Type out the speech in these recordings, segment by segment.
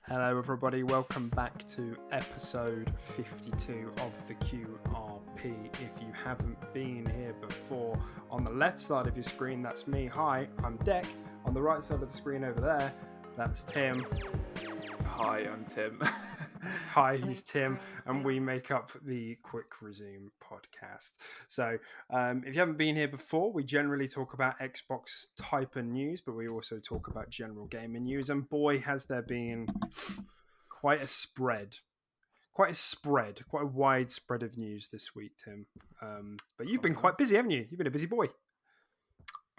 Hello, everybody. Welcome back to episode 52 of the QRP. If you haven't been here before, on the left side of your screen, that's me. Hi, I'm Deck. On the right side of the screen over there, that's Tim. Hi, I'm Tim. Hi, he's Tim, and we make up the Quick Resume podcast. So, if you haven't been here before, we generally talk about Xbox type of news, but we also talk about general gaming news. And boy, has there been quite a quite a wide spread of news this week, Tim. But you've been quite busy, haven't you? You've been a busy boy.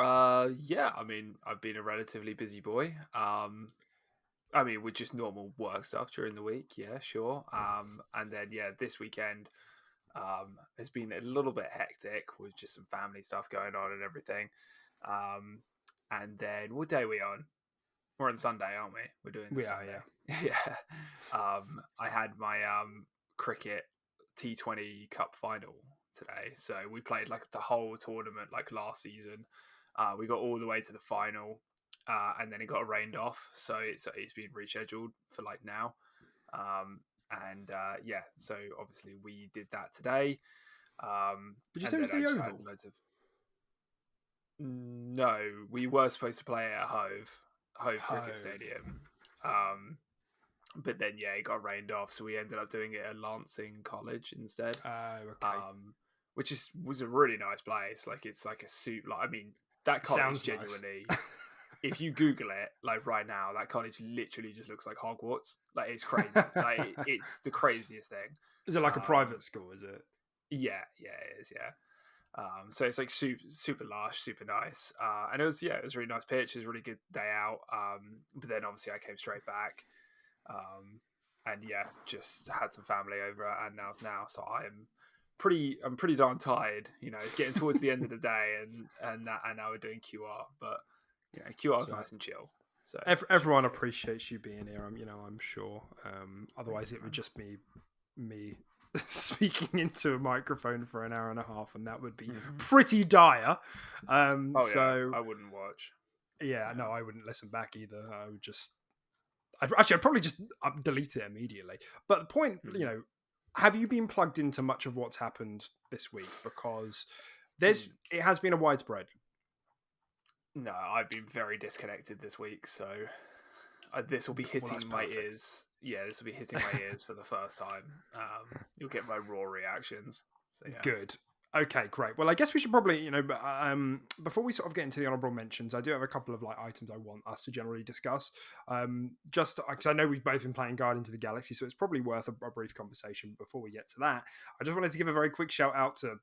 Yeah, I mean, I've been a relatively busy boy. I mean, with just normal work stuff during the week, yeah, sure. And then, yeah, this weekend has been a little bit hectic with just some family stuff going on and everything. And then, what day are we on? We're on Sunday, aren't we? We're doing this Sunday. Yeah. I had my cricket T20 Cup final today. So we played like the whole tournament like last season. We got all the way to the final. And then it got rained off, so it's been rescheduled for like now. Yeah, so obviously we did that today. Did you say it was the Oval? No, we were supposed to play at Hove Cricket Stadium. But then yeah, it got rained off, so we ended up doing it at Lancing College instead. Okay. Which was a really nice place. Like it's like a suit. Like I mean, that college sounds genuinely. Nice. If you Google it, like right now, that college literally just looks like Hogwarts. Like it's crazy. Like it's the craziest thing. Is it like a private school? Is it? Yeah, it is. Yeah. So it's like super lush, super nice. And it was a really nice pitch. It was a really good day out. But then obviously I came straight back. And yeah, just had some family over and now. So I'm pretty darn tired. You know, it's getting towards the end of the day, and now we're doing QR, but. Yeah, QR is nice and chill. So everyone appreciates you being here. I'm sure. Otherwise, it would just be me speaking into a microphone for an hour and a half, and that would be pretty dire. I wouldn't watch. Yeah, no, I wouldn't listen back either. I would just. I'd probably just delete it immediately. But the point, have you been plugged into much of what's happened this week? Because it has been a widespread. No, I've been very disconnected this week, so this will be hitting my ears. Yeah, this will be hitting my ears for the first time. You'll get my raw reactions. So yeah. Good. Okay, great. Well, I guess we should probably, before we sort of get into the honourable mentions, I do have a couple of items I want us to generally discuss. Just because I know we've both been playing Guardians of the Galaxy, so it's probably worth a brief conversation before we get to that. I just wanted to give a very quick shout out to.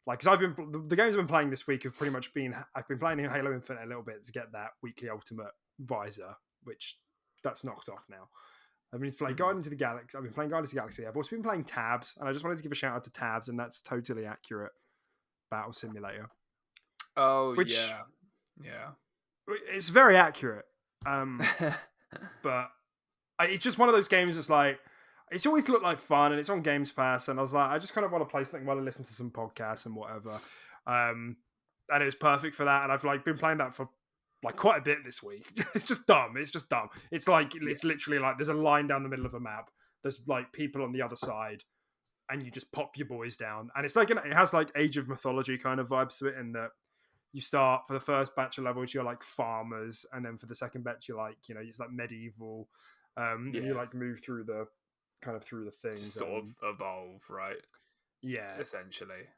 Because the games I've been playing this week have pretty much been. I've been playing Halo Infinite a little bit to get that weekly Ultimate visor, which that's knocked off now. I've been playing Guardians of the Galaxy. I've been playing Guardians of the Galaxy. I've also been playing Tabs, and I just wanted to give a shout out to Tabs, and that's Totally Accurate Battle Simulator. Oh, yeah. It's very accurate, but it's just one of those games that's like. It's always looked like fun, and it's on Games Pass, and I was like, I just kind of want to play something while I listen to some podcasts and whatever. And it was perfect for that, and I've been playing that for quite a bit this week. It's just dumb. It's it's literally like there's a line down the middle of a map. There's people on the other side, and you just pop your boys down, and it's it has Age of Mythology kind of vibes to it, in that you start for the first batch of levels, you're farmers, and then for the second batch, you're it's medieval, and you move through the things. Just sort of evolve, right? Yeah. Essentially.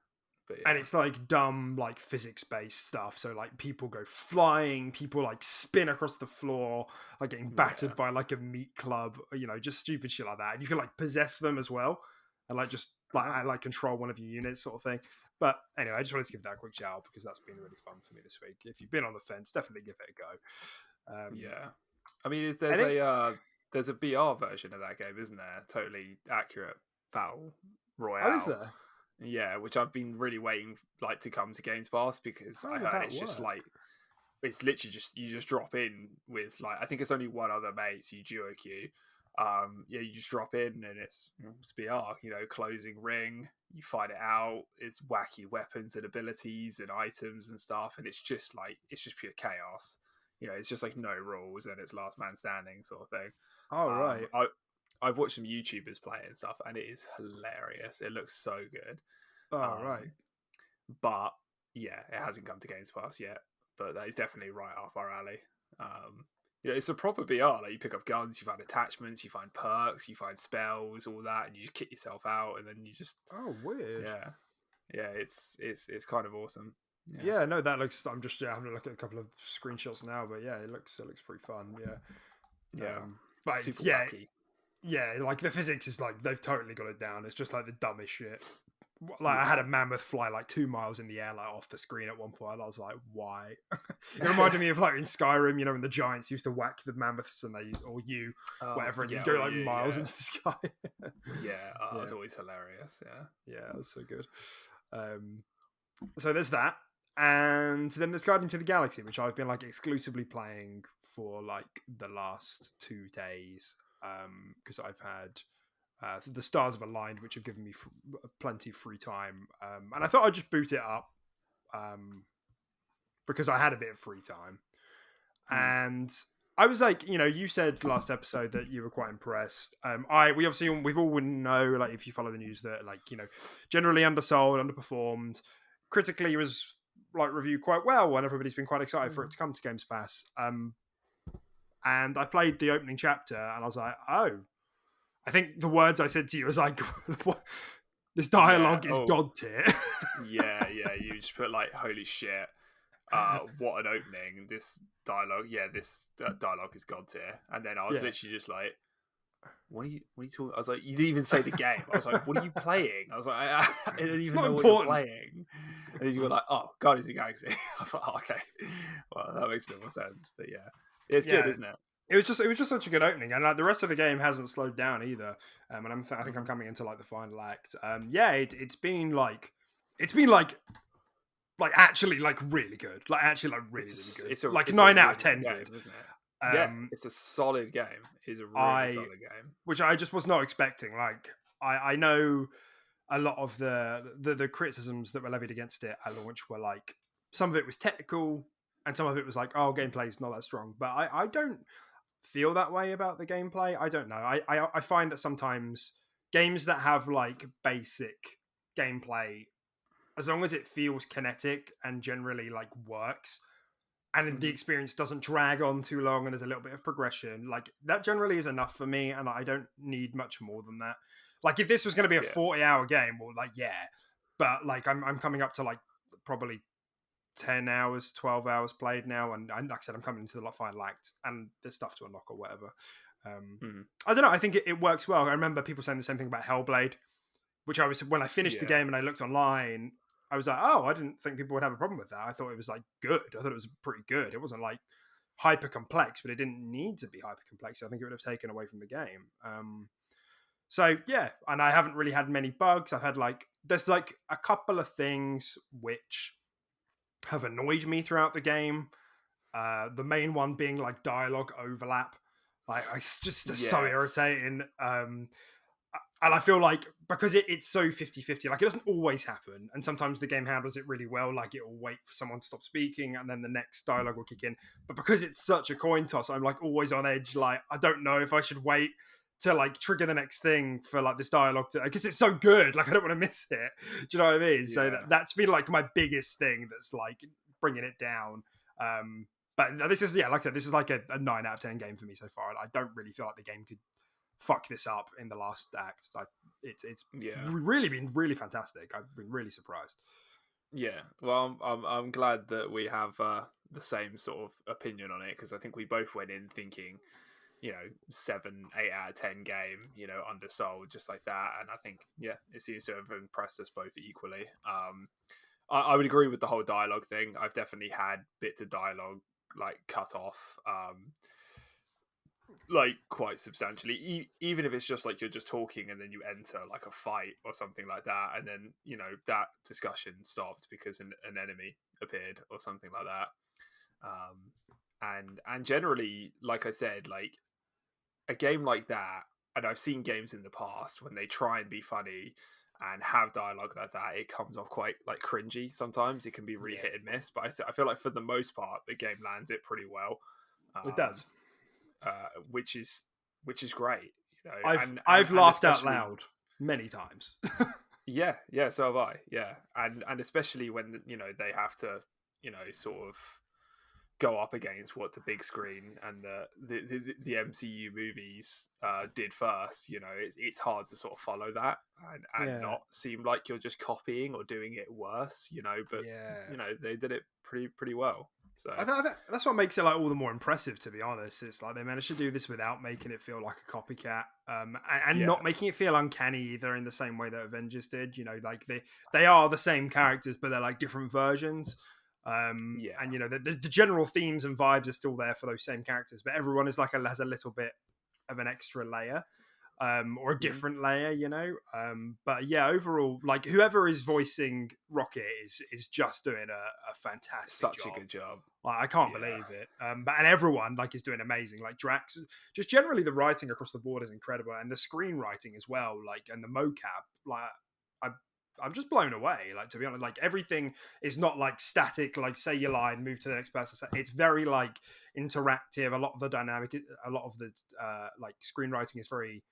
But and it's dumb, physics-based stuff. So, people go flying, people, spin across the floor, getting battered by, a meat club, just stupid shit like that. And you can, possess them as well. And, control one of your units sort of thing. But, anyway, I just wanted to give that a quick shout out because that's been really fun for me this week. If you've been on the fence, definitely give it a go. Yeah. I mean, there's a BR version of that game, isn't there? Totally Accurate Battle Royale. Oh, is there? Yeah, which I've been really waiting to come to Games Pass because I heard it's just it's literally just you just drop in with I think it's only one other mate, so you duo queue. You just drop in and it's BR, closing ring, you fight it out, it's wacky weapons and abilities and items and stuff, and it's just pure chaos. it's just like no rules and it's last man standing sort of thing. Oh right. I've watched some YouTubers play it and stuff, and it is hilarious. It looks so good. Oh right. But yeah, it hasn't come to Games Pass yet. But that is definitely right up our alley. It's a proper BR. Like, you pick up guns, you find attachments, you find perks, you find spells, all that, and you just kick yourself out, and then you just weird. Yeah. It's kind of awesome. Yeah, no, that looks. I'm just having a look at a couple of screenshots now, but yeah, it looks pretty fun. Yeah. But super it's, wacky. Yeah, like the physics is like they've totally got it down. It's just like the dumbest shit. Like I had a mammoth fly like 2 miles in the air, like off the screen at one point. And I was like, why? It reminded me of like in Skyrim, when the giants used to whack the mammoths and whatever, and you go like miles into the sky. It's always hilarious. Yeah, that's so good. So there's that, and then there's Guardian to the Galaxy, which I've been like exclusively playing for like the last 2 days, because I've had the stars have aligned, which have given me plenty of free time, and I thought I'd just boot it up, because I had a bit of free time, and I was like, you said last episode that you were quite impressed. We've all know, like, if you follow the news, that like, generally undersold, underperformed. Critically, it was like reviewed quite well, and everybody's been quite excited for it to come to Games Pass. And I played the opening chapter, and I was like, oh, I think the words I said to you was like, this dialogue is god tier. yeah, you just put like, holy shit. What an opening! This dialogue is god tier. And then I was literally just like, "What are you talking?" I was like, "You didn't even say the game." I was like, "What are you playing?" I was like, "I don't even know what you're playing." And then you were like, "Oh, Guardians of the Galaxy." I was like, oh, "Okay, well, that makes a bit more sense." But yeah, it's good, isn't it? It was just such a good opening, and like the rest of the game hasn't slowed down either. And I think I'm coming into like the final act. It's been like actually like really good, like actually like really good. It's like 9 out of 10 game, good, isn't it? It's a solid game. It's a really solid game, which I just was not expecting. Like I know a lot of the criticisms that were levied against it at launch were like, some of it was technical and some of it was like, oh, gameplay is not that strong. But I don't feel that way about the gameplay. I don't know. I find that sometimes games that have like basic gameplay, as long as it feels kinetic and generally like works, and the experience doesn't drag on too long, and there's a little bit of progression, like that generally is enough for me, and I don't need much more than that. Like if this was going to be a 40-hour game, well, like but like I'm coming up to like probably 10 hours, 12 hours played now, and like I said, I'm coming into the final act, and there's stuff to unlock or whatever. I don't know. I think it works well. I remember people saying the same thing about Hellblade, which I was, when I finished the game and I looked online, I was like, oh, I didn't think people would have a problem with that. I thought it was like good. I thought it was pretty good. It wasn't like hyper complex, but it didn't need to be hyper complex. I think it would have taken away from the game. So yeah, and I haven't really had many bugs. I've had there's like a couple of things which have annoyed me throughout the game. The main one being like dialogue overlap. Like it's just so irritating. And I feel like because it's so 50-50, like it doesn't always happen. And sometimes the game handles it really well. Like it will wait for someone to stop speaking and then the next dialogue will kick in. But because it's such a coin toss, I'm like always on edge. Like, I don't know if I should wait to like trigger the next thing for like this dialogue to, because it's so good. Like I don't want to miss it. Do you know what I mean? Yeah. So that's been like my biggest thing that's like bringing it down. But this is, like I said, this is like a 9 out of 10 game for me so far. And I don't really feel like the game could fuck this up in the last act. Like it's really been really fantastic. I've been really surprised. Yeah, well, I'm glad that we have the same sort of opinion on it, because I think we both went in thinking, 7, 8 out of 10 game, undersold, just like that. And I think, it seems to have impressed us both equally. I would agree with the whole dialogue thing. I've definitely had bits of dialogue like cut off, like quite substantially, even if it's just like you're just talking and then you enter like a fight or something like that, and then that discussion stopped because an enemy appeared or something like that. And generally, like I said, like a game like that, and I've seen games in the past when they try and be funny and have dialogue like that, it comes off quite like cringy sometimes. It can be really hit and miss, but I feel like for the most part the game lands it pretty well. It does. Which is great, you know. I've And laughed out especially, loud many times. yeah, so have I. Yeah, and especially when, you know, they have to, you know, sort of go up against what the big screen and the MCU movies did first. You know, it's hard to sort of follow that and not seem like you're just copying or doing it worse. You know, but you know, they did it pretty well. So I think that's what makes it like all the more impressive, to be honest. It's like they managed to do this without making it feel like a copycat, and not making it feel uncanny either, in the same way that Avengers did. You know, like they are the same characters, but they're like different versions. And you know, the general themes and vibes are still there for those same characters, but everyone is like has a little bit of an extra layer. Or a different layer, you know. But yeah, overall, like whoever is voicing Rocket is just doing a fantastic job. Such a good job. Like, I can't believe it. And everyone like is doing amazing. Like Drax, just generally the writing across the board is incredible, and the screenwriting as well. Like, and the mocap, like I'm just blown away. Like, to be honest, like everything is not like static. Like, say your line, move to the next person. It's very like interactive. A lot of the dynamic, a lot of the like screenwriting is very.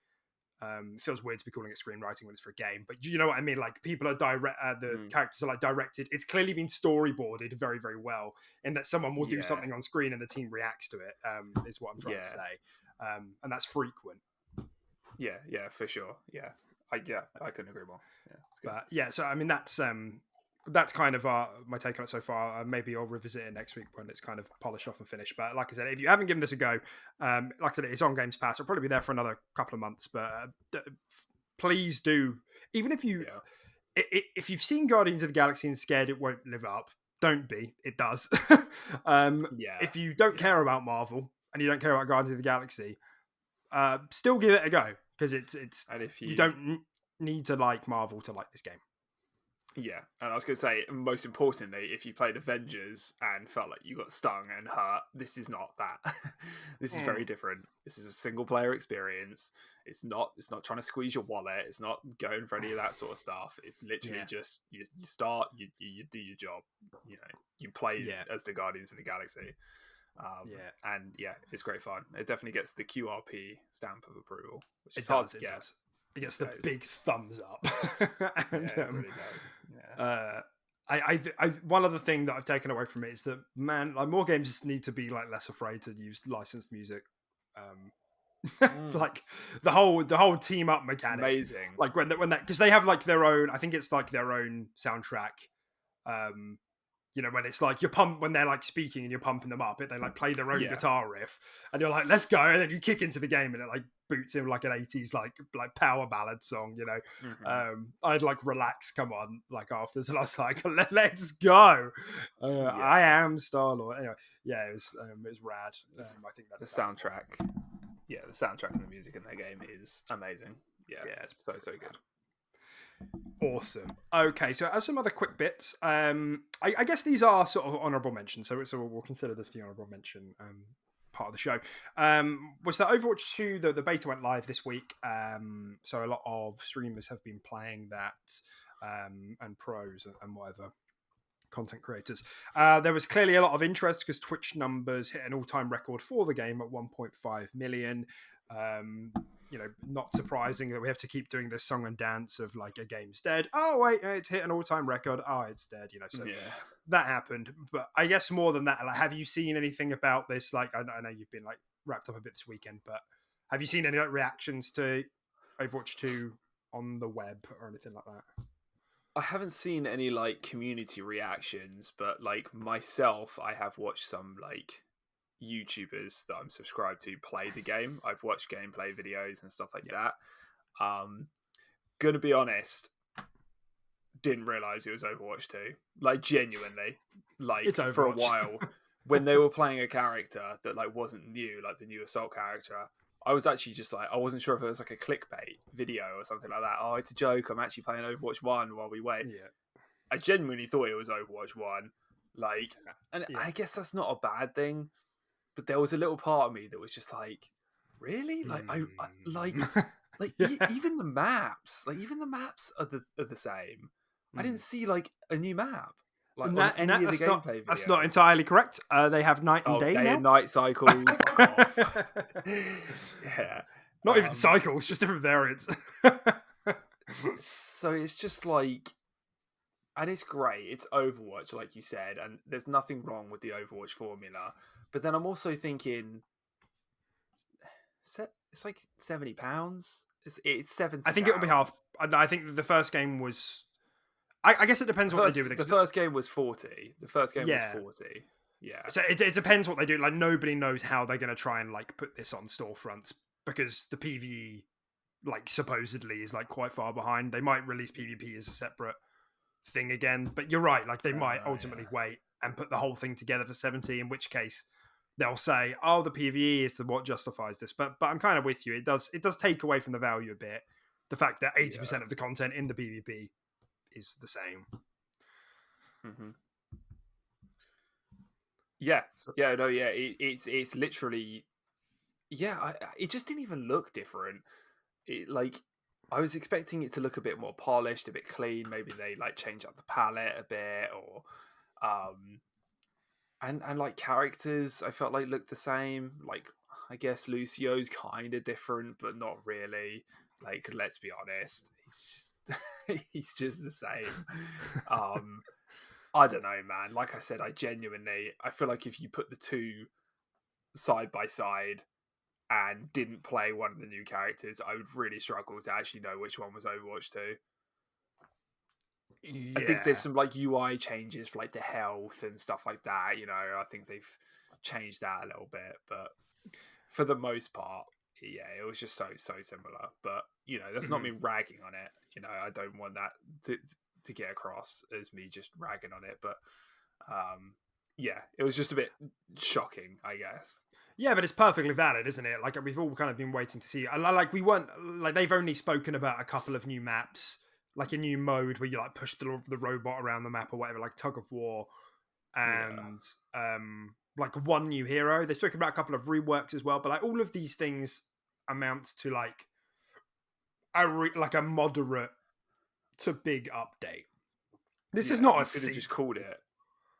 It feels weird to be calling it screenwriting when it's for a game, but you know what I mean. Like, people are the characters are like directed. It's clearly been storyboarded very, very well, in that someone will do something on screen and the team reacts to it. Is what I'm trying to say, and that's frequent. Yeah, for sure. Yeah, I couldn't agree more. Yeah, it's good. But yeah, so I mean that's kind of my take on it so far. Maybe I'll revisit it next week when it's kind of polished off and finished. But like I said, if you haven't given this a go, like I said, it's on Games Pass. It'll probably be there for another couple of months. But please do, even if you if you've seen Guardians of the Galaxy and scared it won't live up, don't be. It does. If you don't care about Marvel and you don't care about Guardians of the Galaxy, still give it a go, because it's and if you don't need to like Marvel to like this game. Yeah, and I was going to say, most importantly, if you played Avengers and felt like you got stung and hurt, this is not that. This is very different. This is a single player experience. It's not trying to squeeze your wallet. It's not going for any of that sort of stuff. It's literally just you start, you do your job. You know, you play as the Guardians of the Galaxy. And it's great fun. It definitely gets the QRP stamp of approval, which is hard to get. It gets the big thumbs up. And, it really does. I one other thing that I've taken away from it is that, man, like, more games just need to be like less afraid to use licensed music. Like the whole team up mechanic, amazing. Like when that, because they have like their own, I think it's like their own soundtrack. You know, when it's like when they're like speaking and you're pumping them up, they like play their own guitar riff, and you're like, let's go, and then you kick into the game and it like boots in like an 80s like power ballad song, you know. I'd like Relax come on like afterwards, and I was like, let's go. I am Star-Lord. Anyway, it was rad. I think that the soundtrack the soundtrack and the music in that game is amazing. It's so good. Awesome. Okay, so as some other quick bits, I guess these are sort of honourable mentions, so we'll consider this the honourable mention part of the show. Was that Overwatch 2, the beta went live this week, so a lot of streamers have been playing that, and pros and whatever, content creators. There was clearly a lot of interest because Twitch numbers hit an all-time record for the game at 1.5 million. You know, not surprising that we have to keep doing this song and dance of like, a game's dead. Oh wait, it's hit an all-time record. Oh, it's dead. You know, so that happened. But I guess more than that, like, have you seen anything about this? Like, I know you've been like wrapped up a bit this weekend, but have you seen any like reactions to Overwatch 2 on the web or anything like that? I haven't seen any like community reactions, but like myself, I have watched some like YouTubers that I'm subscribed to play the game. I've watched gameplay videos and stuff like that. Gonna be honest, didn't realize it was Overwatch 2. Like, genuinely, like, it's for a while when they were playing a character that like wasn't new, like the new Assault character, I was actually just like, I wasn't sure if it was like a clickbait video or something like that. Oh, it's a joke, I'm actually playing Overwatch 1 while we wait. I genuinely thought it was Overwatch 1. Like, and I guess that's not a bad thing, but there was a little part of me that was just like, really? Like, I like, Like Yeah. even the maps, are the same. I didn't Mm. see like a new map like And on any of the that's not gameplay that's not videos. entirely correct. They have night and Oh, day day now. and night cycles, fuck off. Yeah. Not even cycles, just different variants. So it's just like, and it's great. It's Overwatch, like you said, and there's nothing wrong with the Overwatch formula. But then I'm also thinking, it's like £70. It's I seventy think it will be half. pounds. I think the first game was. I guess it depends what they do with it. The first game was 40. The first game was Yeah. 40. Yeah. So it depends what they do. Like nobody knows how they're going to try and like put this on storefronts because the PVE like supposedly is like quite far behind. They might release PvP as a separate thing again, but you're right. Like they might ultimately wait and put the whole thing together for 70. In which case they'll say, "Oh, the PVE is what justifies this." But I'm kind of with you. It does take away from the value a bit. The fact that 80% of the content in the PvP is the same. Mm-hmm. Yeah, yeah, no, yeah. It's literally, yeah. It just didn't even look different. Like I was expecting it to look a bit more polished, a bit clean. Maybe they like change up the palette a bit, or and like characters, I felt like looked the same. Like I guess Lucio's kind of different, but not really. Like let's be honest, he's just he's just the same. I don't know, man. Like I said, I feel like if you put the two side by side and didn't play one of the new characters, I would really struggle to actually know which one was Overwatch 2. Yeah. I think there's some like UI changes for like the health and stuff like that. You know, I think they've changed that a little bit, but for the most part, yeah, it was just so similar. But you know, that's not me ragging on it. You know, I don't want that to get across as me just ragging on it. But yeah, it was just a bit shocking, I guess. Yeah, but it's perfectly valid, isn't it? Like we've all kind of been waiting to see. Like we weren't like they've only spoken about a couple of new maps, like a new mode where you like push the robot around the map or whatever, like tug of war, and like one new hero. They spoke about a couple of reworks as well, but like all of these things amount to like like a moderate to big update. This is not a could have just called it.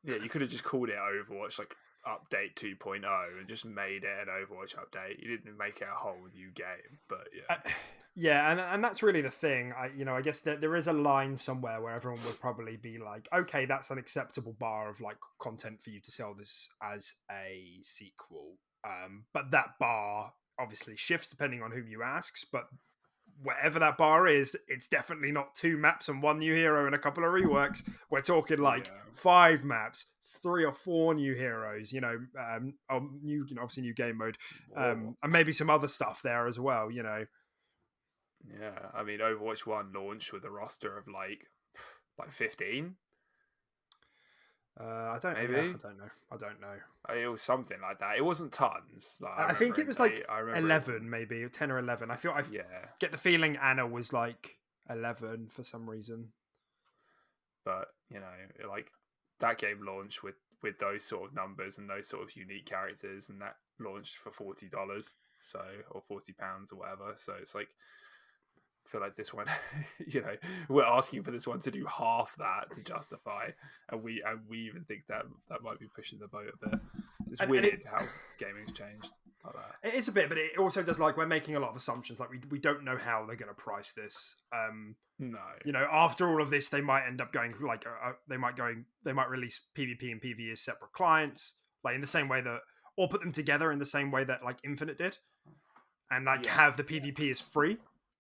Yeah, you could have just called it Overwatch like update 2.0 and just made it an Overwatch update. You didn't make it a whole new game, but yeah. Yeah, and that's really the thing. I guess that there is a line somewhere where everyone would probably be like, okay, that's an acceptable bar of like content for you to sell this as a sequel. But that bar obviously shifts depending on whom you ask. But whatever that bar is, it's definitely not 2 maps and 1 new hero and a couple of reworks. We're talking like 5 maps, 3 or 4 new heroes. New, obviously new game mode, and maybe some other stuff there as well. Yeah, I mean, Overwatch 1 launched with a roster of like 15. I don't know. It was something like that. It wasn't tons. Like, I think it was like 11, maybe 10 or 11. I get the feeling Anna was like 11 for some reason. But like that game launched with those sort of numbers and those sort of unique characters, and that launched for $40, or £40 or whatever. So it's like, I feel like this one, we're asking for this one to do half that to justify, and we even think that might be pushing the boat a bit. It's weird how gaming's changed like that. It is a bit, but it also does, like, we're making a lot of assumptions. Like we don't know how they're going to price this. No, after all of this, they might end up going like they might release PvP and PvE as separate clients, like in the same way that, or put them together in the same way that like Infinite did, and like have the PvP as free.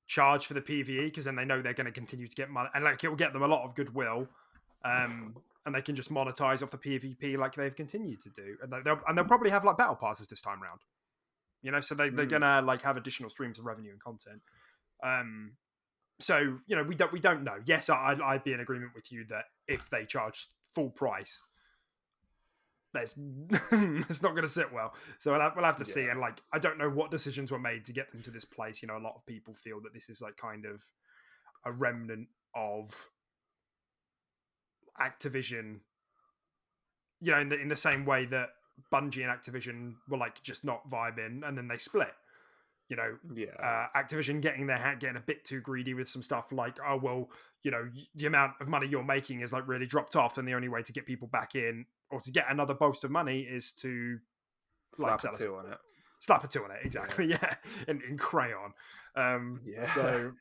Charge for the PvE because then they know they're going to continue to get money, and like it will get them a lot of goodwill, and they can just monetize off the PvP like they've continued to do, and they'll probably have like battle passes this time round, so they're gonna like have additional streams of revenue and content. So we don't know. Yes, I'd be in agreement with you that if they charge full price, it's not going to sit well. So we'll have to see. And like, I don't know what decisions were made to get them to this place. A lot of people feel that this is like kind of a remnant of Activision. In the same way that Bungie and Activision were like just not vibing, and then they split. Activision getting getting a bit too greedy with some stuff like, oh well, the amount of money you're making is like really dropped off, and the only way to get people back in or to get another boost of money is to slap a 2 on it. Slap a 2 on it, exactly. Yeah, in crayon. So,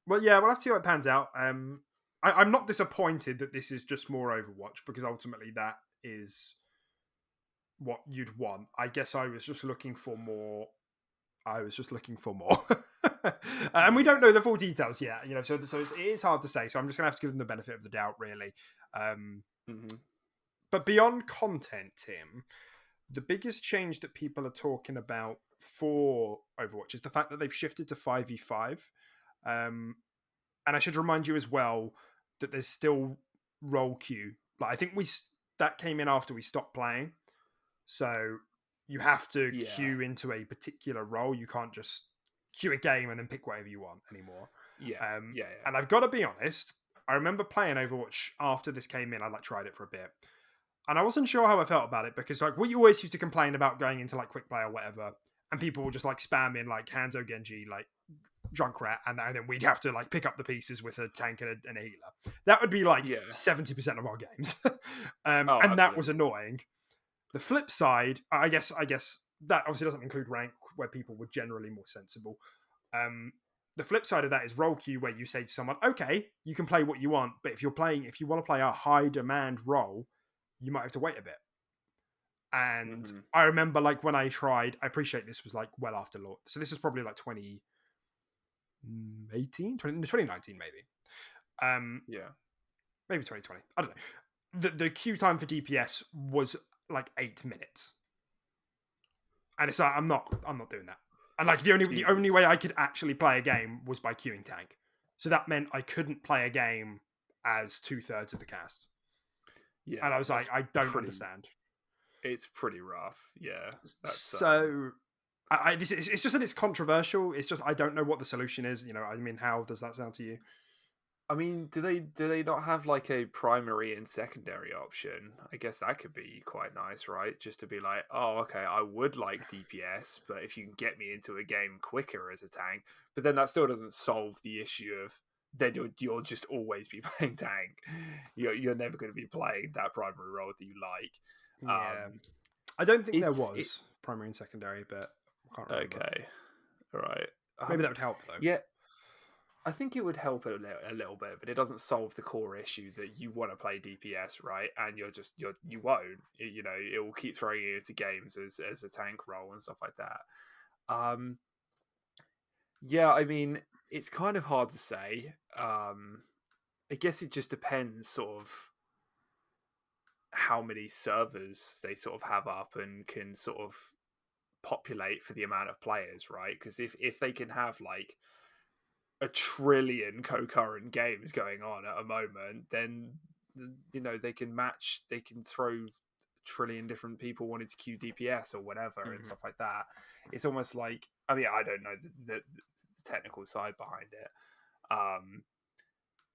well, yeah, we'll have to see how it pans out. I'm not disappointed that this is just more Overwatch, because ultimately that is what you'd want. I guess I was just looking for more. And we don't know the full details yet, so it is hard to say. So I'm just gonna have to give them the benefit of the doubt, really. But beyond content, Tim, the biggest change that people are talking about for Overwatch is the fact that they've shifted to 5v5. And I should remind you as well that there's still role queue. Like, I think that came in after we stopped playing. So you have to queue into a particular role. You can't just queue a game and then pick whatever you want anymore. And I've got to be honest, I remember playing Overwatch after this came in. I tried it for a bit. And I wasn't sure how I felt about it, because we always used to complain about going into quick play or whatever, and people would just spam in Hanzo Genji, Junkrat, and then we'd have to pick up the pieces with a tank and a healer. That would be 70% of our games. And that was annoying. The flip side, I guess that obviously doesn't include rank, where people were generally more sensible. The flip side of that is role queue, where you say to someone, okay, you can play what you want, but if you want to play a high demand role, you might have to wait a bit. And I remember when I tried, I appreciate this was well after launch. So this is probably 2018, 2019 maybe. Maybe 2020. I don't know. The queue time for DPS was 8 minutes. And it's I'm not doing that. And the only way I could actually play a game was by queuing tank. So that meant I couldn't play a game as 2/3 of the cast. Yeah, and I was I don't understand. It's pretty rough. Yeah. So it's just that it's controversial. It's just I don't know what the solution is. How does that sound to you? I mean, do they not have a primary and secondary option? I guess that could be quite nice, right? Just to be oh, okay, I would like DPS, but if you can get me into a game quicker as a tank, but then that still doesn't solve the issue of then you'll just always be playing tank. You're never going to be playing that primary role that you like. Yeah. I don't think there was primary and secondary, but I can't remember. Okay, all right. Maybe that would help though. Yeah, I think it would help a little bit, but it doesn't solve the core issue that you want to play DPS, right? And you won't. It will keep throwing you into games as a tank role and stuff like that. Yeah, I mean, it's kind of hard to say. I guess it just depends sort of how many servers they sort of have up and can sort of populate for the amount of players, right? Because if they can have 1 trillion concurrent games going on at a moment, then they can throw 1 trillion different people wanting to queue DPS or whatever and stuff like that. It's almost I don't know the technical side behind it,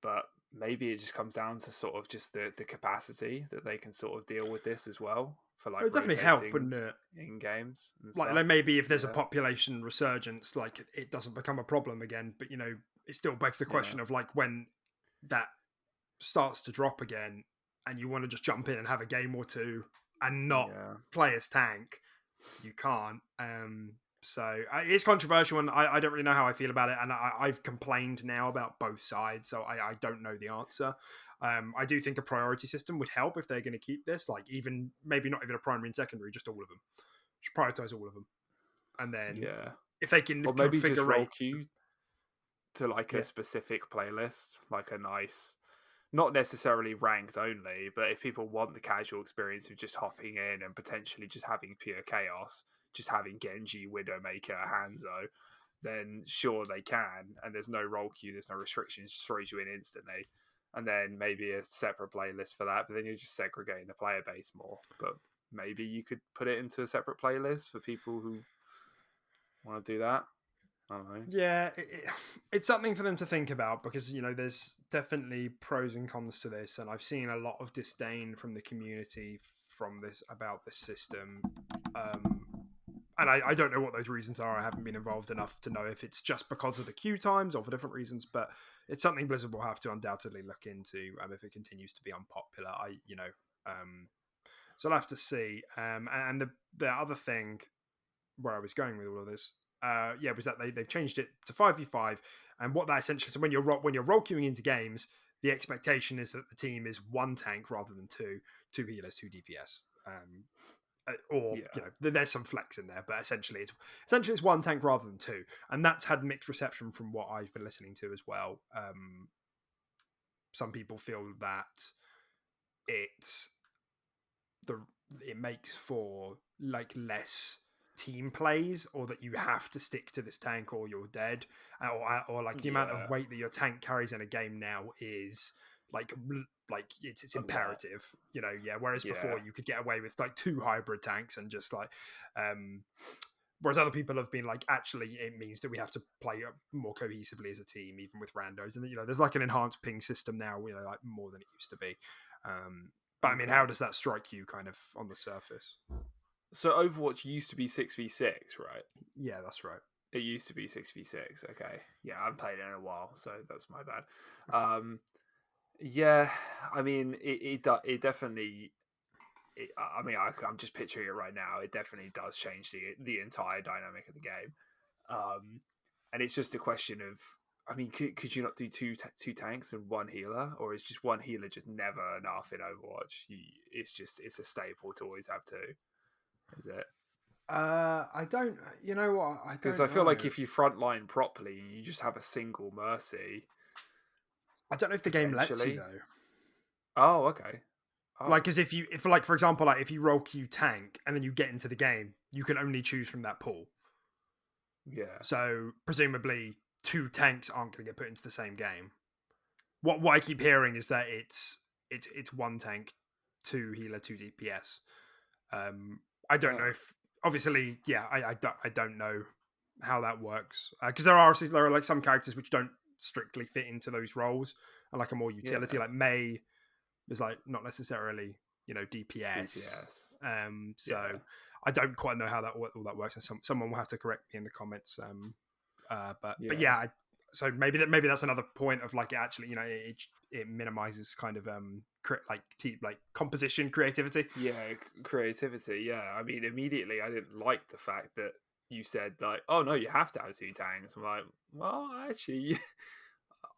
but maybe it just comes down to sort of just the capacity that they can sort of deal with this as well for it would definitely help, wouldn't it, in games and stuff. Maybe if there's a population resurgence, it doesn't become a problem again, but it still begs the question of when that starts to drop again and you want to just jump in and have a game or two and not play as tank, you can't. So it's controversial, and I don't really know how I feel about it, and I've complained now about both sides, so I don't know the answer. I do think a priority system would help if they're going to keep this, even maybe not even a primary and secondary, just all of them. Just prioritize all of them, and then if they can maybe just roll queue to a specific playlist, a nice, not necessarily ranked only, but if people want the casual experience of just hopping in and potentially just having pure chaos, just having Genji, Widowmaker, Hanzo, then sure they can, and there's no role queue, there's no restrictions, just throws you in instantly. And then maybe a separate playlist for that, but then you're just segregating the player base more. But maybe you could put it into a separate playlist for people who want to do that. I don't know. Yeah, it's something for them to think about, because there's definitely pros and cons to this, and I've seen a lot of disdain from the community about this system. and I don't know what those reasons are. I haven't been involved enough to know if it's just because of the queue times or for different reasons, but it's something Blizzard will have to undoubtedly look into if it continues to be unpopular. So I'll have to see. And the other thing where I was going with all of this, was that they've changed it to 5v5, and what that essentially, so when you're role queuing into games, the expectation is that the team is one tank rather than two healers, two DPS. There's some flex in there, but essentially it's one tank rather than two, and that's had mixed reception from what I've been listening to as well. Some people feel that it makes for like less team plays, or that you have to stick to this tank or you're dead, or like the amount of weight that your tank carries in a game now is like it's imperative, whereas before you could get away with like two hybrid tanks and just like whereas other people have been like, actually it means that we have to play more cohesively as a team, even with randos, and there's like an enhanced ping system now, like more than it used to be. But I mean, how does that strike you kind of on the surface? So Overwatch used to be 6v6, right? Yeah, that's right. It used to be 6v6. Okay. Yeah, I haven't played it in a while, so that's my bad. Yeah, I mean, it definitely. I'm just picturing it right now. It definitely does change the entire dynamic of the game, and it's just a question of. I mean, could you not do two tanks and one healer, or is just one healer just never enough in Overwatch? It's a staple to always have two. Is it? I don't. You know what? I don't. Because I feel like if you frontline properly, you just have a single mercy. I don't know if the game lets you though. Oh, okay. Oh. Like, because for example, like if you role queue tank and then you get into the game, you can only choose from that pool. Yeah. So presumably, two tanks aren't going to get put into the same game. What I keep hearing is that it's one tank, two healer, two DPS. I don't know if obviously, I don't know how that works, because there are like some characters which don't strictly fit into those roles and like a more utility, like Mei is like not necessarily DPS. I don't quite know how all that works, and someone will have to correct me in the comments. But yeah, so maybe that's another point of like actually it minimizes kind of composition creativity. Creativity. I mean, immediately I didn't like the fact that you said like, oh no, you have to have two tanks. I'm like, well, actually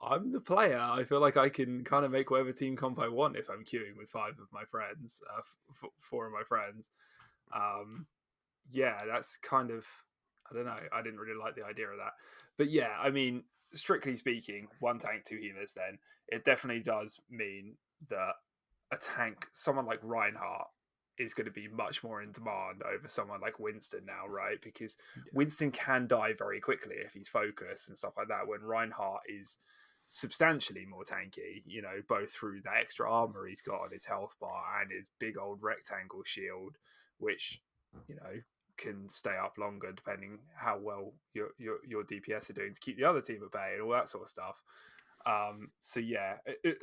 I'm the player. I feel like I can kind of make whatever team comp I want if I'm queuing with five of my friends, four of my friends. That's kind of, I don't know. I didn't really like the idea of that. But yeah, I mean, strictly speaking, one tank, two healers, then it definitely does mean that a tank, someone like Reinhardt, is going to be much more in demand over someone like Winston now, right? Because Winston can die very quickly if he's focused and stuff like that, when Reinhardt is substantially more tanky, both through the extra armor he's got on his health bar and his big old rectangle shield, which, can stay up longer depending how well your DPS are doing to keep the other team at bay and all that sort of stuff.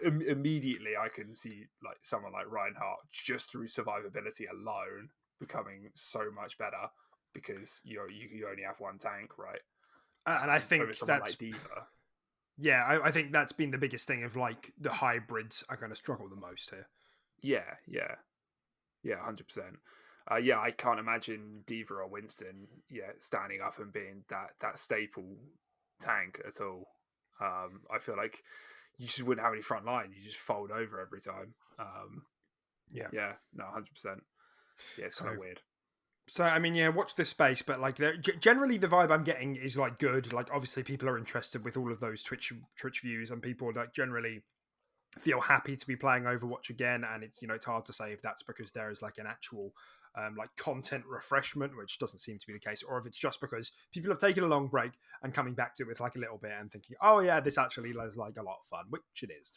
Immediately I can see like someone like Reinhardt just through survivability alone becoming so much better, because you only have one tank, right? And I think someone like Diva. Yeah, I think that's been the biggest thing of like the hybrids are going to struggle the most here. Yeah, 100%. I can't imagine Diva or Winston, standing up and being that staple tank at all. I feel like you just wouldn't have any front line. You just fold over every time. 100%. Yeah, it's kind of weird. So I mean, watch this space, but like generally the vibe I'm getting is like good. Like obviously people are interested with all of those Twitch views, and people like generally feel happy to be playing Overwatch again. And it's it's hard to say if that's because there is like an actual like content refreshment, which doesn't seem to be the case, or if it's just because people have taken a long break and coming back to it with like a little bit and thinking, oh yeah, this actually is like a lot of fun, which it is.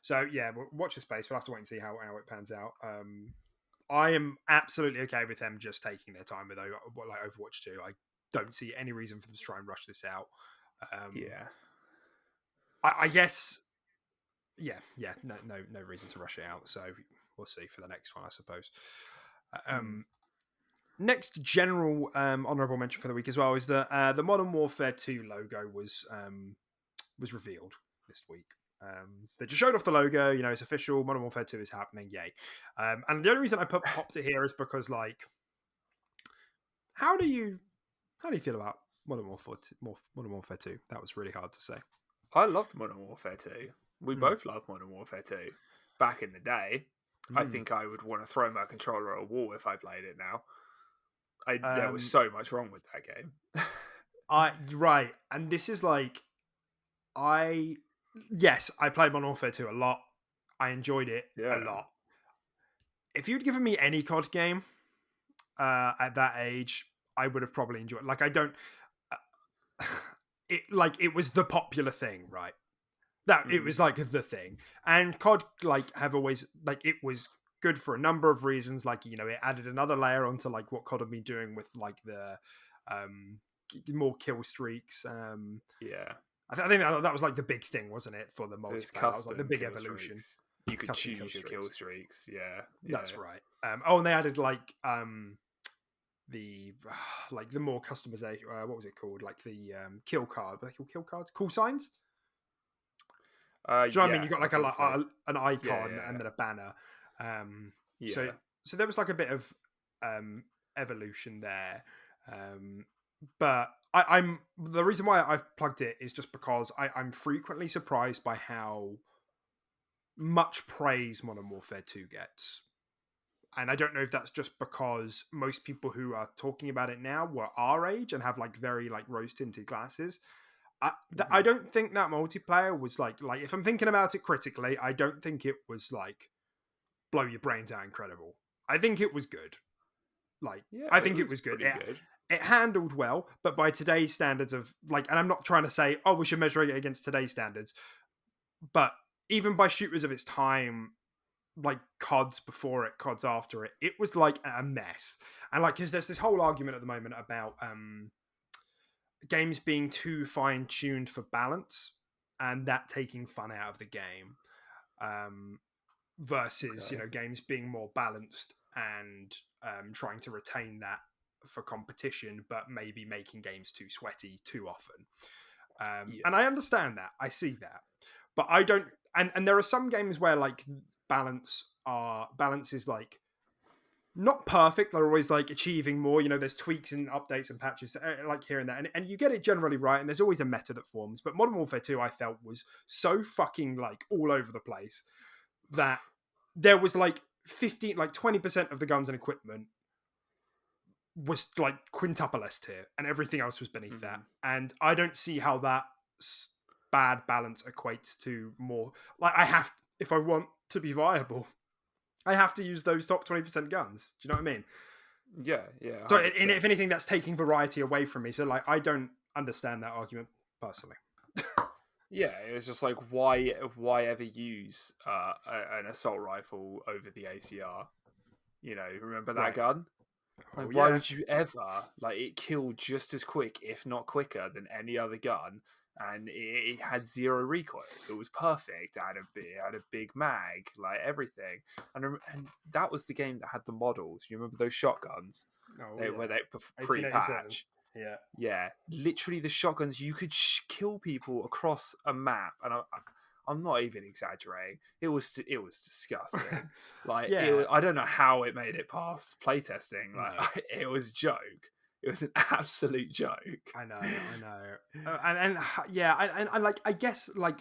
So yeah, watch the space. We'll have to wait and see how it pans out. I am absolutely okay with them just taking their time with like Overwatch 2. I don't see any reason for them to try and rush this out. I guess. No reason to rush it out. So we'll see for the next one, I suppose. next general honorable mention for the week as well is that the Modern Warfare 2 logo was revealed this week. They just showed off the logo. It's official. Modern Warfare 2 is happening. Yay! And the only reason I popped it here is because, like, how do you feel about Modern Warfare 2? Modern Warfare 2? That was really hard to say. I loved Modern Warfare 2. We Mm. both loved Modern Warfare 2 back in the day. I think I would want to throw my controller at a wall if I played it now. There was so much wrong with that game. Right, and this is like, yes, I played Modern Warfare 2 a lot. I enjoyed it a lot. If you'd given me any COD game at that age, I would have probably enjoyed it. Like, I don't... it was the popular thing, right? It was like the thing. And COD, like, have always... Like, it was good for a number of reasons. Like, it added another layer onto, like, what COD had been doing with, like, the... more kill streaks. I think that was like the big thing, wasn't it, for the multiplayer? That was like the big evolution. Streaks. You could choose your kill streaks. Yeah, that's right. And they added like the more customization. What was it called? Like the kill card. Were they called kill cards? Call signs. Do you know what I mean? You got like an icon and then a banner. So there was like a bit of evolution there. But I'm the reason why I've plugged it is just because I'm frequently surprised by how much praise Modern Warfare 2 gets. And I don't know if that's just because most people who are talking about it now were our age and have like very like rose-tinted glasses. I don't think that multiplayer was like if I'm thinking about it critically, I don't think it was like blow your brains out incredible. I think it was good. I think it was good. It handled well, but by today's standards of like, and I'm not trying to say, oh, we should measure it against today's standards, but even by shooters of its time, like CODs before it, CODs after it, it was like a mess. And like, because there's this whole argument at the moment about games being too fine-tuned for balance and that taking fun out of the game versus, games being more balanced and trying to retain that for competition, but maybe making games too sweaty too often. And I understand that. I see that. But I don't... And there are some games where, like, balance is, like, not perfect. They're always, like, achieving more. There's tweaks and updates and patches, like, here and there. And you get it generally right, and there's always a meta that forms. But Modern Warfare 2, I felt, was so fucking, like, all over the place that there was, like, 20% of the guns and equipment was like quintuplest tier and everything else was beneath that. And I don't see how that bad balance equates to more. Like, if I want to be viable, I have to use those top 20% guns. Do you know what I mean? Yeah. So if anything, that's taking variety away from me. So like, I don't understand that argument personally. Yeah, it's just like, why ever use an assault rifle over the ACR? Remember that gun? Like, why would you ever? Like, it killed just as quick, if not quicker, than any other gun, and it had zero recoil. It was perfect. It had a big mag, like everything. And that was the game that had the models. You remember those shotguns? Where they pre-patch. Yeah. Literally, the shotguns, you could kill people across a map, and I'm not even exaggerating. It was disgusting. Like, I don't know how it made it past playtesting. Like, it was a joke. It was an absolute joke. I know. And like, I guess like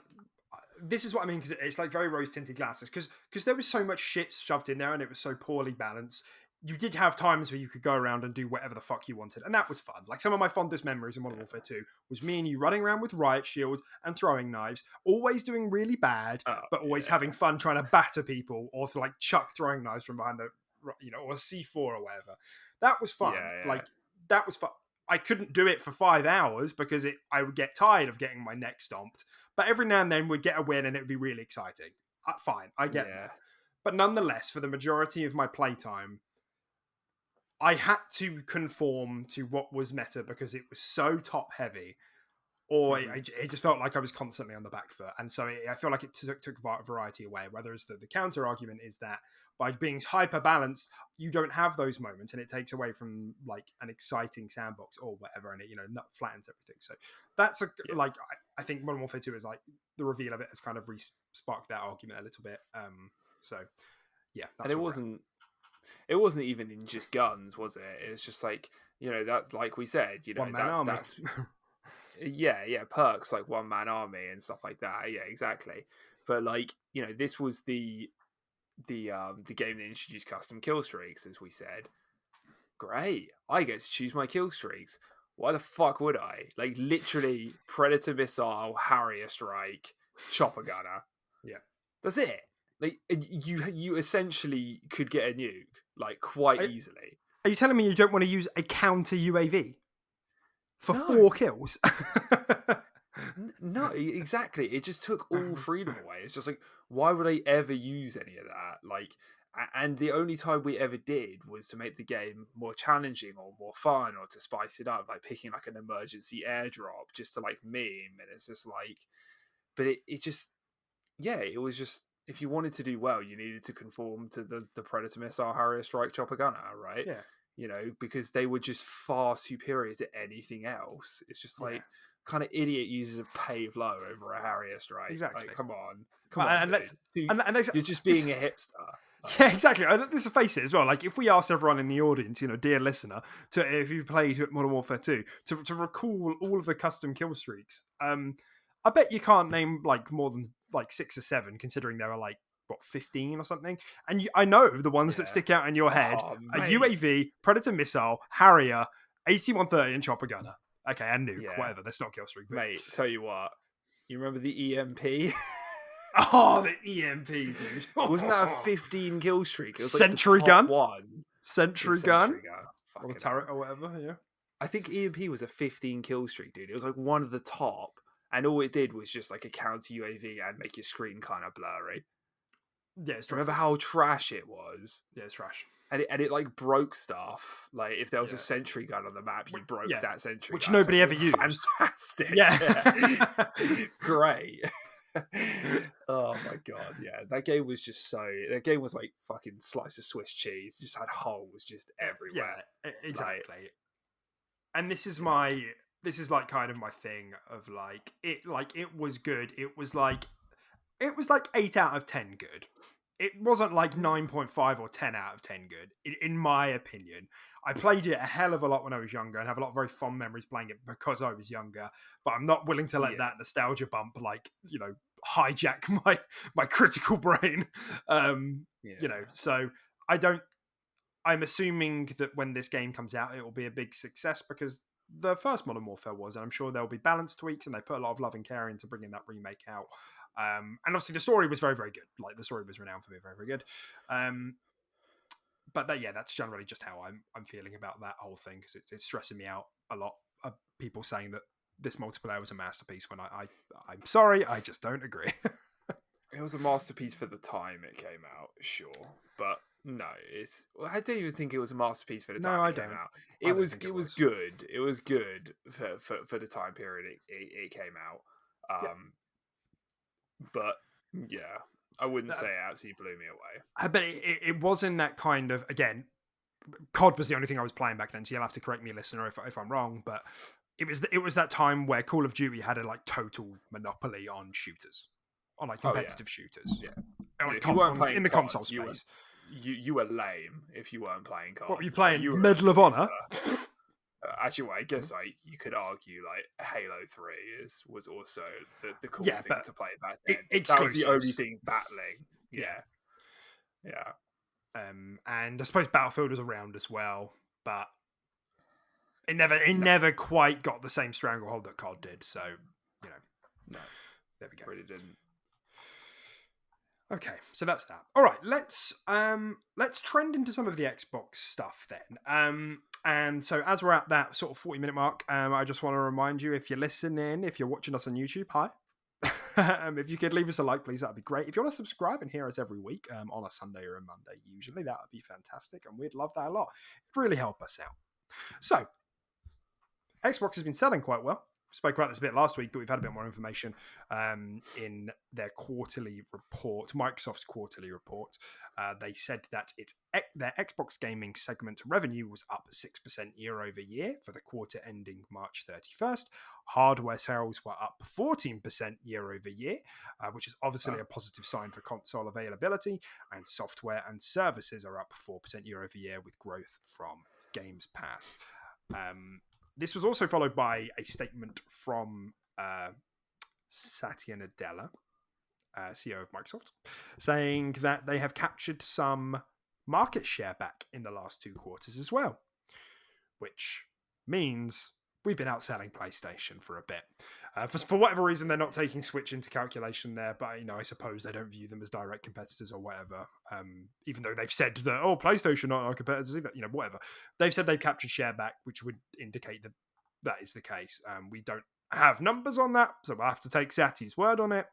this is what I mean, because it's like very rose tinted glasses. Because there was so much shit shoved in there, and it was so poorly balanced. You did have times where you could go around and do whatever the fuck you wanted, and that was fun. Like, some of my fondest memories in Modern Warfare 2 was me and you running around with riot shields and throwing knives, always doing really bad, but always having fun trying to batter people or to like chuck throwing knives from behind or a C4 or whatever. That was fun. Like, that was fun. I couldn't do it for 5 hours because I would get tired of getting my neck stomped, but every now and then we'd get a win and it would be really exciting. Fine, I get that. But nonetheless, for the majority of my playtime, I had to conform to what was meta because it was so top heavy, or it just felt like I was constantly on the back foot. And so I feel like it took variety away. Whether it's the counter argument is that by being hyper balanced, you don't have those moments, and it takes away from like an exciting sandbox or whatever, and it flattens everything. So that's like I think Modern Warfare 2 is like the reveal of it has kind of sparked that argument a little bit. So yeah, that's and it wasn't even in just guns, was it? It was just like that's like we said, one-man army. That's yeah, perks like one-man army and stuff like that. Yeah, exactly. But like this was the game that introduced custom kill streaks, as we said. Great, I get to choose my kill streaks. Why the fuck would I? Like literally, Predator missile, Harrier strike, chopper gunner. Yeah, that's it. Like you essentially could get a nuke like quite easily. Are you telling me you don't want to use a counter UAV for 4 kills? No, exactly. It just took all freedom away. It's just like, why would I ever use any of that? Like, and the only time we ever did was to make the game more challenging or more fun or to spice it up, like picking like an emergency airdrop just to like meme. And it's just like, but it just, it was just, if you wanted to do well, you needed to conform to the Predator missile, Harrier strike, chopper gunner, right? Yeah. Because they were just far superior to anything else. It's just like kind of idiot uses a pave low over a Harrier strike. Exactly. Like, come on, you're just being a hipster. Like, yeah, exactly. Let's face it as well. Like, if we asked everyone in the audience, dear listener, if you've played Modern Warfare 2, to recall all of the custom kill streaks, I bet you can't name like more than like 6 or 7, considering there are like 15 or something. And I know the ones that stick out in your head: a UAV, Predator missile, Harrier, AC-130, and chopper gunner. Okay, and nuke, whatever. That's not kill streak. But... Mate, tell you what, you remember the EMP? Oh, the EMP, dude! Wasn't that a 15 kill streak? It was Sentry like gun. One Sentry gun. Or turret or whatever. Yeah. I think EMP was a 15 kill streak, dude. It was like one of the top. And all it did was just like a counter UAV and make your screen kind of blurry. Yeah, it's remember how trash it was? Yeah, it's trash. And it like broke stuff. Like if there was a sentry gun on the map, you broke that sentry which gun. nobody ever used. Fantastic. Yeah. Great. Oh my god, yeah. That game was just that game was like fucking slice of Swiss cheese. It just had holes just everywhere. Yeah, exactly. And this is like kind of my thing of like it was good. It was like 8 out of 10 good. It wasn't like 9.5 or 10 out of 10 good, in my opinion. I played it a hell of a lot when I was younger and have a lot of very fond memories playing it because I was younger, but I'm not willing to let that nostalgia bump hijack my critical brain. So I'm assuming that when this game comes out, it will be a big success because the first Modern Warfare was, and I'm sure there'll be balance tweaks, and they put a lot of love and care into bringing that remake out. And obviously the story was very, very good. Like the story was renowned for being very, very good. But that's generally just how I'm feeling about that whole thing because it's stressing me out a lot. Of people saying that this multiplayer was a masterpiece when I'm sorry, I just don't agree. It was a masterpiece for the time it came out, sure, but no, I don't even think it was a masterpiece for the time it came out. It was good. It was good for the time period it came out. But yeah, I wouldn't say it absolutely blew me away. But it wasn't that kind of, again, COD was the only thing I was playing back then, so you'll have to correct me, listener, if I'm wrong, but it was that time where Call of Duty had a like total monopoly on shooters, on like competitive shooters. Yeah. Like if you weren't playing in the COD, console space. You were lame if you weren't playing COD. What were you playing? Medal of Honor? Actually, I guess you could argue like Halo 3 was also the cool thing to play back then. That was the only thing battling. Yeah. And I suppose Battlefield was around as well, but it never quite got the same stranglehold that COD did. So no, there we go. Really didn't. Okay, so that's that. All right, let's trend into some of the Xbox stuff then. And so as we're at that sort of 40-minute mark, I just want to remind you, if you're listening, if you're watching us on YouTube, hi. If you could leave us a like, please, that'd be great. If you want to subscribe and hear us every week on a Sunday or a Monday, usually, that would be fantastic, and we'd love that a lot. It'd really help us out. So, Xbox has been selling quite well. spoke about this a bit last week, but we've had a bit more information in their quarterly report, Microsoft's quarterly report. They said that their Xbox gaming segment revenue was up 6% year over year for the quarter ending March 31st. Hardware sales were up 14% year over year, which is obviously a positive sign for console availability, and software and services are up 4% year over year with growth from Games Pass. This was also followed by a statement from Satya Nadella, CEO of Microsoft, saying that they have captured some market share back in the last 2 quarters as well, which means we've been outselling PlayStation for a bit. For whatever reason, they're not taking Switch into calculation there, but I suppose they don't view them as direct competitors or whatever. Even though they've said that PlayStation aren't our competitors, whatever. They've said they've captured share back, which would indicate that that is the case. We don't have numbers on that, so we'll have to take Satty's word on it.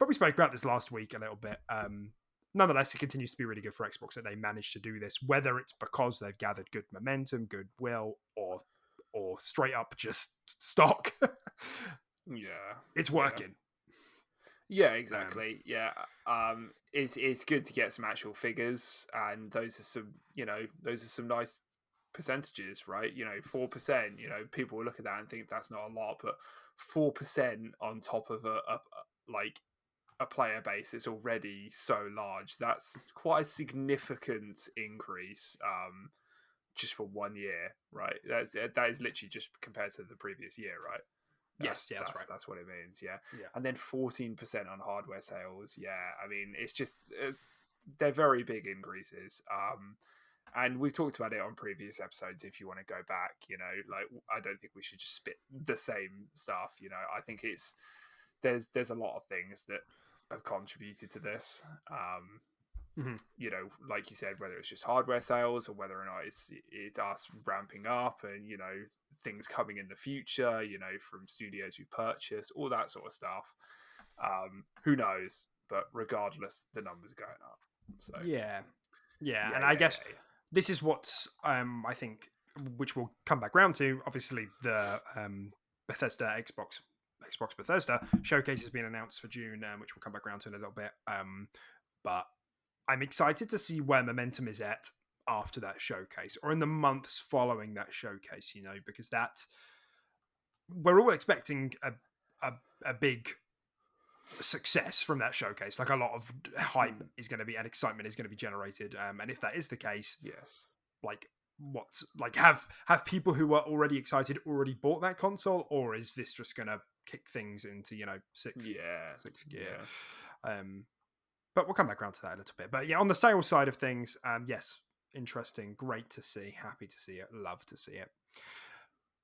But we spoke about this last week a little bit. Nonetheless, it continues to be really good for Xbox that they managed to do this, whether it's because they've gathered good momentum, goodwill, or straight up just stock. It's working. Yeah, exactly. It's good to get some actual figures, and those are some nice percentages, right? 4%, people will look at that and think that's not a lot, but 4% on top of a player base that's already so large, that's quite a significant increase just for 1 year, right? That is literally just compared to the previous year, right? That's right. That's what it means, yeah. And then 14% on hardware sales, I mean, it's just they're very big increases. And we've talked about it on previous episodes. If you want to go back, I don't think we should just spit the same stuff. I think there's a lot of things that have contributed to this. Like you said, whether it's just hardware sales or whether or not it's us ramping up and things coming in the future, from studios we purchased, all that sort of stuff. Who knows? But regardless, the numbers are going up. So and I guess this is what's I think, which we'll come back round to. Obviously, the Bethesda Xbox Bethesda showcase has been announced for June, which we'll come back around to in a little bit. But I'm excited to see where momentum is at after that showcase, or in the months following that showcase. Because we're all expecting a big success from that showcase. Like, a lot of hype is going to be, and excitement is going to be generated. And if that is the case, yes, have people who are already excited already bought that console, or is this just going to kick things into sixth gear? But we'll come back around to that a little bit. But on the sales side of things, yes, interesting, great to see, happy to see it, love to see it.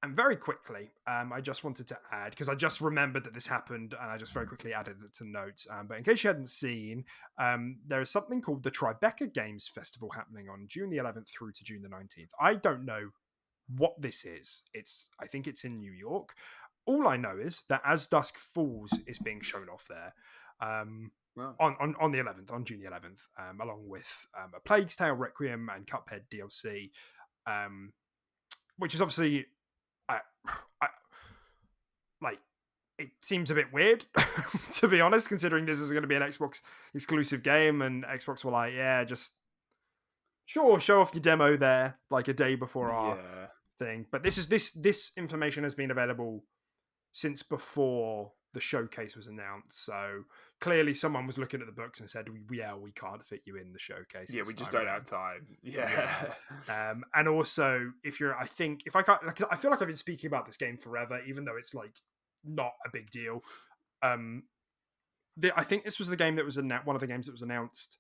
And very quickly, I just wanted to add, because I just remembered that this happened, and I just very quickly added it to notes. But in case you hadn't seen, there is something called the Tribeca Games Festival happening on June the 11th through to June the 19th. I don't know what this is. I think it's in New York. All I know is that As Dusk Falls is being shown off there. On the 11th, on June the 11th, along with A Plague's Tale Requiem and Cuphead DLC, which is obviously, it seems a bit weird, to be honest, considering this is going to be an Xbox exclusive game, and Xbox were like, just sure, show off your demo there, like a day before our thing. But this information has been available since before the showcase was announced, so clearly someone was looking at the books and said, we can't fit you in the showcase. We just don't have time. And also, I feel like I've been speaking about this game forever, even though it's like not a big deal. I think this was the game that was one of the games that was announced.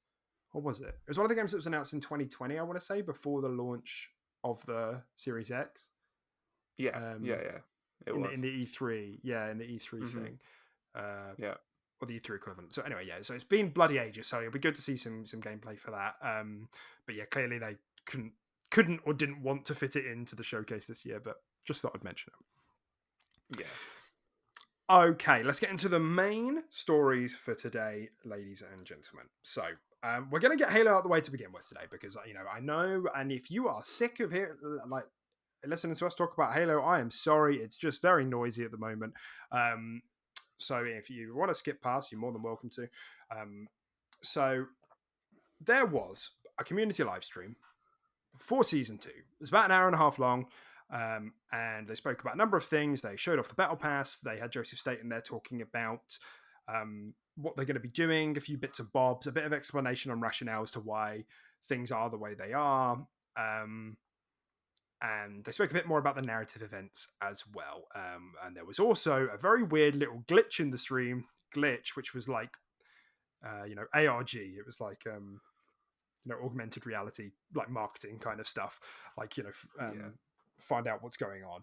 What was it? It was one of the games that was announced in 2020, I want to say, before the launch of the Series X. It was in the E3, in the E3 thing, or the E3 equivalent. So anyway, so it's been bloody ages. So it'll be good to see some gameplay for that. But clearly they couldn't or didn't want to fit it into the showcase this year. But just thought I'd mention it. Okay, let's get into the main stories for today, ladies and gentlemen. So we're going to get Halo out of the way to begin with today, because I know, and if you are sick of hearing, listening to us talk about Halo, I am sorry. It's just very noisy at the moment. So if you want to skip past, you're more than welcome to. So there was a community live stream for season 2. It was about an hour and a half long. And they spoke about a number of things. They showed off the battle pass. They had Joseph Staten there talking about what they're going to be doing, a few bits and bobs, a bit of explanation on rationale as to why things are the way they are. And they spoke a bit more about the narrative events as well. And there was also a very weird little glitch in the stream, which was like, ARG. It was like, augmented reality, like marketing kind of stuff, like, find out what's going on.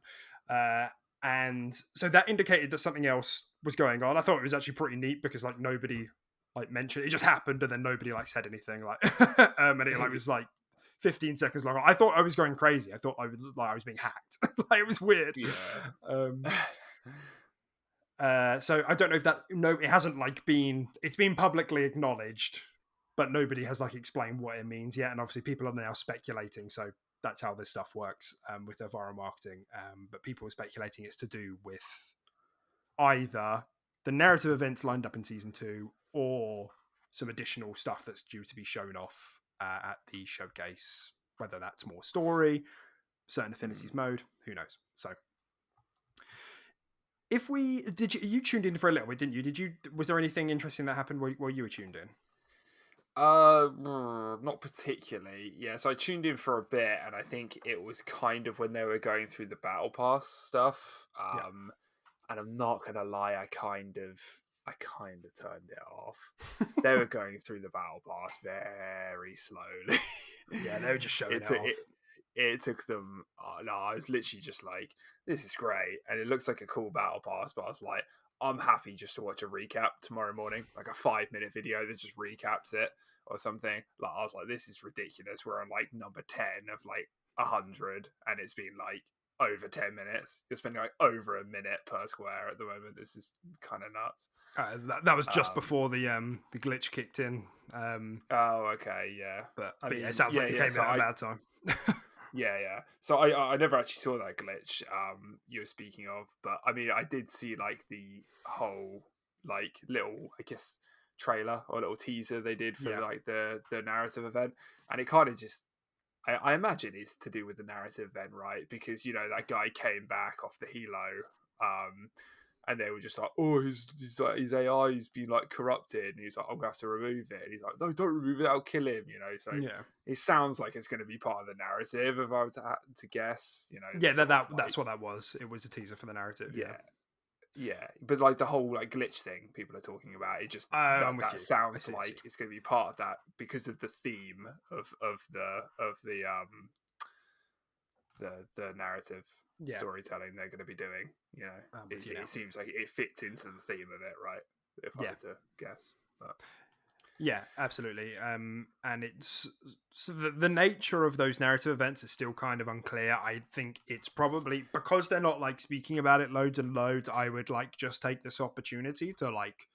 And so that indicated that something else was going on. I thought it was actually pretty neat because like nobody like mentioned it. It just happened and then nobody like said anything like, and it like was like 15 seconds long. I thought I was going crazy. I thought I was being hacked. Like it was weird. So I don't know if that, no, it hasn't like it's been publicly acknowledged, but nobody has like explained what it means yet. And obviously people are now speculating. So that's how this stuff works with their viral marketing. But people are speculating it's to do with either the narrative events lined up in season 2 or some additional stuff that's due to be shown off at the showcase, whether that's more story, certain affinities mode, who knows. So you tuned in for a little bit, didn't you? Was there anything interesting that happened while you were tuned in? Not particularly. Yeah, so I tuned in for a bit, and I think it was kind of when they were going through the battle pass stuff. And I'm not gonna lie, I kind of turned it off. They were going through the battle pass very slowly. Yeah, they were just showing it off. It took them. I was literally just like, "This is great," and it looks like a cool battle pass. But I was like, I'm happy just to watch a recap tomorrow morning, like a 5-minute video that just recaps it or something. Like I was like, this is ridiculous. We're on like number 10 of like 100, and it's been like over 10 minutes. You're spending like over a minute per square at the moment. This is kind of nuts. That was just before the glitch kicked in. Oh, okay, yeah. But yeah, it sounds like it came in at a bad time. Yeah. So I never actually saw that glitch you were speaking of, but I mean I did see like the whole like little, I guess, trailer or little teaser they did for like the narrative event, and it kind of just I imagine it's to do with the narrative event, right? Because that guy came back off the helo, and they were just like, oh, his AI's been like corrupted, and he's like, I'm gonna have to remove it. And he's like, no, don't remove it, I'll kill him. So it sounds like it's going to be part of the narrative. If I were to guess, that's what that was. It was a teaser for the narrative. Yeah. But like the whole like glitch thing people are talking about, it just that sounds like it's going to be part of that because of the theme of the narrative storytelling they're going to it seems like it fits into the theme of it, right? If I were to guess. But. Yeah, absolutely. And it's the nature of those narrative events is still kind of unclear. I think it's probably because they're not like speaking about it loads and loads. I would like just take this opportunity to like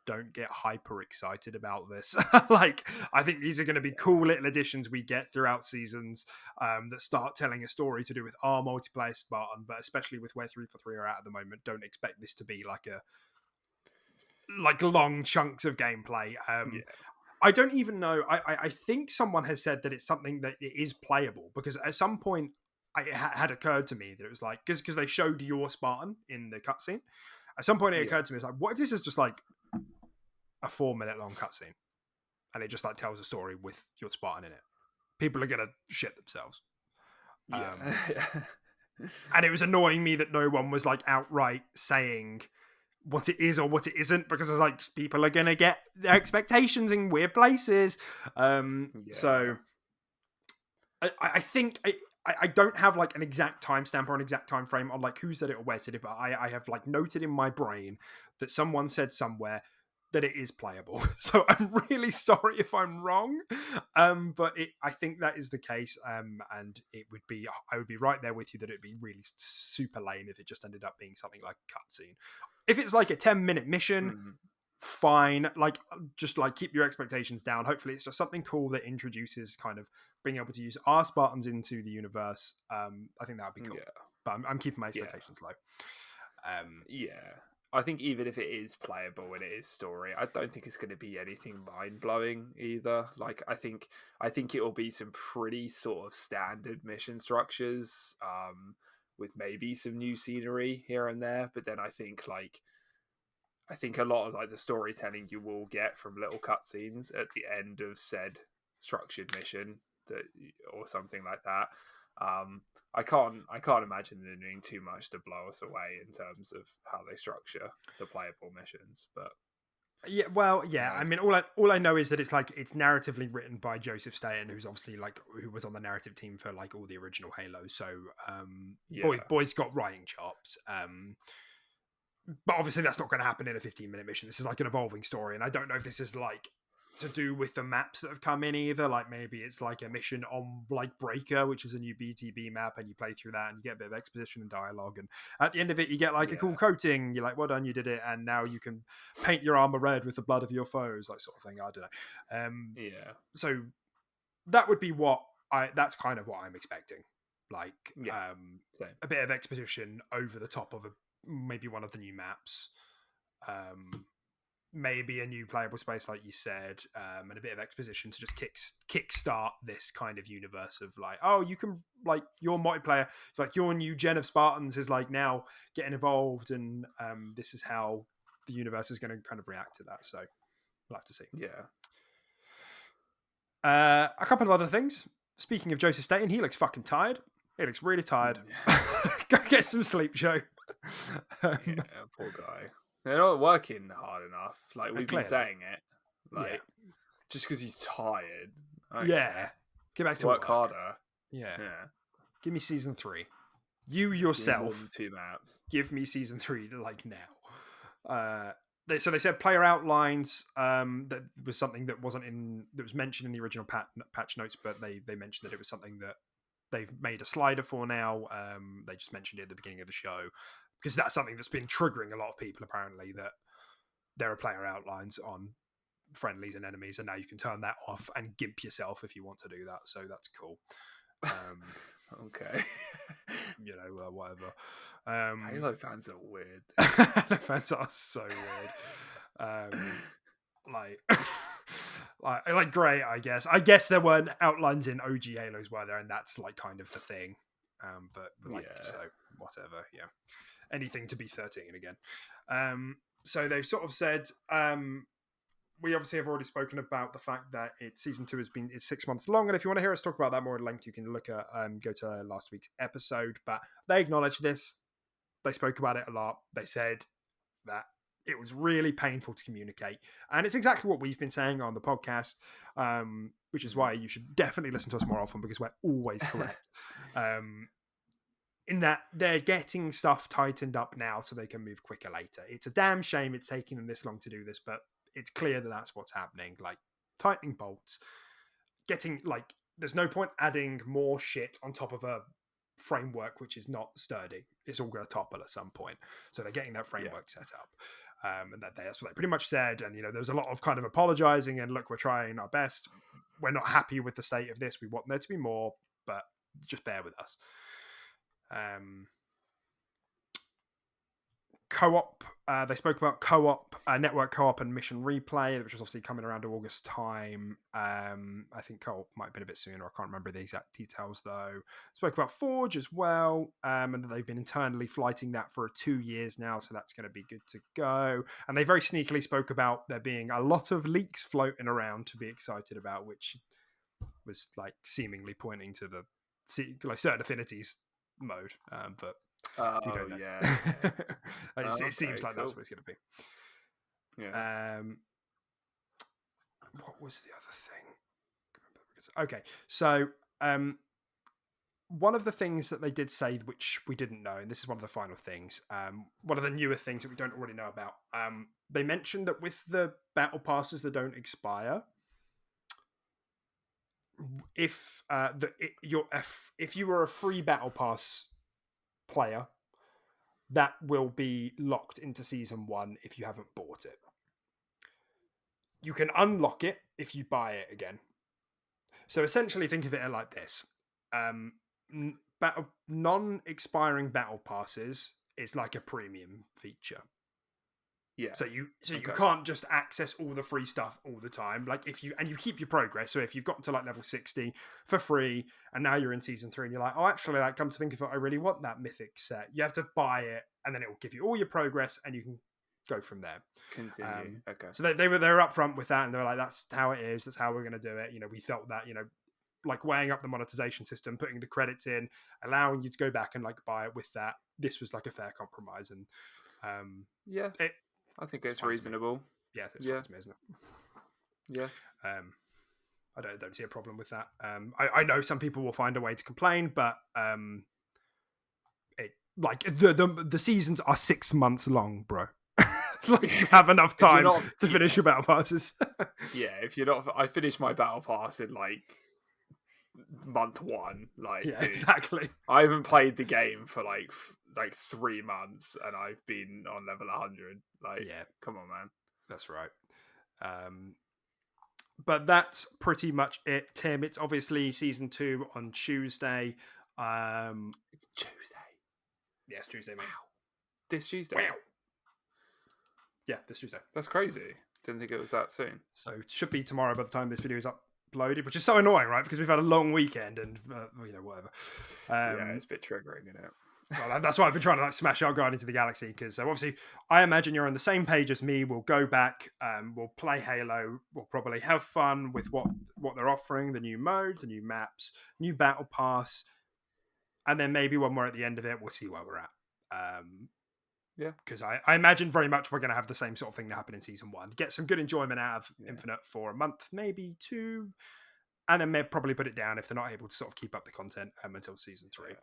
don't get hyper excited about this. Like I think these are going to be cool little additions we get throughout seasons that start telling a story to do with our multiplayer Spartan, but especially with where 343 are at the moment, don't expect this to be like long chunks of gameplay. I don't even know. I think someone has said that it's something that it is playable, because at some point it had occurred to me that it was like, because they showed your Spartan in the cutscene. At some point it occurred to me, it's like, what if this is just like a 4-minute long cutscene and it just like tells a story with your Spartan in it? People are gonna shit themselves. And it was annoying me that no one was like outright saying what it is or what it isn't, because it's like people are gonna get their expectations in weird places. So I think I don't have like an exact timestamp or an exact time frame on like who said it or where said it, but I have like noted in my brain that someone said somewhere that it is playable. So I'm really sorry if I'm wrong, but I think that is the case, and I would be right there with you that it'd be really super lame if it just ended up being something like a cutscene. If it's like a 10-minute mission, fine. Like, just like keep your expectations down. Hopefully, it's just something cool that introduces kind of being able to use our Spartans into the universe. I think that would be cool. Yeah. But I'm keeping my Yeah. expectations low. Yeah. I think even if it is playable and it is story, I don't think it's going to be anything mind blowing either. Like I think it will be some pretty sort of standard mission structures, with maybe some new scenery here and there. But then I think a lot of like the storytelling you will get from little cutscenes at the end of said structured mission or something like that. I can't imagine them doing too much to blow us away in terms of how they structure the playable missions. But yeah, well, yeah. I mean, all I know is that it's like it's narratively written by Joseph Staten, who's obviously like who was on the narrative team for like all the original Halo. So, boy's got writing chops. But obviously that's not going to happen in a 15-minute mission. This is like an evolving story, and I don't know if this is like to do with the maps that have come in either. Like maybe it's like a mission on like Breaker, which is a new BTB map, and you play through that and you get a bit of exposition and dialogue, and at the end of it you get like a cool coating. You're like, well done, you did it, and now you can paint your armor red with the blood of your foes, like sort of thing. I don't know. So that would be that's kind of what I'm expecting. Like a bit of exposition over the top of maybe one of the new maps, maybe a new playable space like you said, and a bit of exposition to just kickstart this kind of universe of like, oh, you can like your multiplayer, like your new gen of Spartans is like now getting involved, and this is how the universe is going to kind of react to that. So we'll have to see. A couple of other things. Speaking of Joseph Staten, he looks fucking tired. He looks really tired. Go get some sleep, Joe. Poor guy. They're not working hard enough. Like we've been saying it. Like just because he's tired. Get back to work harder. Yeah. Give me season 3. You yourself. 2 maps. Give me season 3 like now. So they said player outlines. That was something that was mentioned in the original patch notes, but they mentioned that it was something that they've made a slider for now. They just mentioned it at the beginning of the show because that's something that's been triggering a lot of people apparently, that there are player outlines on friendlies and enemies, and now you can turn that off and gimp yourself if you want to do that. So that's cool. Okay. Whatever. Halo fans are weird. Halo fans are so weird. Like great, I guess. I guess there weren't outlines in OG Halos, were there? And that's like kind of the thing. So whatever. Yeah, anything to be 13 again. So they've sort of said. We obviously have already spoken about the fact that season 2 it's 6 months long, and if you want to hear us talk about that more at length, you can look at go to last week's episode. But they acknowledged this. They spoke about it a lot. They said that it was really painful to communicate, and it's exactly what we've been saying on the podcast, which is why you should definitely listen to us more often, because we're always correct. In that they're getting stuff tightened up now so they can move quicker later. It's a damn shame it's taking them this long to do this, but it's clear that that's what's happening. Like tightening bolts, there's no point adding more shit on top of a framework which is not sturdy. It's all going to topple at some point. So they're getting that framework set up. And that's what they pretty much said. And, there was a lot of kind of apologizing and look, we're trying our best. We're not happy with the state of this. We want there to be more, but just bear with us. Co-op, they spoke about co-op, network co-op and mission replay, which was obviously coming around August time. I think co-op might have been a bit sooner. I can't remember the exact details though. Spoke about Forge as well, and they've been internally flighting that for 2 years now, so that's going to be good to go. And they very sneakily spoke about there being a lot of leaks floating around to be excited about, which was like seemingly pointing to the certain affinities mode, but you don't know. It seems like that's what it's going to be. What was the other thing? Okay, so one of the things that they did say, which we didn't know, and this is one of the final things, one of the newer things that we don't already know about, they mentioned that with the battle passes that don't expire, if you were a free battle pass player, that will be locked into season 1 if you haven't bought it. you can unlock it if you buy it again. So essentially, think of it like this: non-expiring battle passes is like a premium feature. Yeah. So you can't just access all the free stuff all the time. Like you keep your progress. So if you've got to like level 60 for free, and now you're in season 3, and you're like, oh, actually, like, come to think of it, I really want that mythic set. You have to buy it, and then it will give you all your progress, and you can go from there. Continue. Okay. So they were upfront with that, and they were like, that's how it is. That's how we're going to do it. We felt that like weighing up the monetization system, putting the credits in, allowing you to go back and like buy it with that. This was like a fair compromise, and I think it's reasonable. Yeah, it's fine to me, isn't it? Yeah. I don't see a problem with that. I know some people will find a way to complain, but the seasons are 6 months long, bro. Like you have enough time to finish your battle passes. Yeah, if you're not, I finished my battle pass in like month 1. Like, yeah, exactly. I haven't played the game for like 3 months, and I've been on level 100. Like, yeah, come on, man. That's right. But that's pretty much it, Tim. It's obviously season 2 on Tuesday. It's Tuesday. Yeah, it's Tuesday, man. Wow. This Tuesday. Wow. Yeah, this Tuesday. That's crazy. Didn't think it was that soon. So it should be tomorrow by the time this video is uploaded, which is so annoying, right? Because we've had a long weekend and whatever. Yeah, it's a bit triggering, isn't it? Well, that's why I've been trying to like smash out Guardians of the Galaxy, because obviously I imagine you're on the same page as me. We'll go back, we'll play Halo, we'll probably have fun with what they're offering, the new modes, the new maps, new battle pass, and then maybe one more at the end of it. We'll see where we're at. Yeah, because I imagine very much we're going to have the same sort of thing that happened in season 1. Get some good enjoyment out of Infinite for a month, maybe 2, and then probably put it down if they're not able to sort of keep up the content until season 3.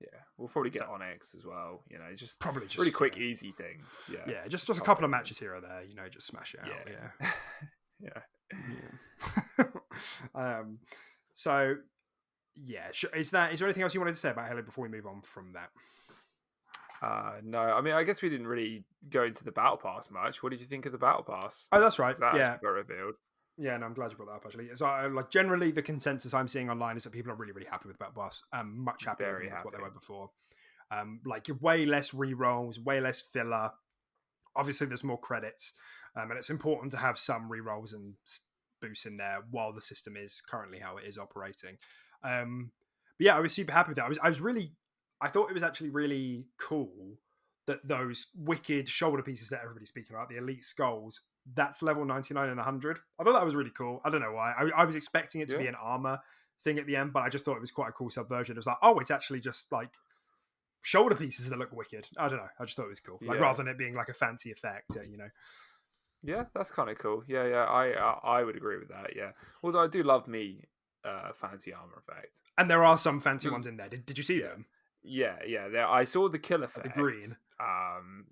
Yeah, we'll probably get Onyx as well. Just probably just really quick, easy things. Yeah, just a couple of matches here or there. Just smash it out. Yeah. So yeah, is there anything else you wanted to say about Halo before we move on from that? No, I mean, I guess we didn't really go into the battle pass much. What did you think of the battle pass? Oh, that's right. That got revealed. Yeah, no, I'm glad you brought that up, actually. So, generally, the consensus I'm seeing online is that people are really, really happy with Battle Pass. Much happier than what they were before. Way less rerolls, way less filler. Obviously, there's more credits, and it's important to have some rerolls and boosts in there while the system is currently how it is operating. But yeah, I was super happy with that. I thought it was actually really cool that those wicked shoulder pieces that everybody's speaking about, the elite skulls, that's level 99 and 100. I thought that was really cool. I don't know why. I was expecting it to be an armor thing at the end, but I just thought it was quite a cool subversion. It was like, oh, it's actually just like shoulder pieces that look wicked. I don't know. I just thought it was cool. Rather than it being like a fancy effect, Yeah, that's kind of cool. Yeah. I would agree with that. Yeah. Although I do love fancy armor effect. And there are some fancy ones in there. Did you see them? Yeah. I saw the kill effect. The green.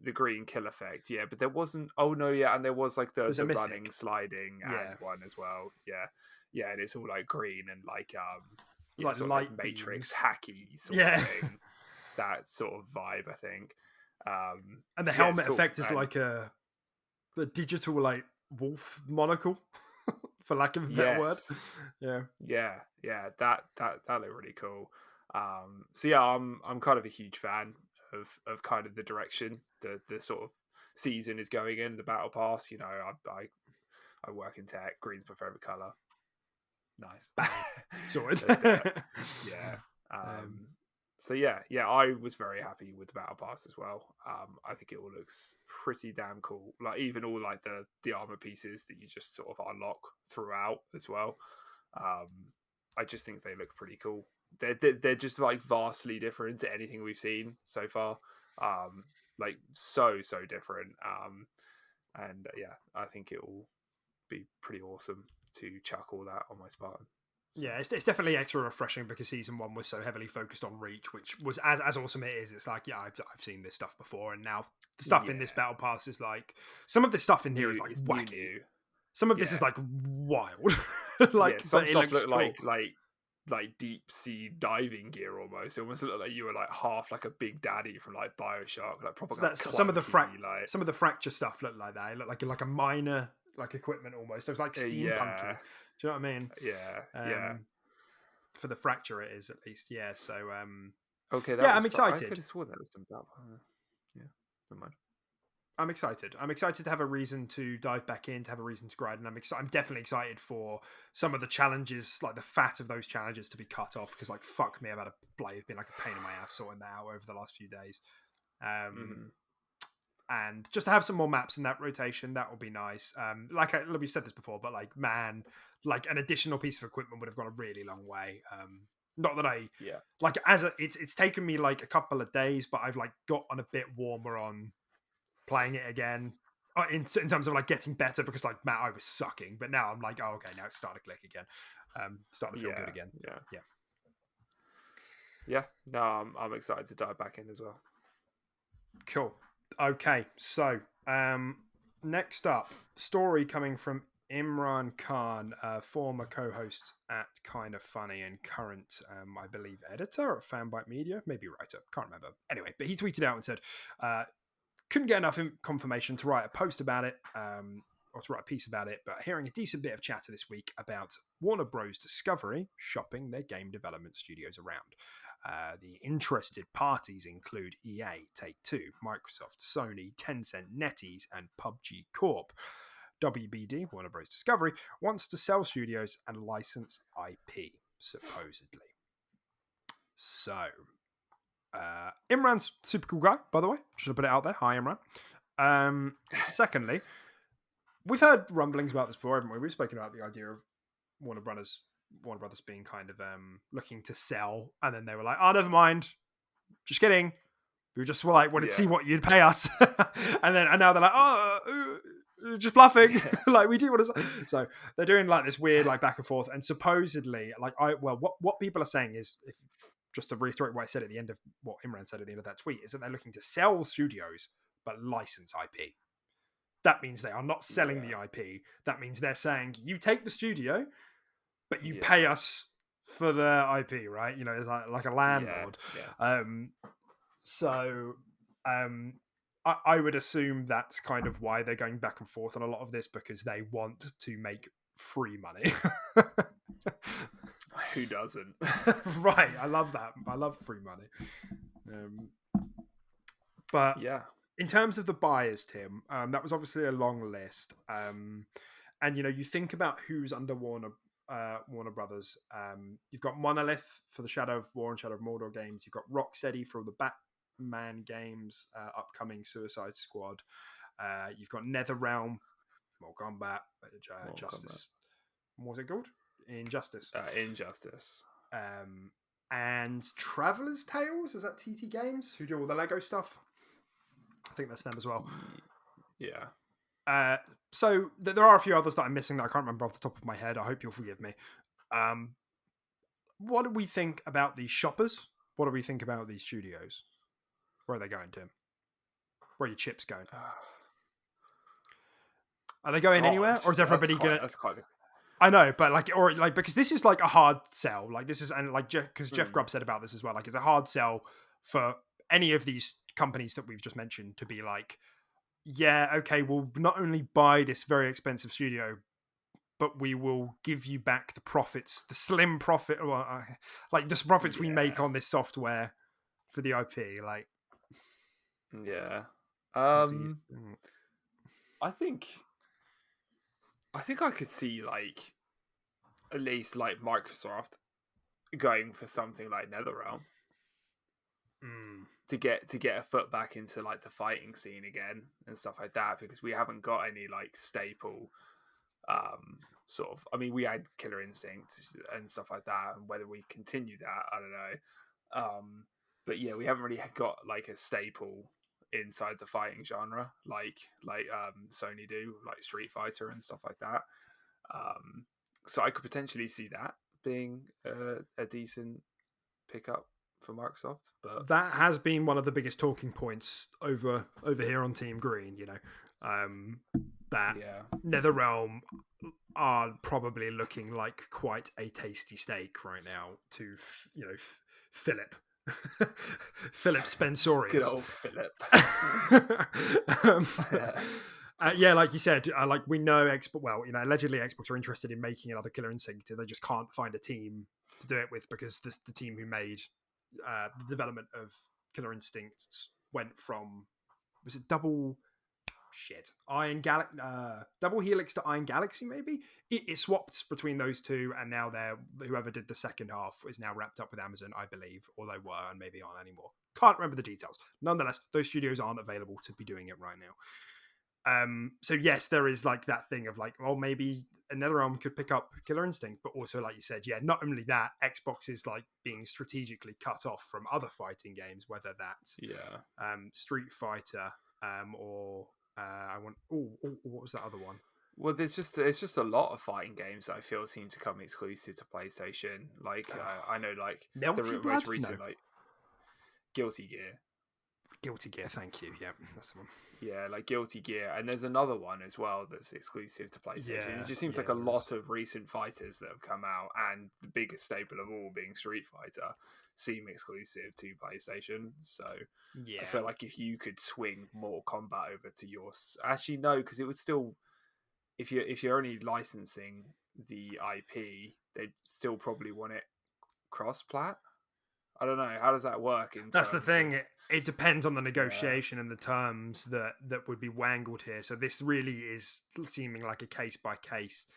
The green kill effect. Yeah, but there wasn't. Oh no, yeah, and there was like the running, sliding, and one as well. Yeah, and it's all like green and like sort light of like Matrix hacky sort of thing. That sort of vibe, I think. And the helmet effect is like the digital like wolf monocle, for lack of a better word. Yeah. That looked really cool. So yeah, I'm kind of a huge fan of kind of the direction the sort of season is going in, the battle pass. I work in tech. Green's my favorite color. Nice. Sorted. Yeah. So yeah, I was very happy with the battle pass as well. I think it all looks pretty damn cool. Like even all like the armor pieces that you just sort of unlock throughout as well. I just think they look pretty cool. They're just like vastly different to anything we've seen so far. Like so different. And yeah, I think it will be pretty awesome to chuck all that on my Spartan. Yeah, it's definitely extra refreshing because season 1 was so heavily focused on reach, which was as awesome it is. It's like, yeah, I've seen this stuff before, and now the stuff in this battle pass is like some of the stuff in here is like wacky. New. Some of this is like wild. Some stuff look cool. like deep sea diving gear almost. It almost looked like you were like half like a big daddy from like BioShock, like proper. Some of the fracture stuff looked like that. It looked like a miner like equipment almost. So it's like steampunky. Yeah. Do you know what I mean? Yeah. For the fracture, it is at least. Yeah. So Okay, that yeah, was. I'm I excited. could have sworn that was some that. Yeah, never mind. I'm excited. I'm excited to have a reason to dive back in, to have a reason to grind, and I'm definitely excited for some of the challenges, like the fat of those challenges, to be cut off. Because like fuck me, I've had it's been like a pain in my ass sorting that out over the last few days. And just to have some more maps in that rotation, that would be nice. Like we said this before, but like man, like an additional piece of equipment would have gone a really long way. Not that like it's taken me like a couple of days, but I've like gotten a bit warmer on playing it again in terms of like getting better, because like I was sucking, but now I'm like, oh okay, now it's starting to click again, starting to feel good again. Yeah. No, I'm excited to dive back in as well. Cool. Okay, so next up, story coming from Imran Khan, former co-host at Kind of Funny and current, I believe, editor at Fanbyte Media, maybe writer, can't remember. Anyway, but he tweeted out and said, couldn't get enough confirmation to write a post about it, or to write a piece about it, but hearing a decent bit of chatter this week about Warner Bros. Discovery shopping their game development studios around. The interested parties include EA, Take-Two, Microsoft, Sony, Tencent, NetEase, and PUBG Corp. WBD, Warner Bros. Discovery, wants to sell studios and license IP, supposedly. So, Imran's super cool guy, by the way. Just to put it out there. Hi, Imran. Secondly, we've heard rumblings about this before, haven't we? We've spoken about the idea of Warner Brothers being kind of looking to sell, and then they were like, oh, never mind, just kidding, we just were like wanted to see what you'd pay us. and now they're like, oh, just bluffing. Like, we do want to. So they're doing like this weird like back and forth, and supposedly like what people are saying is, if just to reiterate what I said at the end of what Imran said at the end of that tweet, is that they're looking to sell studios but license IP. That means they are not selling the IP. That means they're saying, you take the studio, but you pay us for the IP, right? You know, it's like a landlord. I would assume that's kind of why they're going back and forth on a lot of this, because they want to make free money. Who doesn't? Right. I love that. I love free money. But in terms of the buyers, Tim, that was obviously a long list. And you know, you think about who's under Warner Brothers. You've got Monolith for the Shadow of War and Shadow of Mordor games. You've got Rocksteady for all the Batman games, upcoming Suicide Squad. You've got NetherRealm, Mortal Kombat, Justice. What was it called? Injustice. Injustice. And Traveller's Tales. Is that TT Games, who do all the Lego stuff? I think that's them as well. Yeah. So there are a few others that I'm missing that I can't remember off the top of my head. I hope you'll forgive me. What do we think about these shoppers? What do we think about these studios? Where are they going, Tim? Where are your chips going? Are they going anywhere, or is everybody gonna? That's quite. I know, but because this is like a hard sell. Like this is, and like because Jeff Grubb said about this as well. Like it's a hard sell for any of these companies that we've just mentioned to be like, yeah, okay, we'll not only buy this very expensive studio, but we will give you back the profits, the slim profit, like the profits we make on this software for the IP. Like, I think I could see like at least like Microsoft going for something like NetherRealm. To get a foot back into like the fighting scene again and stuff like that, because we haven't got any like staple sort of. I mean, we had Killer Instinct and stuff like that, and whether we continue that, I don't know. But yeah, we haven't really got like a staple inside the fighting genre like Sony do, like Street Fighter and stuff like that. So I could potentially see that being a decent pickup for Microsoft, but that has been one of the biggest talking points over here on Team Green. You know, that NetherRealm are probably looking like quite a tasty steak right now to Philip Spensorius. Good old Philip. Yeah, like you said, like we know Xbox. Well, allegedly Xbox are interested in making another Killer Instinct. They just can't find a team to do it with because the team who made the development of Killer Instincts went from, was it Double Helix to Iron Galaxy? Maybe it swapped between those two, and now whoever did the second half is now wrapped up with Amazon, I believe, or they were and maybe aren't anymore. Can't remember the details. Nonetheless, those studios aren't available to be doing it right now. So yes, there is like that thing of like, well, maybe NetherRealm could pick up Killer Instinct, but also like you said, yeah, not only that, Xbox is like being strategically cut off from other fighting games, whether that's Street Fighter, or what was that other one? Well, it's just a lot of fighting games that I feel seem to come exclusive to PlayStation. Like I know, like Melty the Blood? most recent, No. like Guilty Gear. Guilty Gear, thank you. Yeah, that's the one. Yeah, like Guilty Gear, and there's another one as well that's exclusive to PlayStation. Yeah, It just seems like a lot of recent fighters that have come out, and the biggest staple of all being Street Fighter, seem exclusive to PlayStation. So yeah, I feel like if you could swing Mortal Kombat over to yours, actually no, because it would still, if you're only licensing the IP, they'd still probably want it cross-plat. I don't know. How does that work? That's the thing. It depends on the negotiation and the terms that would be wangled here. So this really is seeming like a case by case,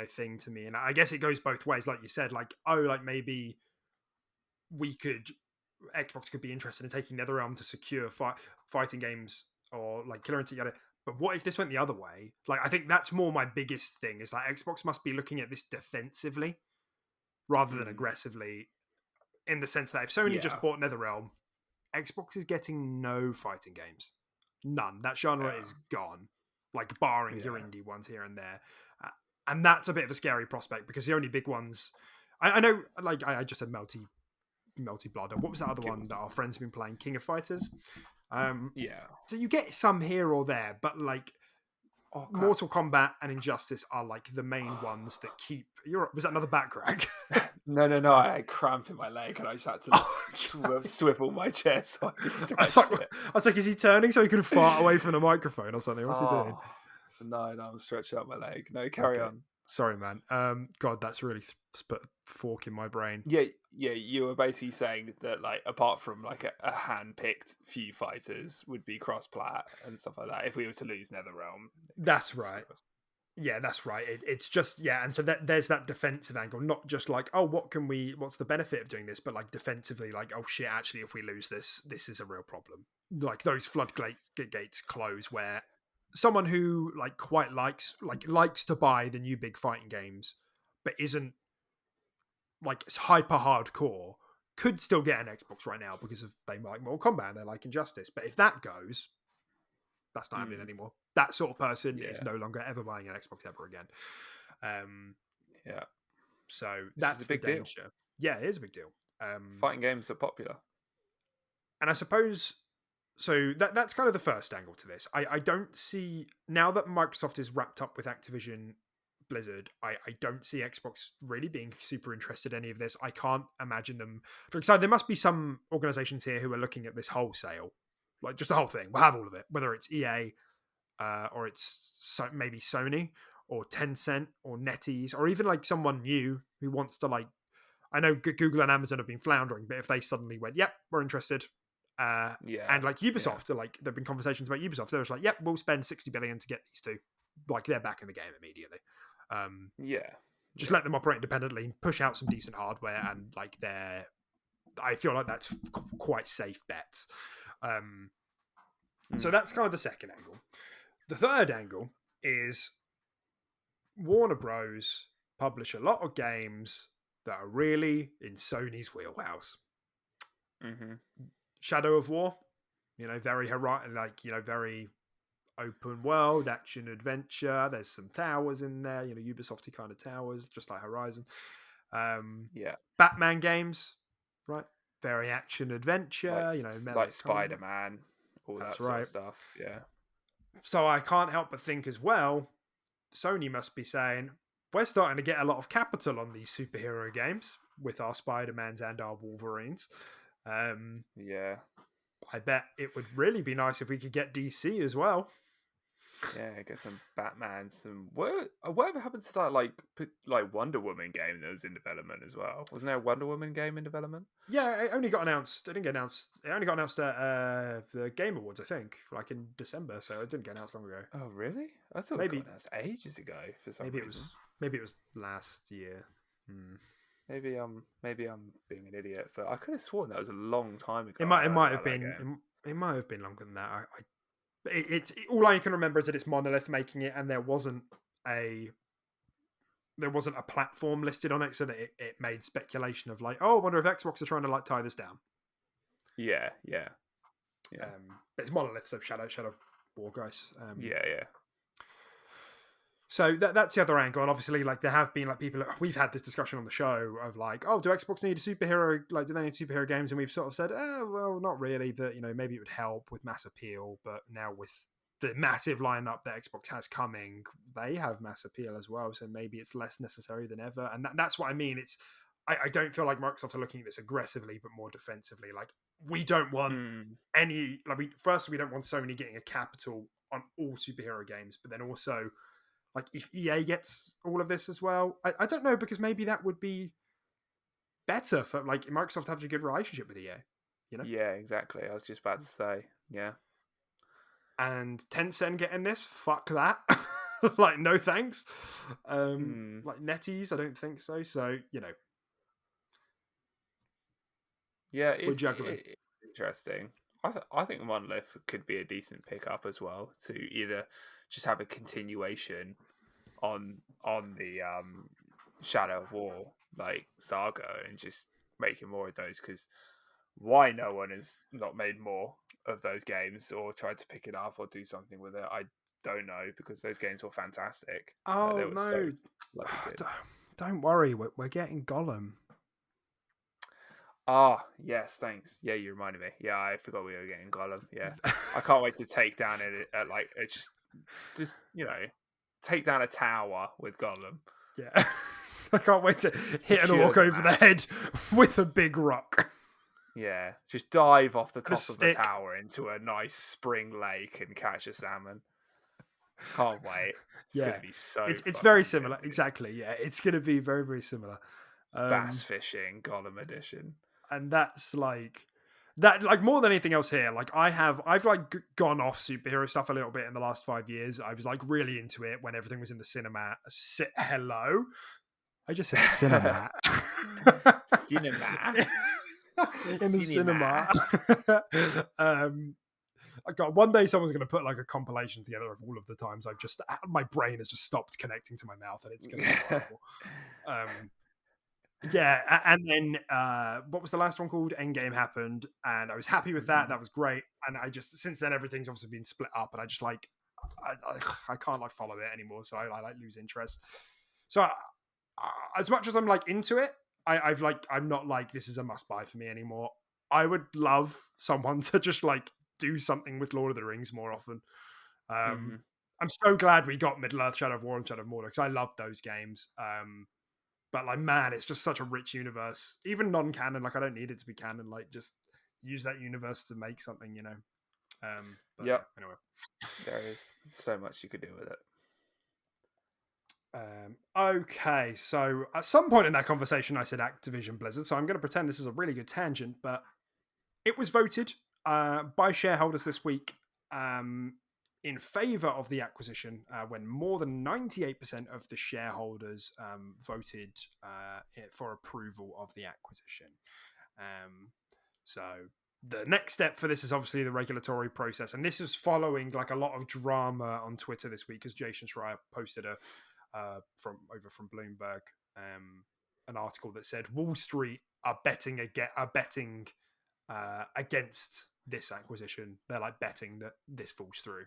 thing to me. And I guess it goes both ways, like you said. Like, like maybe Xbox could be interested in taking NetherRealm to secure fighting games or like Killer Instinct. But what if this went the other way? Like, I think that's more my biggest thing. Is like Xbox must be looking at this defensively rather than aggressively. In the sense that if Sony just bought NetherRealm, Xbox is getting no fighting games. None. That genre is gone. Like, barring your indie ones here and there. And that's a bit of a scary prospect because the only big ones... I know, like, I just said Melty Blood. What was that other one that our friends have been playing? King of Fighters? So you get some here or there, but, like, Mortal Kombat and Injustice are, like, the main ones that keep... Was that another back crack? No. I had cramp in my leg and I just had to swivel my chair so I could stretch it. I was like, is he turning so he could fart away from the microphone or something? What's he doing? No, I'm stretching out my leg. No, carry on. Sorry, man. God, that's really put a fork in my brain. Yeah. You were basically saying that, like, apart from like a hand-picked few fighters would be cross-plat and stuff like that. If we were to lose NetherRealm, that's right. Yeah, that's right. It's just and so there's that defensive angle, not just like, oh, what's the benefit of doing this, but like defensively, like, oh shit, actually, if we lose this is a real problem. Like those floodgates close where someone who like quite likes to buy the new big fighting games, but isn't like hyper hardcore, could still get an Xbox right now because they like Mortal Kombat and they like Injustice. But if that goes, that's not happening anymore. That sort of person is no longer ever buying an Xbox ever again. So that's the danger. Deal. Yeah, it is a big deal. Fighting games are popular. And I suppose, so that's kind of the first angle to this. I don't see, now that Microsoft is wrapped up with Activision Blizzard, I don't see Xbox really being super interested in any of this. I can't imagine them. So there must be some organizations here who are looking at this wholesale, like just the whole thing. We'll have all of it, whether it's EA, or it's maybe Sony or Tencent or NetEase, or even like someone new who wants to, like, I know Google and Amazon have been floundering, but if they suddenly went, yep, we're interested. And like Ubisoft, like there've been conversations about Ubisoft. They was like, yep, we'll spend 60 billion to get these two. Like they're back in the game immediately. Just let them operate independently, push out some decent hardware, and like I feel like that's quite safe bets. So that's kind of the second angle. The third angle is Warner Bros. Publish a lot of games that are really in Sony's wheelhouse. Shadow of War, very very open world action adventure. There's some towers in there, Ubisofty kind of towers, just like Horizon. Batman games, right? Very action adventure, like Spider-Man, all that sort of stuff. Yeah. So I can't help but think as well, Sony must be saying, we're starting to get a lot of capital on these superhero games with our Spider-Mans and our Wolverines. I bet it would really be nice if we could get DC as well. Yeah, get some Batman. Whatever happened to that like Wonder Woman game that was in development as well? Wasn't there a Wonder Woman game in development? Yeah, it only got announced. It didn't get announced. It only got announced at the Game Awards, I think, like in December. So it didn't get announced long ago. Oh, really? I thought it got Maybe, announced ages ago for some maybe it reason. was, maybe it was last year. Hmm. Maybe I'm being an idiot, but I could have sworn that was a long time ago. It I might, it heard might have about that been, game. it might have been longer than that. It's all I can remember is that it's Monolith making it, and a there wasn't a platform listed on it, so that it made speculation of like, oh, I wonder if Xbox are trying to like tie this down. Yeah. But it's Monolith, so Shadow of War guys. Yeah. So that's the other angle, and obviously, like there have been like people. We've had this discussion on the show of like, oh, do Xbox need a superhero? Like, do they need superhero games? And we've sort of said, oh, well, not really. That maybe it would help with mass appeal, but now with the massive lineup that Xbox has coming, they have mass appeal as well. So maybe it's less necessary than ever, and that's what I mean. I don't feel like Microsoft are looking at this aggressively, but more defensively. Like we don't want any. Like we don't want Sony getting a capital on all superhero games, but then also. Like, if EA gets all of this as well, I don't know, because maybe that would be better for, like, Microsoft having a good relationship with EA, Yeah, exactly. I was just about to say, yeah. And Tencent getting this, fuck that. Like, no thanks. Like, NetEase, I don't think so. So, Yeah, we're juggling. it's interesting. I think Monolith could be a decent pickup as well to either just have a continuation on the Shadow of War like saga and just making more of those, because why no one has not made more of those games or tried to pick it up or do something with it, I don't know, because those games were fantastic. They Oh, were so no. bloody good. Don't worry, we're getting Gollum. Ah, yes, thanks. Yeah, you reminded me. Yeah, I forgot we were getting Gollum. Yeah, I can't wait to take down it. It's just take down a tower with Gollum. Yeah. I can't wait to hit an Secure orc the over the map. head with a big rock. Yeah, just dive off the And a top of the stick. tower into a nice spring lake and catch a salmon. Can't wait. It's gonna be so. It's very fucking similar. good, dude. Exactly. Yeah, it's gonna be very, very similar. Bass fishing Gollum edition. And that's like that. Like more than anything else here. Like I've like gone off superhero stuff a little bit in the last 5 years. I was like really into it when everything was in the cinema. Hello, I just said cinema. Cinema. In the cinema. I got one day someone's going to put like a compilation together of all of the times I've just my brain has just stopped connecting to my mouth, and it's going to be horrible. Yeah, and then what was the last one called? Endgame happened, and I was happy with that. That was great. And I just since then everything's obviously been split up, and I just like I can't like follow it anymore, so I like lose interest. So as much as I'm like into it, I'm not like this is a must buy for me anymore. I would love someone to just like do something with Lord of the Rings more often. I'm so glad we got Middle Earth, Shadow of War, and Shadow of Mordor, because I loved those games. But like, man, it's just such a rich universe. Even non-canon, like I don't need it to be canon. Like, just use that universe to make something, But Yep. yeah, anyway, there is so much you could do with it. Okay, so at some point in that conversation, I said Activision Blizzard, so I'm going to pretend this is a really good tangent, but it was voted by shareholders this week in favour of the acquisition when more than 98% of the shareholders voted for approval of the acquisition. So the next step for this is obviously the regulatory process, and this is following like a lot of drama on Twitter this week, because Jason Schreier posted from Bloomberg an article that said Wall Street are betting against this acquisition. They're like betting that this falls through.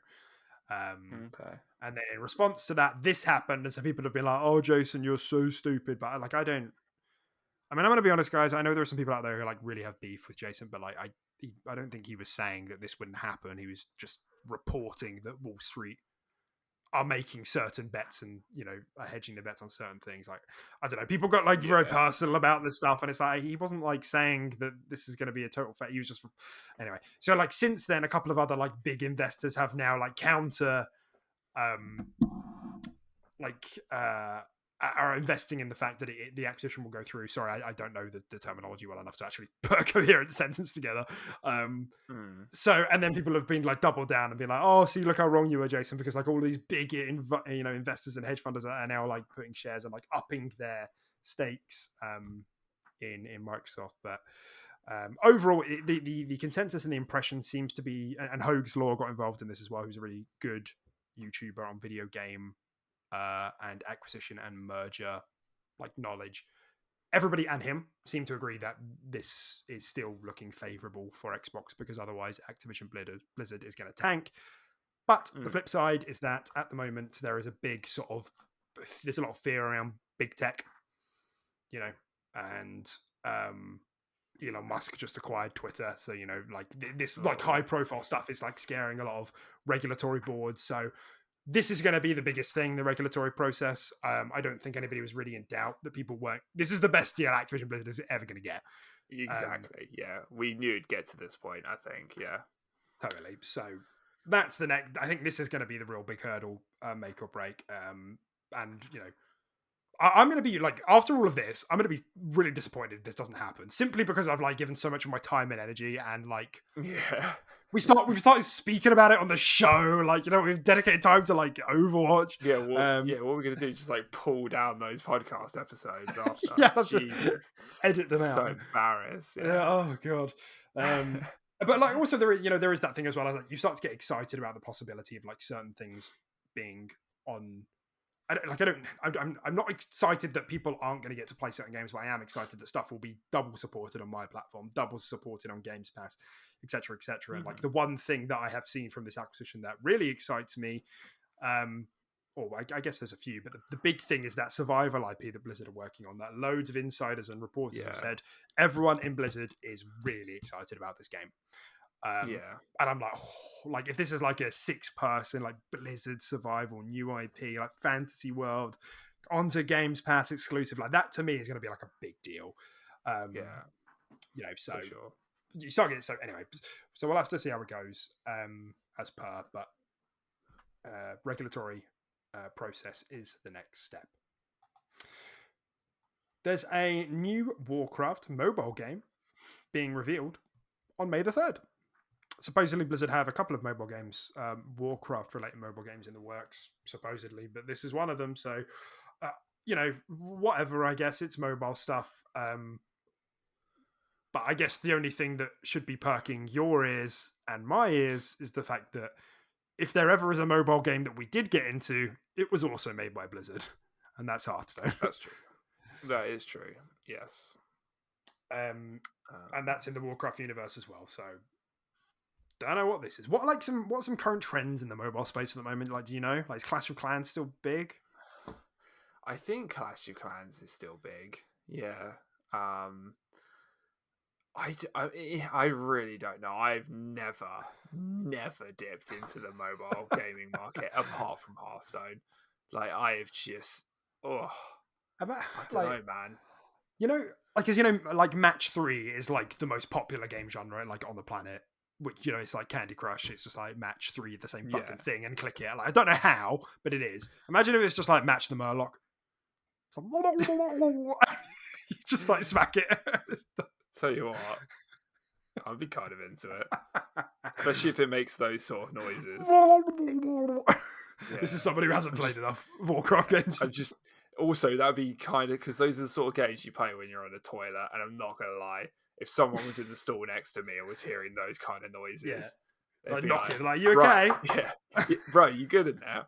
Okay. And then in response to that, this happened, and some people have been like, "Oh, Jason, you're so stupid." But like, I mean, I'm going to be honest, guys. I know there are some people out there who like really have beef with Jason, but like, I don't think he was saying that this wouldn't happen. He was just reporting that Wall Street are making certain bets and are hedging their bets on certain things. Like, I don't know, people got like very personal about this stuff, and it's like he wasn't like saying that this is going to be a total fact. He was just anyway. So like since then, a couple of other like big investors have now like counter like are investing in the fact that the acquisition will go through. Sorry, I don't know the terminology well enough to actually put a coherent sentence together. So, and then people have been like double down and been like, oh, see, look how wrong you were, Jason, because like all these big investors and hedge funders are now like putting shares and like upping their stakes in Microsoft. But overall, the consensus and the impression seems to be, and Hoag's Law got involved in this as well, who's a really good YouTuber on video game and acquisition and merger like knowledge. Everybody and him seem to agree that this is still looking favorable for Xbox because otherwise Activision Blizzard is going to tank. But the flip side is that at the moment there is a big there's a lot of fear around big tech, and Elon Musk just acquired Twitter. So, like this like high profile stuff is like scaring a lot of regulatory boards. So this is going to be the biggest thing, the regulatory process. I don't think anybody was really in doubt that people weren't. This is the best deal Activision Blizzard is ever going to get. Exactly. Yeah. We knew it'd get to this point, I think. Yeah. Totally. So that's the next. I think this is going to be the real big hurdle, make or break. And, I'm going to be like, after all of this, I'm going to be really disappointed if this doesn't happen, simply because I've like given so much of my time and energy and like, we've started speaking about it on the show. Like, we've dedicated time to like Overwatch. Yeah. Well, what we're going to do is just like pull down those podcast episodes after. Yeah, Jesus. Edit them out. So embarrassed. Yeah. Oh God. But like, also there is that thing as well. Like, you start to get excited about the possibility of like certain things being on. I'm not excited that people aren't going to get to play certain games, but I am excited that stuff will be double supported on my platform, double supported on Games Pass, etc., etc. And like the one thing that I have seen from this acquisition that really excites me, I guess there's a few, but the big thing is that survival IP that Blizzard are working on. That loads of insiders and reporters have said everyone in Blizzard is really excited about this game. And I'm like, if this is like a 6-person like Blizzard survival new IP, like fantasy world onto Games Pass exclusive, like that to me is going to be like a big deal. So sure. You start getting so anyway. So we'll have to see how it goes as per, but regulatory process is the next step. There's a new Warcraft mobile game being revealed on May the 3rd. Supposedly Blizzard have a couple of mobile games, Warcraft related mobile games in the works, supposedly, but this is one of them. So, whatever, I guess it's mobile stuff. But I guess the only thing that should be perking your ears and my ears is the fact that if there ever is a mobile game that we did get into, it was also made by Blizzard, and that's Hearthstone. That's true. That is true. Yes. And that's in the Warcraft universe as well. So don't know what this is. What some current trends in the mobile space at the moment? Like, do you know? Like, is Clash of Clans still big? I think Clash of Clans is still big. Yeah. I really don't know. I've never dipped into the mobile gaming market apart from Hearthstone. Like, I've just I don't know, man. Like match 3 is like the most popular game genre like on the planet. Which, it's like Candy Crush. It's just like match 3, the same fucking thing, and click it. Like, I don't know how, but it is. Imagine if it's just like match the Murloc. You just like smack it. Tell you what, I'd be kind of into it. Especially if it makes those sort of noises. This is somebody who hasn't played enough Warcraft games. Also, that'd be kind of, because those are the sort of games you play when you're on the toilet, and I'm not going to lie, if someone was in the stall next to me and was hearing those kind of noises, like knocking, like, you okay? Yeah. Bro, you good in there?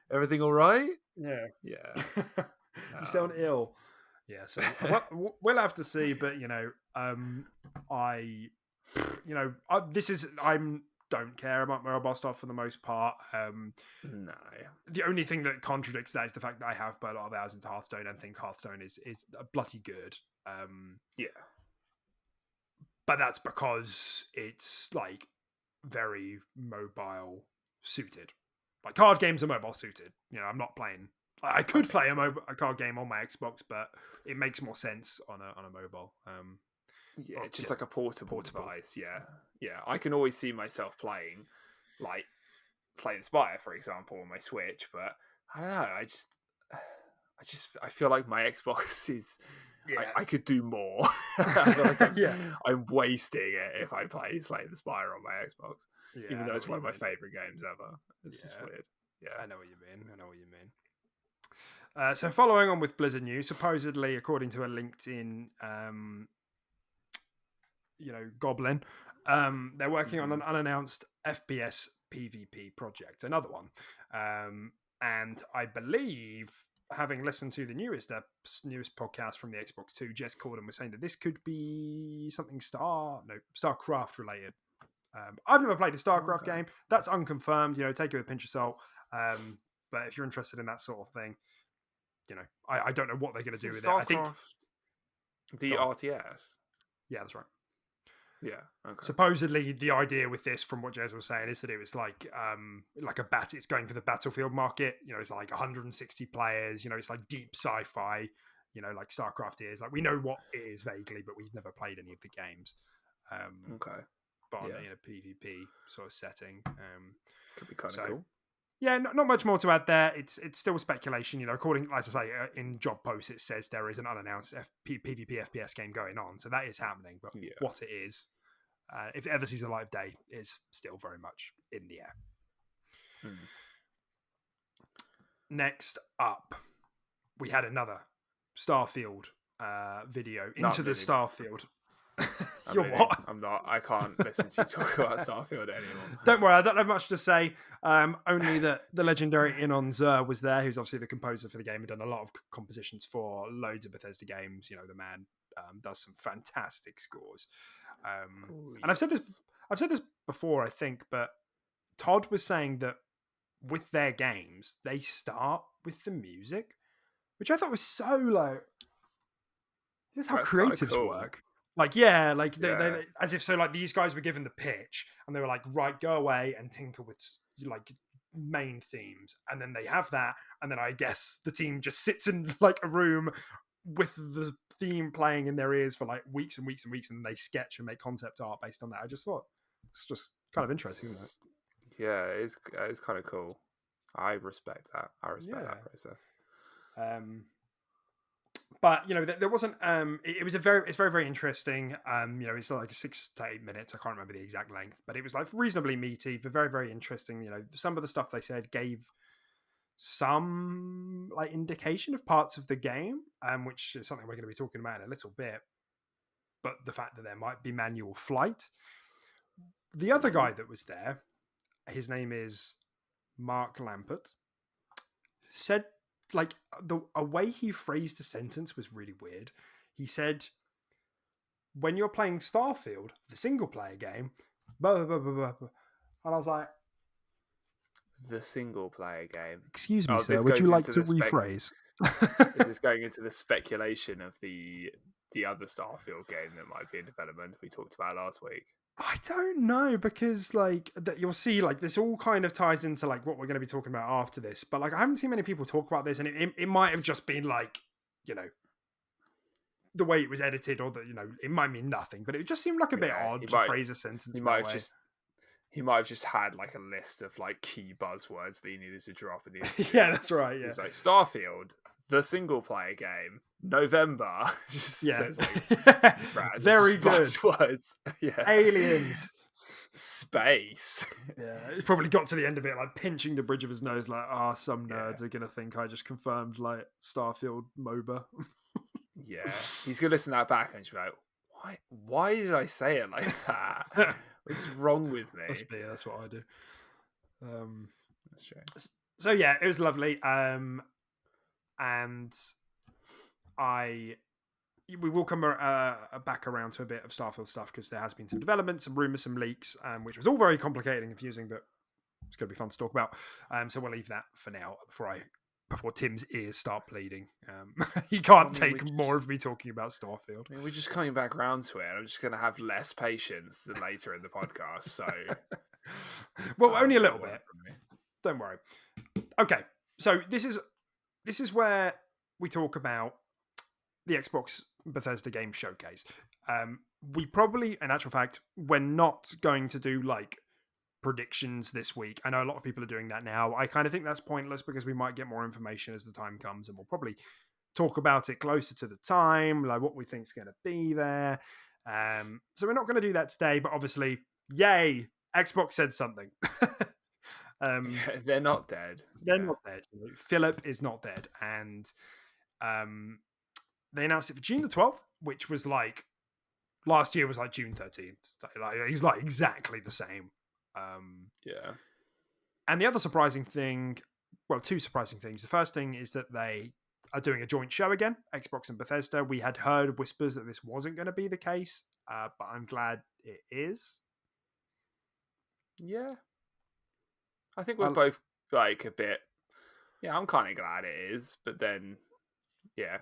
Everything all right? Yeah. Yeah. You sound ill. Yeah, so we'll have to see, but I don't care about mobile stuff for the most part. No. The only thing that contradicts that is the fact that I have put a lot of hours into Hearthstone and think Hearthstone is bloody good. Yeah. But that's because it's like very mobile suited. Like, card games are mobile suited. I'm not playing. I could play a card game on my Xbox, but it makes more sense on a mobile. Yeah, Or, just like a portable device. Yeah. I can always see myself playing, like Slay the Spire, for example, on my Switch. But I don't know. I feel like my Xbox is. Yeah. I could do more. I feel like Yeah. I'm wasting it if I play Slay the Spire on my Xbox, Yeah, even I though know it's what one you of my mean. favorite games ever. It's just Yeah. weird. Yeah. I know what you mean. So following on with Blizzard news, supposedly, according to a LinkedIn, Goblin, they're working on an unannounced FPS PVP project, another one. And I believe, having listened to the newest podcast from the Xbox 2, Jess Corden was saying that this could be something StarCraft related. I've never played a StarCraft game. That's unconfirmed. Take it with a pinch of salt. But if you're interested in that sort of thing, I don't know what they're going to do with it. I think the RTS. Yeah, that's right. Yeah. Okay. Supposedly, the idea with this, from what Jez was saying, is that it was like a it's going for the Battlefield market. It's like 160 players. It's like deep sci-fi. Like StarCraft is. Like, we know what it is vaguely, but we've never played any of the games. Okay. But in a PvP sort of setting, could be kind of cool. Yeah, not much more to add there. It's still speculation. According, as I say, in job posts, it says there is an unannounced PvP FPS game going on, so that is happening. But what it is, if it ever sees the light of day, is still very much in the air. Next up, we had another Starfield video. Into the Starfield. What? I'm not. I can't listen to you talk about Starfield anymore. Don't worry, I don't have much to say. Only that the legendary Inon Zur was there, who's obviously the composer for the game and done a lot of compositions for loads of Bethesda games. The man does some fantastic scores. And I've said this before, I think, but Todd was saying that with their games, they start with the music, which I thought was so like, this is how creatives work. They as if so, like, these guys were given the pitch and they were like, right, go away and tinker with like main themes, and then they have that, and then I guess the team just sits in like a room with the theme playing in their ears for like weeks and weeks and weeks, and then they sketch and make concept art based on that. I just thought it's just kind of interesting, isn't it? Yeah, it's kind of cool. I respect that. I respect that process. But there wasn't. It's very, very interesting. It's like 6 to 8 minutes. I can't remember the exact length, but it was like reasonably meaty, but very, very interesting. Some of the stuff they said gave some like indication of parts of the game, which is something we're going to be talking about in a little bit. But the fact that there might be manual flight. The other guy that was there, his name is Mark Lampert, said, like, a way he phrased a sentence was really weird. He said, when you're playing Starfield, the single player game, blah, blah, blah, blah, blah. And I was like, the single player game. Excuse me, sir, would you like to rephrase? This is going into the speculation of the other Starfield game that might be in development we talked about last week. I don't know, because like that you'll see, like, this all kind of ties into like what we're going to be talking about after this. But like, I haven't seen many people talk about this, and it might have just been like, the way it was edited, or that it might mean nothing, but it just seemed like a bit odd to phrase a sentence. He might have just had like a list of like key buzzwords that he needed to drop in the interview. Yeah, that's right. Yeah, he's like, Starfield, the single player game, November. Says like, very good buzzwords. Yeah, aliens, space. Yeah, he probably got to the end of it like pinching the bridge of his nose, like, some nerds are gonna think I just confirmed like Starfield MOBA. Yeah, he's gonna listen to that back and just be like, why did I say it like that? What's wrong with me? That's what I do. That's true. So yeah, it was lovely. And we will come back around to a bit of Starfield stuff, because there has been some developments, some rumors, some leaks, which was all very complicated and confusing, but it's going to be fun to talk about. So we'll leave that for now before Tim's ears start bleeding. He can't take more of me talking about Starfield. I mean, we're just coming back around to it. I'm just going to have less patience than later in the podcast. So, well, only a little bit. Don't worry. Okay, so this is where we talk about the Xbox Bethesda Game Showcase. we probably, in actual fact, we're not going to do like predictions this week. I know a lot of people are doing that now. I kind of think that's pointless because we might get more information as the time comes, and we'll probably talk about it closer to the time, like what we think is going to be there. So we're not going to do that today, but obviously, yay, Xbox said something. They're not dead. They're not dead. Philip is not dead, and they announced it for June the 12th, which was like last year was like June 13th. So, like, he's like exactly the same. Yeah. And the other surprising thing, well, two surprising things. The first thing is that they are doing a joint show again, Xbox and Bethesda. We had heard whispers that this wasn't going to be the case, but I'm glad it is. Yeah. I think we're both like a bit. Yeah, I'm kind of glad it is, but then, yeah,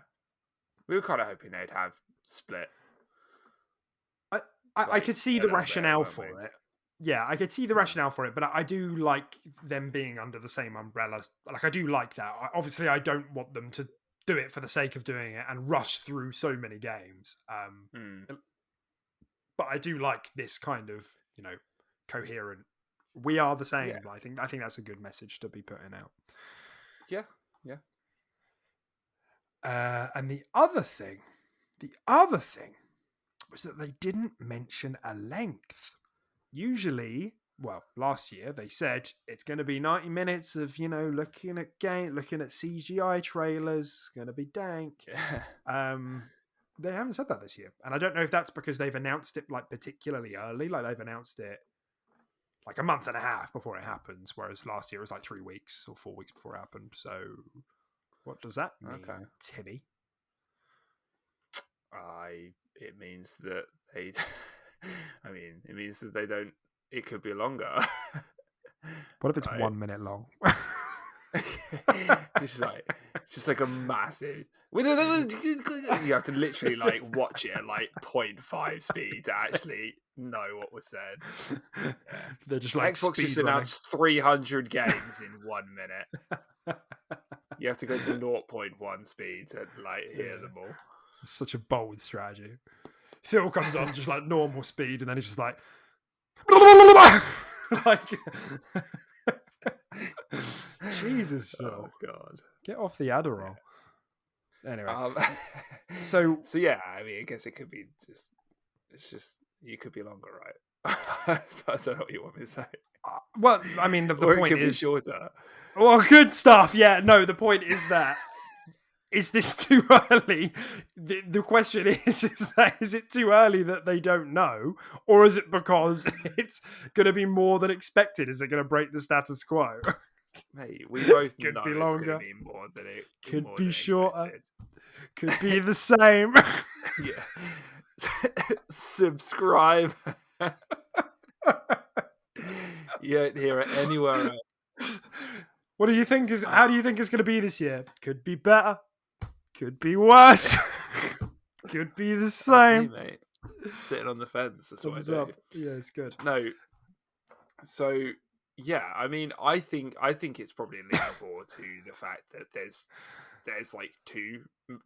we were kind of hoping they'd have split. I could see the rationale for it. Yeah, I could see the rationale for it, but I do like them being under the same umbrella. Like, I do like that. Obviously, I don't want them to do it for the sake of doing it and rush through so many games. But I do like this kind of, coherent. We are the same. Yeah. I think that's a good message to be putting out. Yeah. And the other thing was that they didn't mention a length. Usually, well, last year they said it's going to be 90 minutes of, looking at CGI trailers. It's going to be dank. Yeah. They haven't said that this year. And I don't know if that's because they've announced it like particularly early, like they've announced it like a month and a half before it happens, whereas last year it was like 3 weeks or 4 weeks before it happened. So what does that mean, Timmy? It means that they. I mean, it means that they don't. It could be longer. What if it's 1 minute long? just like a massive. You have to literally like watch it at like 0.5 speed to actually know what was said. Yeah. They're just like Xbox just announced 300 games in 1 minute. You have to go to 0.1 speed to like hear them all. It's such a bold strategy. Phil comes on just like normal speed, and then he's just like, Jesus, Phil. Oh God, get off the Adderall. Yeah. Anyway, so yeah, I mean, I guess it could be just. It's just you could be longer, right? I don't know what you want me to say. Well, I mean, the or point it could is be shorter. Well, good stuff. Yeah, no, the point is that. Is this too early? The question is it too early that they don't know? Or is it because it's going to be more than expected? Is it going to break the status quo? Mate, we both could know be it's longer. going to be more than it could more be than shorter. Expected. Could be the same. Yeah. Subscribe. You don't hear it anywhere else. What do you think how do you think it's going to be this year? Could be better. Could be worse. Could be the same. That's me, mate. Sitting on the fence. That's what I do. Up. Yeah, it's good. No. So yeah, I mean, I think it's probably linkable to the fact that there's like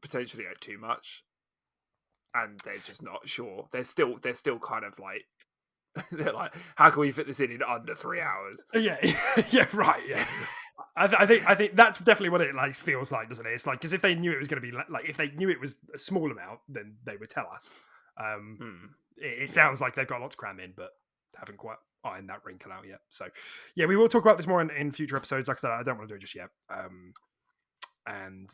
potentially like too much, and they're just not sure. They're still kind of like they're like, how can we fit this in under 3 hours? Yeah, right. Yeah. I think that's definitely what it like feels like, doesn't it? It's like because if they knew it was going to be like if they knew it was a small amount, then they would tell us. It sounds like they've got a lot to cram in, but haven't quite ironed that wrinkle out yet. So yeah, we will talk about this more in future episodes. Like I said, I don't want to do it just yet. And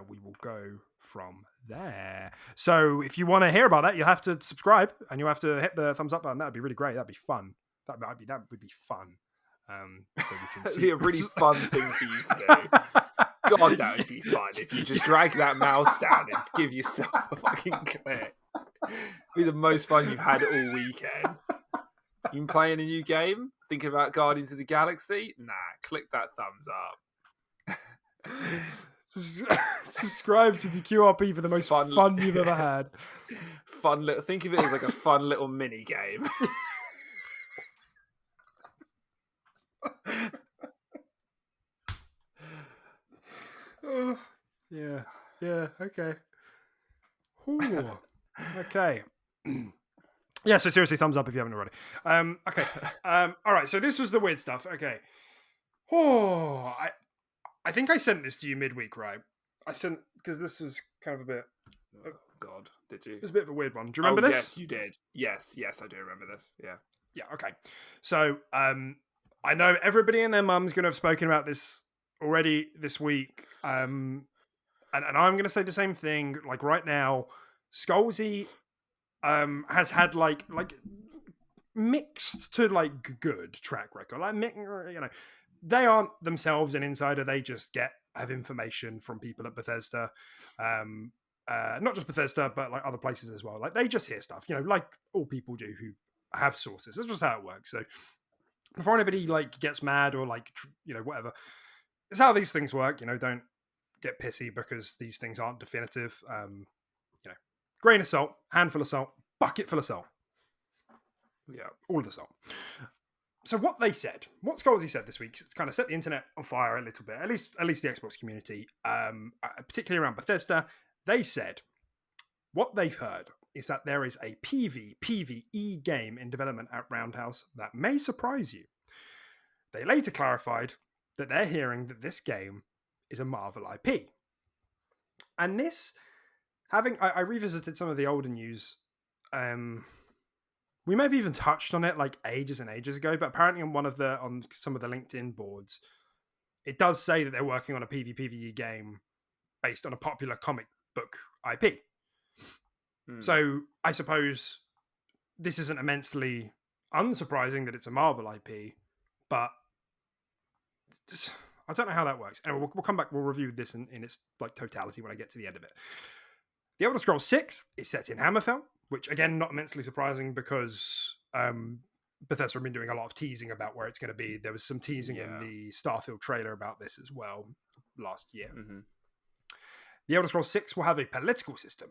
we will go from there. So if you want to hear about that, you'll have to subscribe and you'll have to hit the thumbs up button. That'd be really great. That'd be fun. That would be fun. So we can That'd be a really fun thing for you to do. God, that would be fun if you just drag that mouse down and give yourself a fucking click. It'd be the most fun you've had all weekend. You been playing a new game? Thinking about Guardians of the Galaxy? Nah, click that thumbs up. Subscribe to the QRP for the most fun you've ever had. Think of it as like a fun little mini game. Yeah, okay. Ooh. Okay. Yeah, so seriously, thumbs up if you haven't already. Okay. All right, so this was the weird stuff. Okay. Oh, I think I sent this to you midweek, right? I sent, because this was kind of a bit, Oh, God, did you? it was a bit of a weird one. Do you remember this? Yes, you did. Yes, I do remember this. Yeah. Yeah, okay. So, I know everybody and their mum's going to have spoken about this already this week. And I'm going to say the same thing. Like right now, Scalzi has had like mixed to like good track record. Like, you know, they aren't themselves an insider. They just have information from people at Bethesda. Not just Bethesda, but like other places as well. Like they just hear stuff, you know, like all people do who have sources. That's just how it works. So before anybody like gets mad or like, you know, whatever, it's how these things work. You know, don't get pissy because these things aren't definitive. You know, grain of salt, handful of salt, bucket full of salt. Yeah, all of the salt. So what they said, what Scalzi said this week, it's kind of set the internet on fire a little bit. At least the Xbox community, particularly around Bethesda. They said what they've heard is that there is a PvE game in development at Roundhouse that may surprise you. They later clarified that they're hearing that this game is a Marvel IP. And this, I revisited some of the older news. We may have even touched on it like ages and ages ago, but apparently on some of the LinkedIn boards, it does say that they're working on a PvE game based on a popular comic book IP. So I suppose this isn't immensely unsurprising that it's a Marvel IP, but I don't know how that works. Anyway, we'll come back. We'll review this in its like totality when I get to the end of it. The Elder Scrolls 6 is set in Hammerfell, which again, not immensely surprising because Bethesda have been doing a lot of teasing about where it's going to be. There was some teasing in the Starfield trailer about this as well last year. Mm-hmm. The Elder Scrolls 6 will have a political system.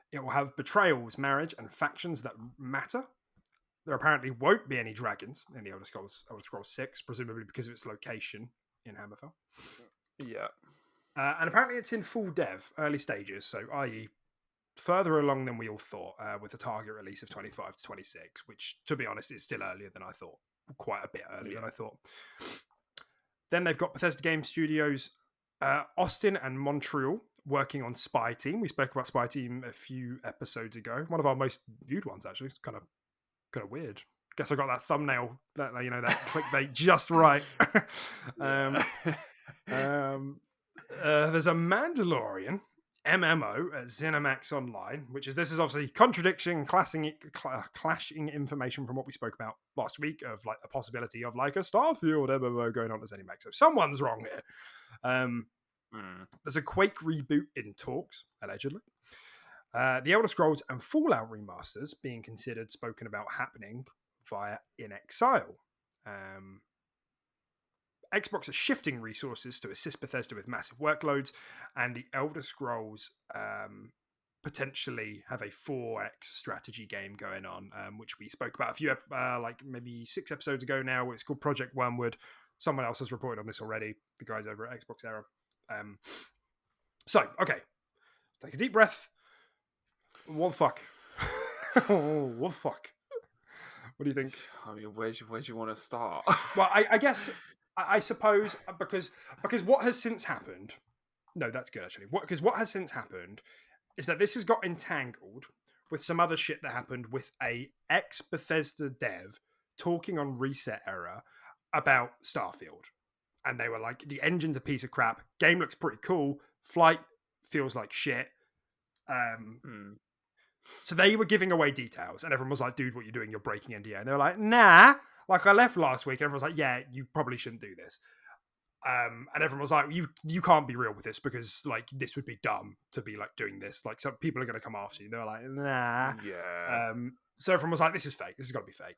It will have betrayals, marriage, and factions that matter. There apparently won't be any dragons in the Elder Scrolls 6, presumably because of its location in Hammerfell. Yeah. And apparently it's in full dev, early stages, so i.e. further along than we all thought, with a target release of 25 to 26, which, to be honest, is still earlier than I thought. Quite a bit earlier than I thought. Then they've got Bethesda Game Studios, Austin and Montreal, working on Spy Team. We spoke about Spy Team a few episodes ago. One of our most viewed ones, actually. It's kind of weird. Guess I got that thumbnail, that clickbait just right. There's a Mandalorian MMO at ZeniMax Online, this is obviously contradiction, clashing information from what we spoke about last week of like a possibility of like a Starfield MMO going on at ZeniMax. So someone's wrong here. There's a Quake reboot in talks, allegedly. The Elder Scrolls and Fallout remasters being considered, spoken about happening via In Exile. Xbox are shifting resources to assist Bethesda with massive workloads, and the Elder Scrolls potentially have a 4X strategy game going on, which we spoke about a few, like maybe 6 episodes ago now. It's called Project Wormwood. Someone else has reported on this already, the guys over at Xbox Era. So, okay. Take a deep breath. What the fuck? What the fuck? What do you think? I mean, where do you want to start? Well, I guess, I suppose, because what has since happened... No, that's good, actually. Because what has since happened is that this has got entangled with some other shit that happened with a ex-Bethesda dev talking on Reset Era about Starfield. And they were like, the engine's a piece of crap. Game looks pretty cool. Flight feels like shit. So they were giving away details. And everyone was like, dude, what are you doing? You're breaking NDA. And they were like, nah. Like, I left last week. And everyone was like, yeah, you probably shouldn't do this. And everyone was like, you can't be real with this because, like, this would be dumb to be, like, doing this. Like, some people are going to come after you. And they were like, nah. Yeah. So everyone was like, this is fake. This has got to be fake.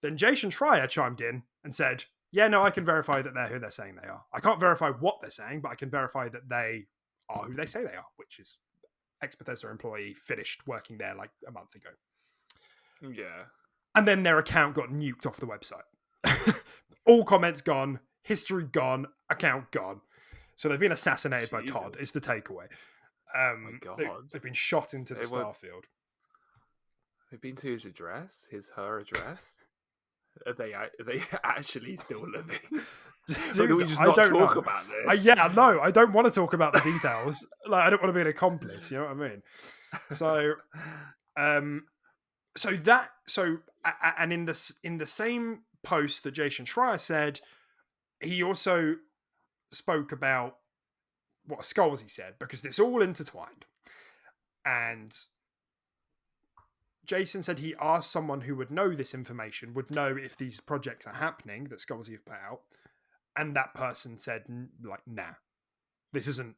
Then Jason Schreier chimed in and said, yeah, no, I can verify that they're who they're saying they are. I can't verify what they're saying, but I can verify that they are who they say they are, which is ex-Bethesda employee, finished working there like a month ago. Yeah. And then their account got nuked off the website. All comments gone, history gone, account gone. So they've been assassinated by Todd, is the takeaway. Oh my God. They've been shot into the Starfield. They've been to his address, her address. Are they actually still living? Or do we Dude, just I not don't talk know. about this? No, I don't want to talk about the details. Like, I don't want to be an accomplice. You know what I mean? So, um, and in the same post that Jason Schreier said, he also spoke about what Skulls he said, because it's all intertwined. And Jason said he asked someone who would know this information, would know if these projects are happening that Skulls have put out, and that person said, like, nah, this isn't.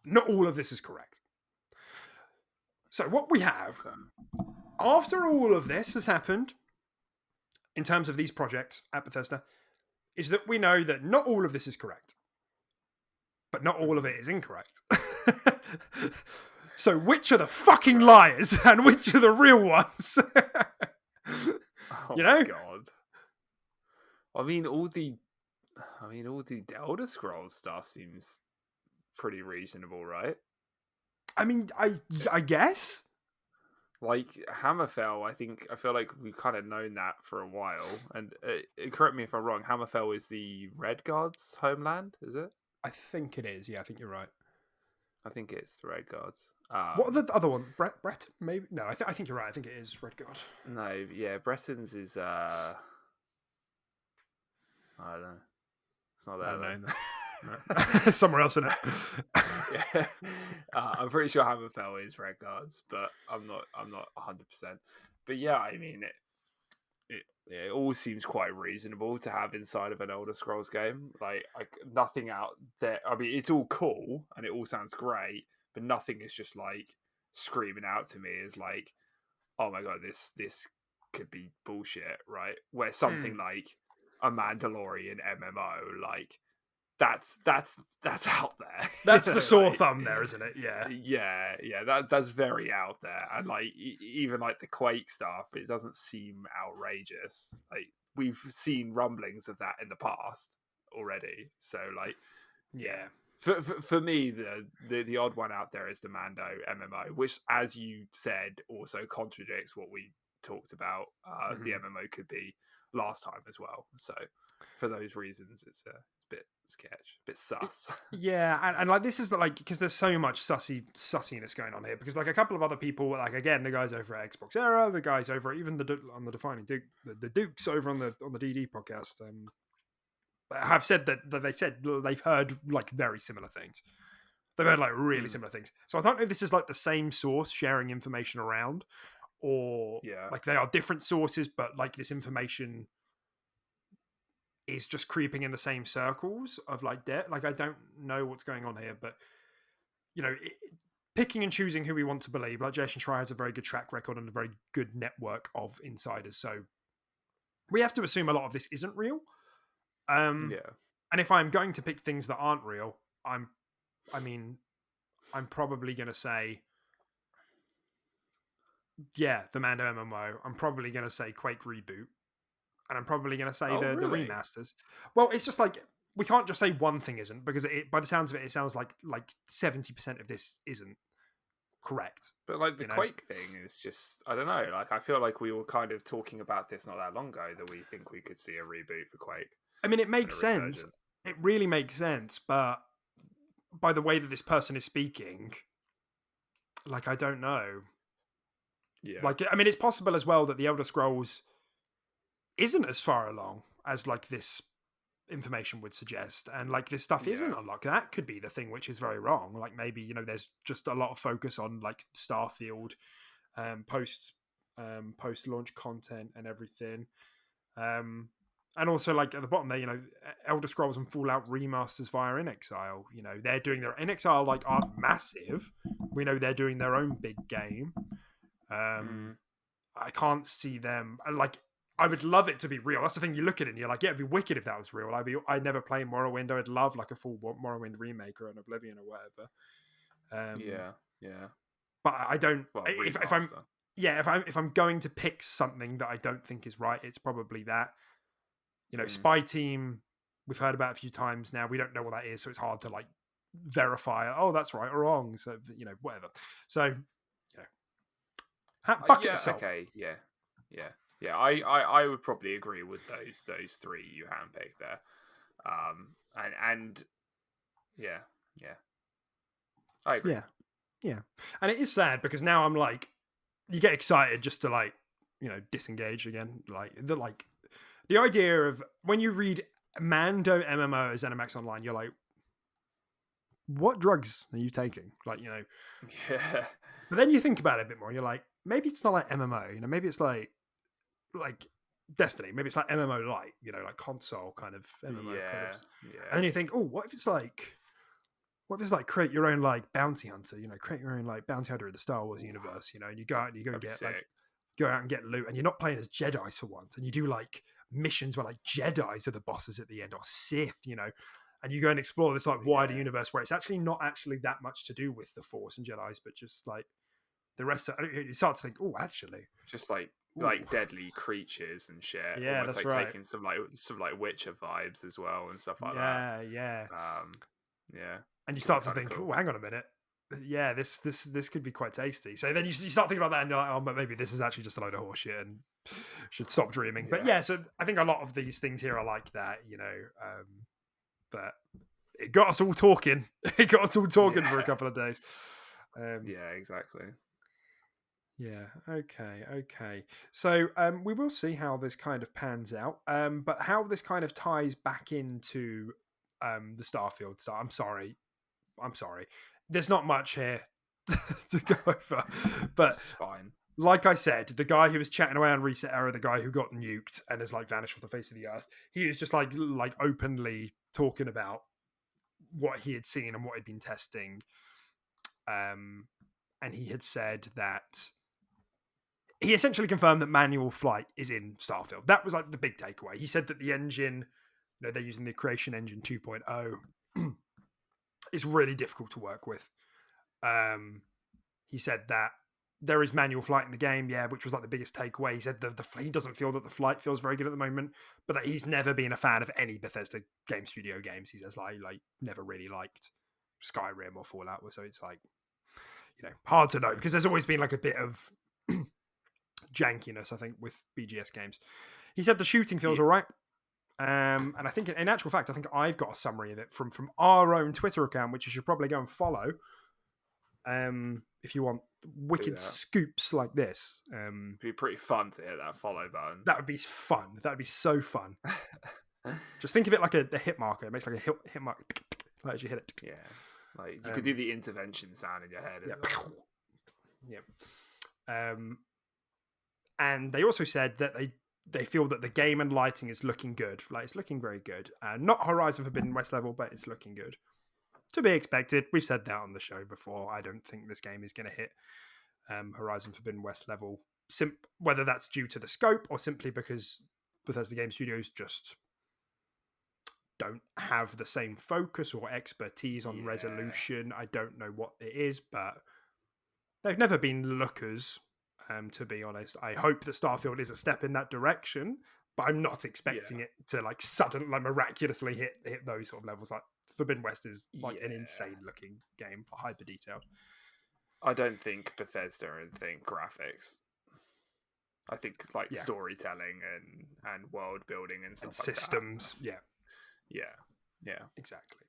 Not all of this is correct. So what we have, after all of this has happened, in terms of these projects at Bethesda, is that we know that not all of this is correct, but not all of it is incorrect. So which are the fucking liars and which are the real ones? Oh You know? my god. I mean, all the Elder Scrolls stuff seems pretty reasonable, right? I mean, I guess. Like Hammerfell, I feel like we've kind of known that for a while. And correct me if I'm wrong. Hammerfell is the Red Guards' homeland, is it? I think it is. Yeah, I think you're right. I think it's the Red Guards. What are the other one? Brett? Maybe? No, I think you're right. I think it is Red Guard. No, yeah, Bretton's is I don't know. It's not I there. don't know. No. Somewhere else in it. Yeah. I'm pretty sure Hammerfell is Red Guards, but I'm not 100%. But yeah, I mean, it all seems quite reasonable to have inside of an Elder Scrolls game. Like nothing out there. I mean, it's all cool and it all sounds great, but nothing is just like screaming out to me as like, oh my god, this could be bullshit, right? Where something like a Mandalorian MMO, like that's out there. That's the sore like, thumb there, isn't it? Yeah. That's very out there, and like even like the Quake stuff, it doesn't seem outrageous. Like we've seen rumblings of that in the past already. So like, yeah. For me, the odd one out there is the Mando MMO, which, as you said, also contradicts what we talked about. The MMO could be last time as well. So for those reasons, it's a bit sketch, a bit sus. Yeah, and like this is like, because there's so much sussiness going on here, because like a couple of other people, like again the guys over at Xbox Era, the guys over at, even on the Defining Duke, the Dukes over on the DD podcast, have said that they said they've heard like very similar things. They've heard like really similar things. So I don't know if this is like the same source sharing information around, or like they are different sources, but like this information is just creeping in the same circles of like debt. Like I don't know what's going on here, but you know, picking and choosing who we want to believe. Like Jason Schreier has a very good track record and a very good network of insiders, so we have to assume a lot of this isn't real. And if I'm going to pick things that aren't real, I'm probably going to say, yeah, the Mando MMO. I'm probably going to say Quake reboot, and I'm probably going to say the remasters. Well, it's just like we can't just say one thing isn't, because by the sounds of it sounds like 70% of this isn't correct. But like the Quake thing is just, I don't know. Like I feel like we were kind of talking about this not that long ago, that we think we could see a reboot for Quake. I mean, it makes sense. It really makes sense, but by the way that this person is speaking, like I don't know. Yeah. Like I mean, it's possible as well that the Elder Scrolls isn't as far along as like this information would suggest, and like this stuff isn't unlocked. That could be the thing which is very wrong. Like maybe, you know, there's just a lot of focus on like Starfield post launch content and everything, and also like at the bottom there, you know, Elder Scrolls and Fallout remasters via InXile. You know, they're doing their InXile, like aren't massive. We know they're doing their own big game. I can't see them like. I would love it to be real. That's the thing. You look at it and you're like, yeah, it'd be wicked if that was real. I'd never play Morrowind. I'd love like a full Morrowind remake or an Oblivion or whatever. Yeah. But I don't. Well, if I'm going to pick something that I don't think is right, it's probably that. You know, Spy Team. We've heard about it a few times now. We don't know what that is, so it's hard to like verify. Oh, that's right or wrong. So you know, whatever. So Bucket Yeah. of salt. Okay. Yeah. I would probably agree with those three you handpicked there. And yeah, yeah, I agree. Yeah, yeah. And it is sad because now I'm like, you get excited just to like, disengage again. The idea of when you read Mando MMOs ZeniMax Online, you're like, what drugs are you taking? Yeah. But then you think about it a bit more, and you're like, maybe it's not like MMO. Maybe it's like Destiny. Maybe it's like MMO light. Like console kind of MMO kind of. Yeah. And then you think, oh, what if it's like create your own like bounty hunter? Create your own like bounty hunter in the Star Wars universe. And you go out and you go and That'd be get sick. like go out and get loot, and you're not playing as Jedi's for once, and you do like missions where like Jedi's are the bosses at the end, or Sith. And you go and explore this like wider Yeah. universe where it's actually not actually that much to do with the Force and Jedi's, but just like the rest. You start to think, oh, actually, Just like ooh, deadly creatures and shit. yeah, Almost that's like right. taking some like Witcher vibes as well and stuff like Yeah, yeah. that. Yeah. And you Could be start to kinda think, cool. oh, hang on a minute. Yeah, this could be quite tasty. So then you start thinking about that, and you're like, oh, but maybe this is actually just a load of horseshit, and should stop dreaming. But yeah, so I think a lot of these things here are like that, but it got us all talking. It got us all talking for a couple of days. Yeah, exactly. Yeah. Okay. So we will see how this kind of pans out. But how this kind of ties back into the Starfield. So I'm sorry. There's not much here to go over. But It's fine. like I said, the guy who was chatting away on Reset Era, the guy who got nuked and has like vanished off the face of the earth, he is just like openly talking about what he had seen and what he'd been testing. And he had said that he essentially confirmed that manual flight is in Starfield. That was like the big takeaway. He said that the engine, they're using the Creation Engine 2.0, is really difficult to work with. He said that there is manual flight in the game, yeah, which was like the biggest takeaway. He said that he doesn't feel that the flight feels very good at the moment, but that he's never been a fan of any Bethesda game studio games. He says like never really liked Skyrim or Fallout, so it's like hard to know because there's always been like a bit of jankiness, I think, with BGS games. He said the shooting feels all right. And I think, in actual fact, I think I've got a summary of it from our own Twitter account, which you should probably go and follow if you want wicked scoops like this. It'd be pretty fun to hit that follow button. That would be fun. That would be so fun. Just think of it like a hit marker. It makes like a hit mark like as you hit it. Yeah. Like you could do the intervention sound in your head. Yeah. And they also said that they feel that the game and lighting is looking good. Like it's looking very good. Not Horizon Forbidden West level, but it's looking good. To be expected. We've said that on the show before. I don't think this game is going to hit Horizon Forbidden West level. Whether that's due to the scope or simply because Bethesda Game Studios just don't have the same focus or expertise on resolution. I don't know what it is, but they've never been lookers. To be honest, I hope that Starfield is a step in that direction, but I'm not expecting it to like suddenly, like miraculously hit those sort of levels. Like Forbidden West is like an insane looking game, hyper detailed. I don't think Bethesda and think graphics. I think like storytelling and world building and stuff like systems. That. Yeah, exactly.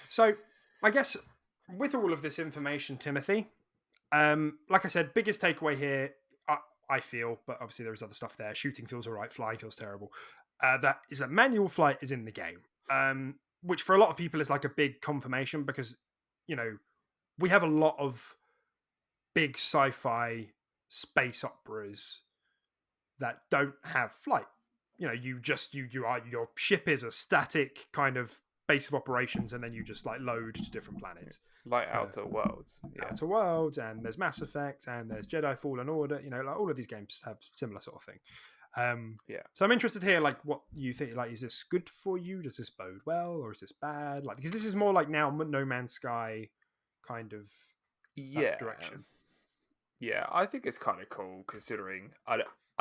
So I guess with all of this information, Timothy. Like I said, biggest takeaway here, I feel, but obviously there is other stuff there. Shooting feels all right, flying feels terrible. That manual flight is in the game, which for a lot of people is like a big confirmation because, we have a lot of big sci-fi space operas that don't have flight. Your ship is a static kind of base of operations, and then you just like load to different planets. Like Outer Worlds. Outer Worlds, and there's Mass Effect, and there's Jedi Fallen Order. Like all of these games have similar sort of thing. So I'm interested to hear like what you think. Like, is this good for you? Does this bode well, or is this bad? Like, because this is more like now No Man's Sky kind of direction. Yeah, I think it's kind of cool considering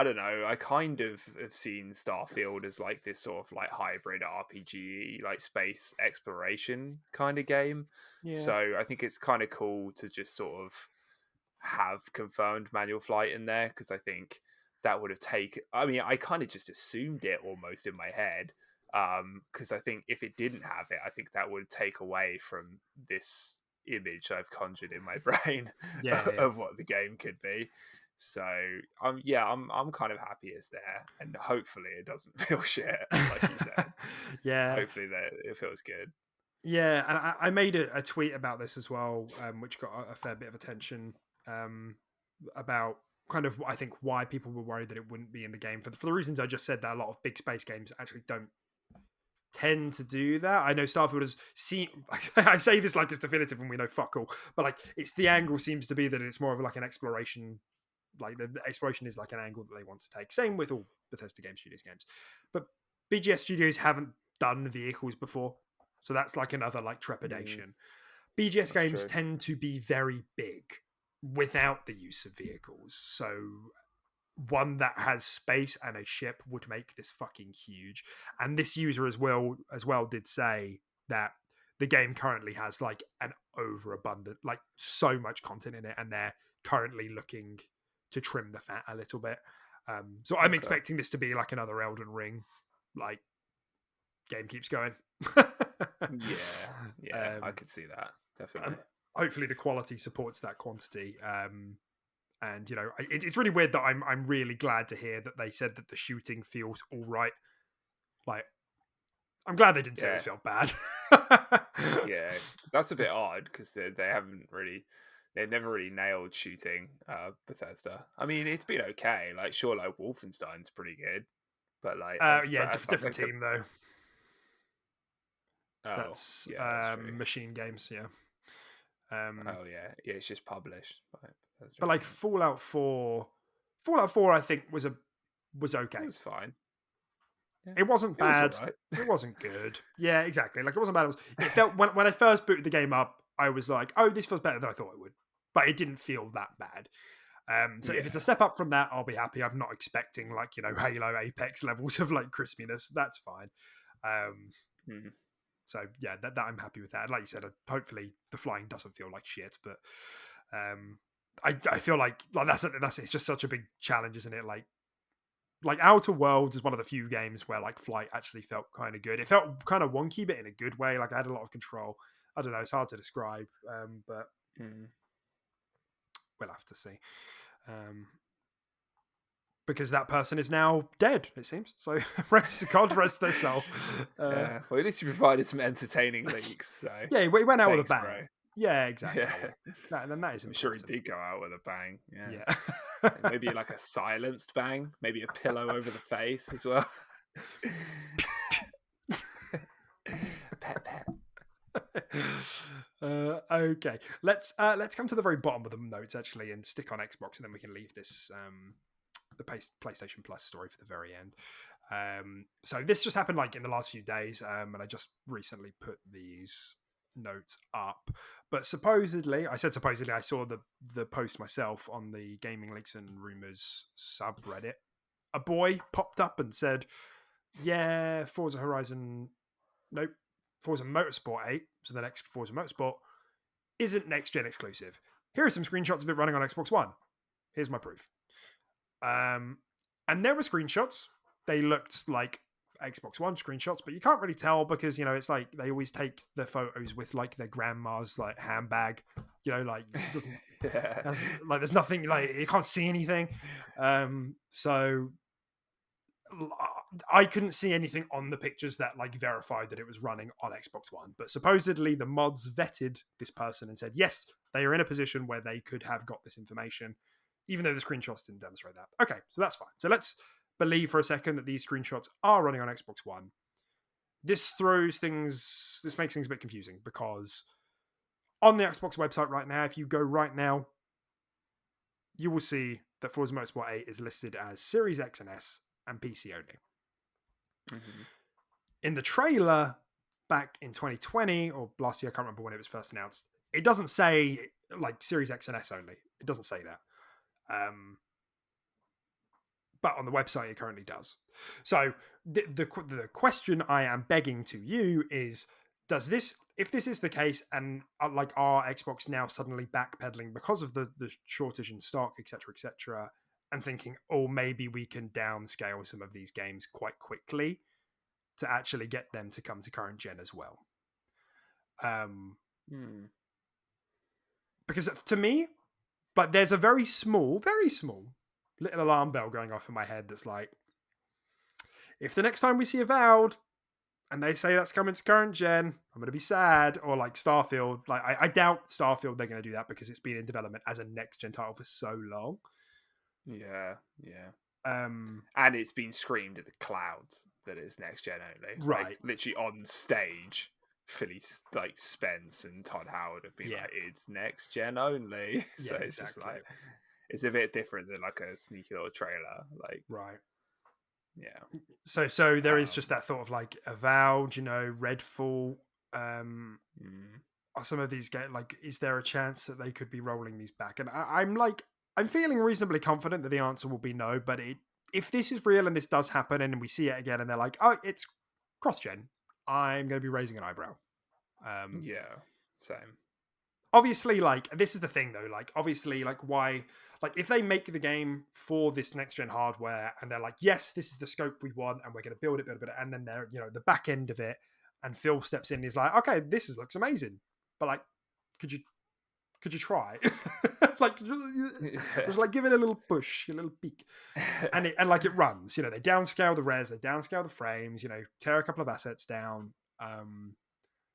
I don't know. I kind of have seen Starfield as like this sort of like hybrid RPG, like space exploration kind of game. Yeah. So I think it's kind of cool to just sort of have confirmed manual flight in there, because I think that would have taken. I mean, I kind of just assumed it almost in my head, because I think if it didn't have it, I think that would take away from this image I've conjured in my brain Yeah, yeah. of what the game could be. So I'm kind of happy it's there, and hopefully it doesn't feel shit, like you said. Yeah. Hopefully that it feels good. Yeah, and I made a tweet about this as well, which got a fair bit of attention, about kind of I think why people were worried that it wouldn't be in the game for the reasons I just said, that a lot of big space games actually don't tend to do that. I know Starfield has seen. I say this like it's definitive and we know fuck all, but like it's the angle seems to be that it's more of like an exploration. Like the exploration is like an angle that they want to take. Same with all Bethesda Game Studios games, but BGS Studios haven't done vehicles before, so that's like another like trepidation. BGS That's games true. tend to be very big without the use of vehicles, so one that has space and a ship would make this fucking huge. And this user as well did say that the game currently has like an overabundant, like so much content in it, and they're currently looking to trim the fat a little bit. So I'm Okay. expecting this to be like another Elden Ring, like game keeps going. Yeah, I could see that definitely. Hopefully the quality supports that quantity. And it's really weird that I'm really glad to hear that they said that the shooting feels all right. Like, I'm glad they didn't say it Yeah, felt bad. yeah, that's a bit odd, because they've never really nailed shooting, Bethesda. I mean, it's been okay. Like, sure, like Wolfenstein's pretty good, but like Yeah, as far as different like the team though. oh That's yeah, that's true. Machine Games, yeah. Oh yeah, it's just published by Bethesda, But like isn't it? Fallout 4, I think was It okay. was fine. Yeah, It wasn't it was all bad. right. It wasn't good. Yeah, exactly. Like it wasn't bad. It felt when I first booted the game up, I was like, "Oh, this feels better than I thought it would," but it didn't feel that bad. So if it's a Yeah. step up from that, I'll be happy. I'm not expecting like Halo Apex levels of like crispiness. That's fine. Um, Mhm. so yeah, that I'm happy with that. Like you said, hopefully the flying doesn't feel like shit, but I feel like that's it's just such a big challenge, isn't it? Like Outer Worlds is one of the few games where like flight actually felt kind of good. It felt kind of wonky, but in a good way. Like I had a lot of control. I don't know. It's hard to describe, but Mhm. we'll have to see. Because that person is now dead, it seems. So God rest their soul. Yeah. Well, at least you provided some entertaining leaks, so Yeah, he went out with a thanks, bang. bro. Yeah, exactly. Yeah. Then that is I'm sure he important. did go out with a bang. Yeah. Yeah. Maybe like a silenced bang, maybe a pillow over the face as well. Pet pet. Okay, let's come to the very bottom of the notes actually, and stick on Xbox, and then we can leave this the PlayStation Plus story for the very end. So this just happened like in the last few days, and I just recently put these notes up. But supposedly, I saw the post myself on the Gaming Leaks and Rumors subreddit. A boy popped up and said, "Yeah, Forza Horizon, nope, Forza Motorsport 8, so the next Forza Motorsport, isn't next gen exclusive. Here are some screenshots of it running on Xbox One. Here's my proof." And there were screenshots. They looked like Xbox One screenshots, but you can't really tell because it's like they always take the photos with like their grandma's like handbag. Like it doesn't. Yeah. Like there's nothing, like you can't see anything. So I couldn't see anything on the pictures that like verified that it was running on Xbox One. But supposedly the mods vetted this person and said yes, they are in a position where they could have got this information, even though the screenshots didn't demonstrate that. Okay, so that's fine. So let's believe for a second that these screenshots are running on Xbox One. This makes things a bit confusing because on the Xbox website right now, if you go right now, you will see that Forza Motorsport 8 is listed as Series X and S and PC only. Mm-hmm. In the trailer back in 2020 or last year, I can't remember when it was first announced, it doesn't say like Series X and S only. It doesn't say that. But on the website, it currently does. So the question I am begging to you is, does this if this is the case, and like our Xbox now suddenly backpedaling because of the shortage in stock, etc., and thinking, oh, maybe we can downscale some of these games quite quickly to actually get them to come to current gen as well. Because to me, but there's a very small little alarm bell going off in my head that's like, if the next time we see Avowed and they say that's coming to current gen, I'm going to be sad. Or like Starfield, like I doubt Starfield they're going to do that because it's been in development as a next gen title for so long. Yeah. And it's been screamed at the clouds that it's next gen only. Right. Like, literally on stage, Philly, like Spence and Todd Howard have been like, it's next gen only. So Yeah, it's just like, it's a bit different than like a sneaky little trailer. Like, right. Yeah. So there is just that thought of like Avowed, Redfall. Are some of these like, is there a chance that they could be rolling these back? And I'm feeling reasonably confident that the answer will be no. But if this is real and this does happen and we see it again and they're like, oh, it's cross-gen, I'm going to be raising an eyebrow. Yeah, same. Obviously, like, this is the thing though, like, obviously, like, why, like, if they make the game for this next gen hardware and they're like, yes, this is the scope we want and we're going to build it, and then they're, the back end of it, and Phil steps in and he's like, okay, looks amazing, but like, could you try? Like, just like give it a little push, a little peek, and like it runs. They downscale the res, they downscale the frames, tear a couple of assets down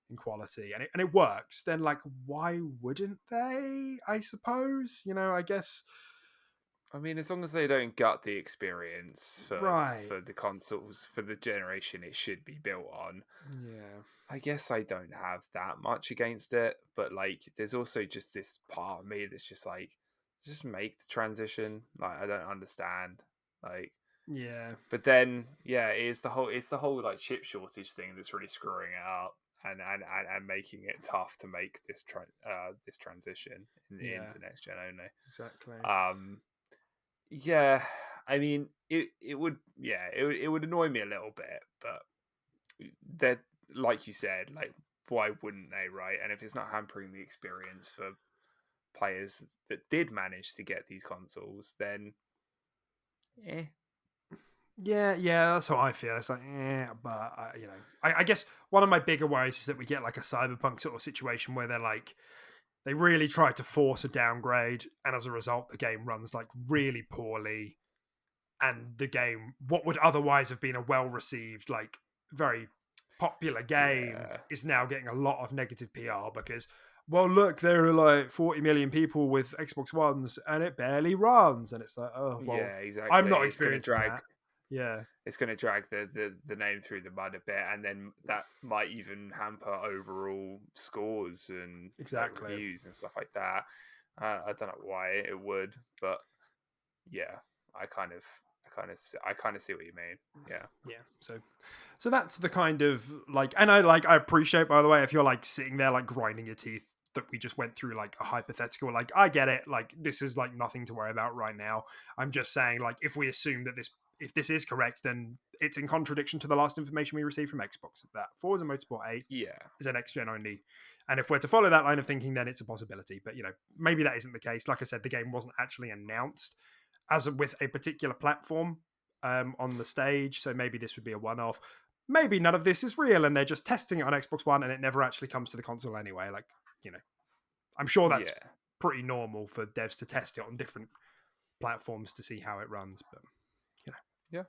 in quality, and it works. Then like, why wouldn't they? I suppose. I guess. I mean, as long as they don't gut the experience for the consoles for the generation it should be built on. Yeah. I guess I don't have that much against it, but like, there's also just this part of me that's just like, just make the transition. Like, I don't understand. Like, yeah. But then, yeah, it's the whole like chip shortage thing that's really screwing it up and making it tough to make this this transition into next gen only. Exactly. Yeah, I mean, it would annoy me a little bit, but that, like you said, like, why wouldn't they, right? And if it's not hampering the experience for players that did manage to get these consoles, then Yeah, that's how I feel. It's like, but I guess one of my bigger worries is that we get like a Cyberpunk sort of situation where they're like, they really try to force a downgrade, and as a result, the game runs like really poorly, and the game, what would otherwise have been a well-received, like very popular game, is now getting a lot of negative PR because, well, look, there are like 40 million people with Xbox Ones and it barely runs, and it's like, oh, well, yeah, exactly. I'm not experiencing that. Yeah, it's going to drag the name through the mud a bit, and then that might even hamper overall scores and reviews and stuff like that. I don't know why it would, but yeah, I kind of see what you mean. Yeah. So that's the kind of like, and I appreciate, by the way, if you're like sitting there like grinding your teeth that we just went through like a hypothetical, like, I get it, like, this is like nothing to worry about right now. I'm just saying, like, if we assume that if this is correct, then it's in contradiction to the last information we received from Xbox that Forza Motorsport 8 is an next gen only. And if we're to follow that line of thinking, then it's a possibility. But maybe that isn't the case. Like I said, the game wasn't actually announced as with a particular platform on the stage, so maybe this would be a one-off. Maybe none of this is real and they're just testing it on Xbox One and it never actually comes to the console anyway. Like, I'm sure that's pretty normal for devs to test it on different platforms to see how it runs. But yeah,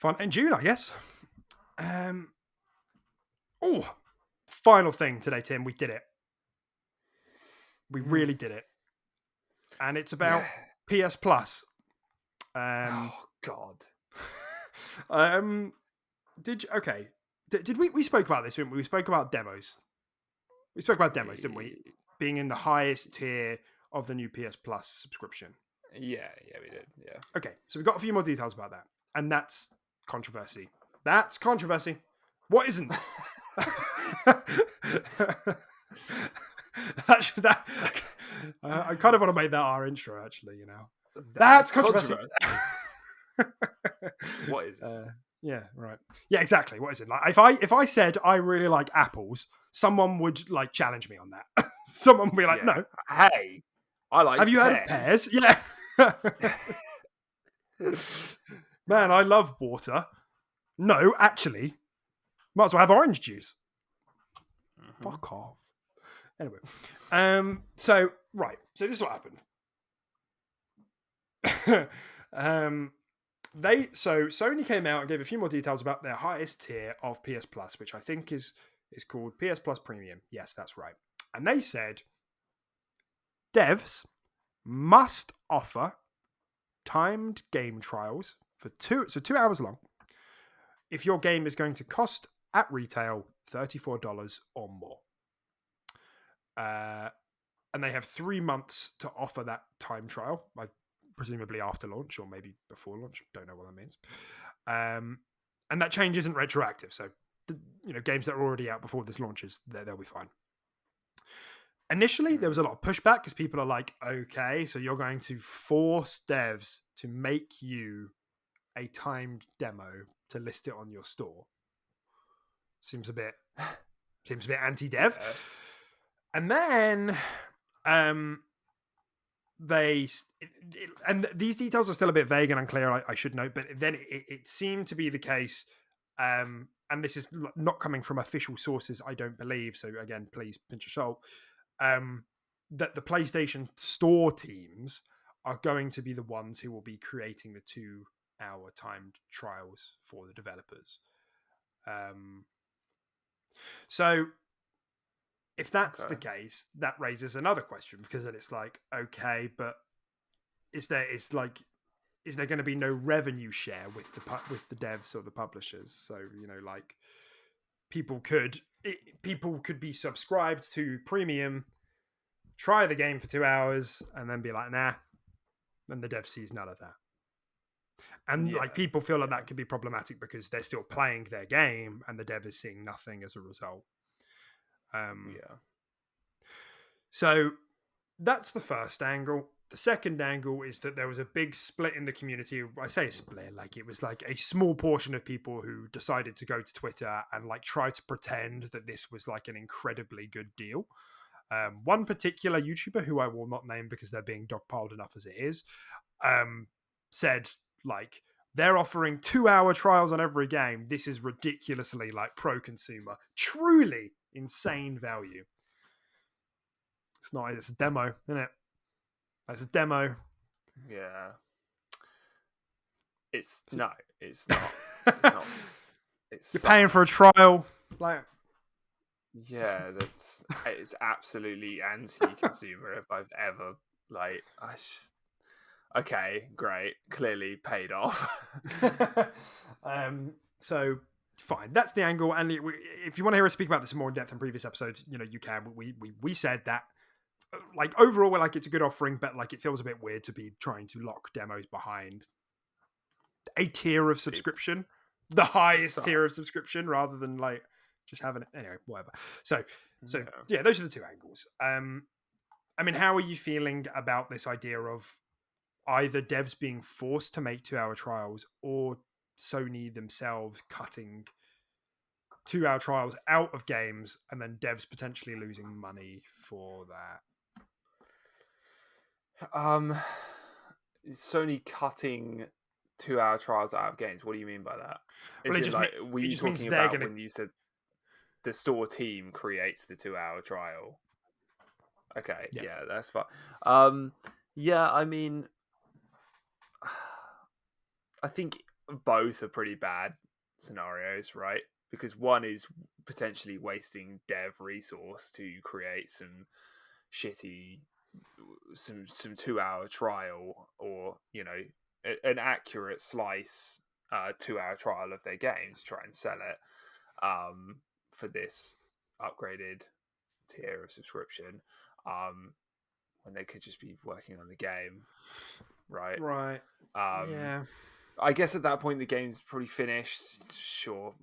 fun. In June, I guess. Final thing today, Tim. We did it. We really did it, and it's about PS Plus. Oh God. Did we spoke about this, didn't we? We spoke about demos. We spoke about demos, didn't we? Being in the highest tier of the new PS Plus subscription. Yeah, we did. Yeah. Okay, so we've got a few more details about that, and that's controversy. That's controversy. What isn't? I kind of want to make that our intro, actually. That's controversy. What is it? Yeah, right. Yeah, exactly. What is it like? If I said I really like apples, someone would like challenge me on that. Someone would be like, Yeah. "No, Hey, I have like you heard of pears. pears?" Yeah. Man, I love water. No, actually, might as well have orange juice. Mhm. Fuck off. Anyway, so right, so this is what happened. Sony came out and gave a few more details about their highest tier of PS Plus, which I think is called PS Plus Premium. Yes, that's right. And they said devs must offer timed game trials for 2 hours long if your game is going to cost at retail $34 or more. And they have 3 months to offer that time trial, like presumably after launch or maybe before launch. Don't know what that means. And that change isn't retroactive, so games that are already out before this launches, they'll be fine. Initially, there was a lot of pushback because people are like, okay, so you're going to force devs to make you a timed demo to list it on your store. Seems a bit anti-dev. Yeah. And then and these details are still a bit vague and unclear, I should note, but then it seemed to be the case, and this is not coming from official sources, I don't believe, so again, please pinch of salt, that the PlayStation Store teams are going to be the ones who will be creating the 2-hour timed trials for the developers. So if that's the case, that raises another question, because then it's like, okay, but is there going to be no revenue share with the devs or the publishers? So like people could be subscribed to premium, try the game for 2 hours, and then be like, nah, and the dev sees none of that. And like people feel like that could be problematic because they're still playing their game and the dev is seeing nothing as a result. So that's the first angle. The second angle is that there was a big split in the community. I say a split, like it was like a small portion of people who decided to go to Twitter and like try to pretend that this was like an incredibly good deal. One particular YouTuber, who I will not name because they're being dogpiled enough as it is, said like, they're offering 2-hour trials on every game. This is ridiculously like pro-consumer. Truly insane value. It's a demo, isn't it? It's a demo. Yeah. It's not. It's not. You're paying for a trial, like. Yeah, it's absolutely anti-consumer if I've ever okay, great, clearly paid off. So fine, that's the angle. And if you want to hear us speak about this more in depth in previous episodes, you can. We said that like overall, we're like, it's a good offering, but like it feels a bit weird to be trying to lock demos behind a tier of subscription, the highest tier of subscription, rather than like just having it anyway, whatever. So yeah, those are the two angles. I mean, how are you feeling about this idea of either devs being forced to make 2-hour trials or Sony themselves cutting 2-hour trials out of games and then devs potentially losing money for that? Sony cutting 2-hour trials out of games. What do you mean by that? Well, Were you talking about when you said the store team creates the 2-hour trial? Okay, yeah, that's fine. Yeah, I mean, I think both are pretty bad scenarios, right? Because one is potentially wasting dev resource to create some 2-hour trial, or an accurate slice 2-hour trial of their game to try and sell it for this upgraded tier of subscription, when they could just be working on the game, right? Yeah. I guess at that point the game's probably finished, sure,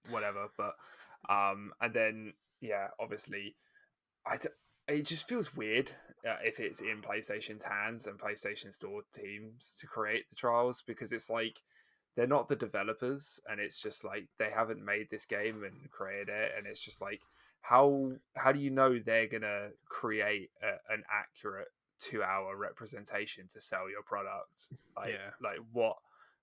whatever. But and then obviously, it just feels weird if it's in PlayStation's hands and PlayStation Store teams to create the trials, because it's like they're not the developers, and it's just like they haven't made this game and created it, and it's just like how do you know they're gonna create an accurate 2-hour representation to sell your product? Like what?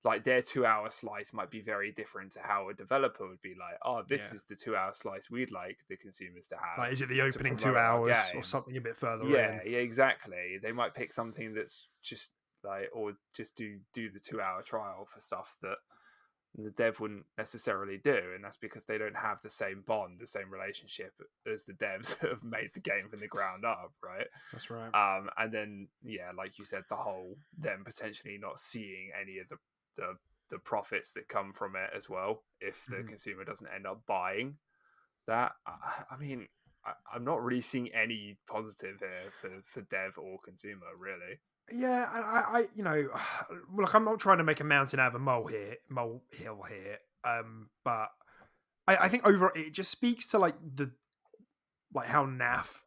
Like their 2-hour slice might be very different to how a developer would be like, oh, this is the 2-hour slice we'd like the consumers to have. Like, is it the opening to 2 hours game. or something a bit further Yeah, in? yeah, exactly. They might pick something that's just like, or just do the 2-hour trial for stuff that the dev wouldn't necessarily do, and that's because they don't have the same bond, the same relationship as the devs that have made the game from the ground up, right? That's right. And then like you said, the whole them potentially not seeing any of the profits that come from it as well if the consumer doesn't end up buying that. I mean, I'm not really seeing any positive here for dev or consumer, really. Yeah, I look, I'm not trying to make a mountain out of a molehill here. But I think overall it just speaks to like how naff,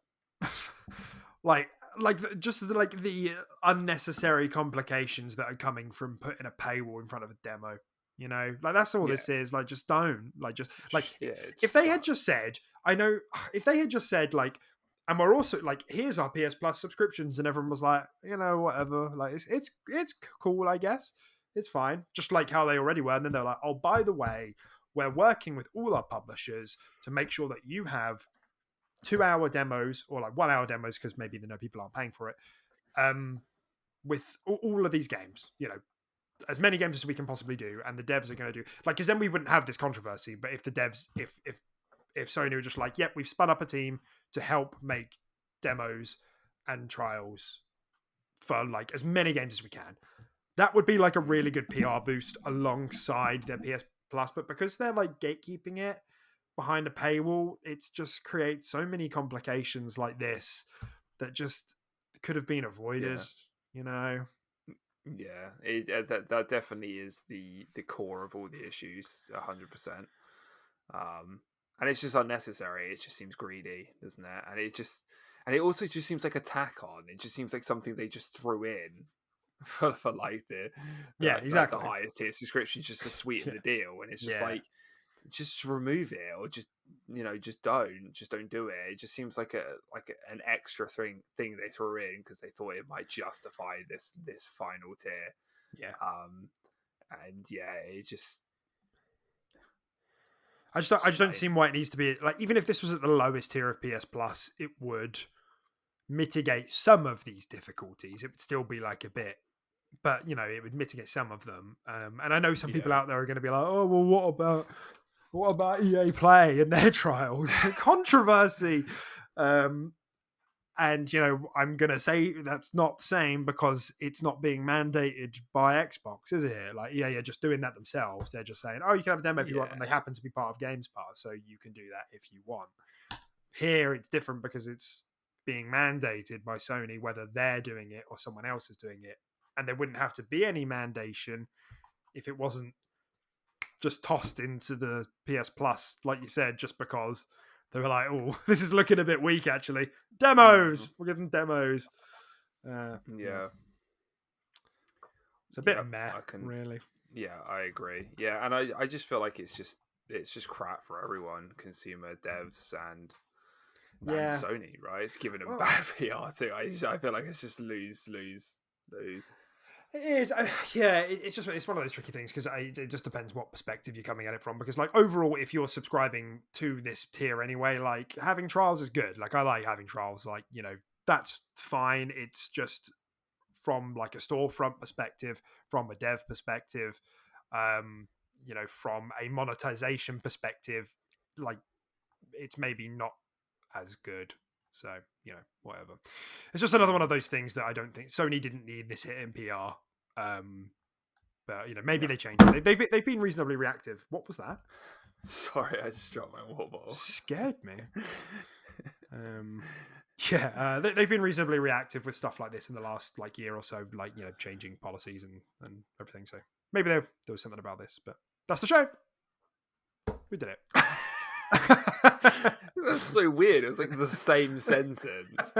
the unnecessary complications that are coming from putting a paywall in front of a demo. You know, like that's all this is. Like, just don't. Like, just like if they had just said, if they had just said like, and we're also like, here's our PS Plus subscriptions, and everyone was like, whatever. Like, it's cool, I guess. It's fine. Just like how they already were, and then they're like, oh, by the way, we're working with all our publishers to make sure that you have 2-hour demos or like 1-hour demos, because maybe they know people aren't paying for it. With all of these games, as many games as we can possibly do, and the devs are going to do like, because then we wouldn't have this controversy. But if the devs, if Sony were just like, yep, we've spun up a team to help make demos and trials for like as many games as we can, that would be like a really good PR boost alongside their PS Plus. But because they're like gatekeeping it behind a paywall, it just creates so many complications like this that just could have been avoided. Yeah, that definitely is the core of all the issues, 100%. And it's just unnecessary. It just seems greedy, doesn't it? And it also just seems like a tack on. It just seems like something they just threw in for like exactly, the highest tier subscription, just to sweeten the deal. And it's just like, just remove it, or just don't do it. It just seems like an extra thing they threw in because they thought it might justify this final tier. And it just, I just don't see why it needs to be like, even if this was at the lowest tier of PS Plus, it would mitigate some of these difficulties. It would still be like a bit, but it would mitigate some of them. And I know some people out there are going to be like, oh well, what about EA Play and their trials? Controversy. And I'm going to say that's not the same, because it's not being mandated by Xbox, is it? Like, EA are just doing that themselves. They're just saying, oh, you can have a demo if you want, and they happen to be part of Games Pass, so you can do that if you want. Here it's different because it's being mandated by Sony, whether they're doing it or someone else is doing it. And there wouldn't have to be any mandation if it wasn't just tossed into the PS Plus, like you said, just because they were like, oh, this is looking a bit weak, actually. Demos! We'll give them demos. Yeah. It's a bit meh, really. Yeah, I agree. Yeah, and I just feel like it's just crap for everyone, consumer, devs, and Sony, right? It's giving them bad PR too. I feel like it's just lose. It is, it's one of those tricky things, because it just depends what perspective you're coming at it from. Because like, overall, if you're subscribing to this tier anyway, like, having trials is good. Like, I like having trials. Like, that's fine. It's just from like a storefront perspective, from a dev perspective, from a monetization perspective, like, it's maybe not as good. So, whatever. It's just another one of those things that I don't think Sony didn't need this hit in PR. But maybe they changed it. They've been reasonably reactive. What was that? Sorry, I just dropped my water bottle. Scared me. They've been reasonably reactive with stuff like this in the last like year or so, like, changing policies and everything. So maybe there was something about this, but that's the show. We did it. That's so weird. It was like the same sentence.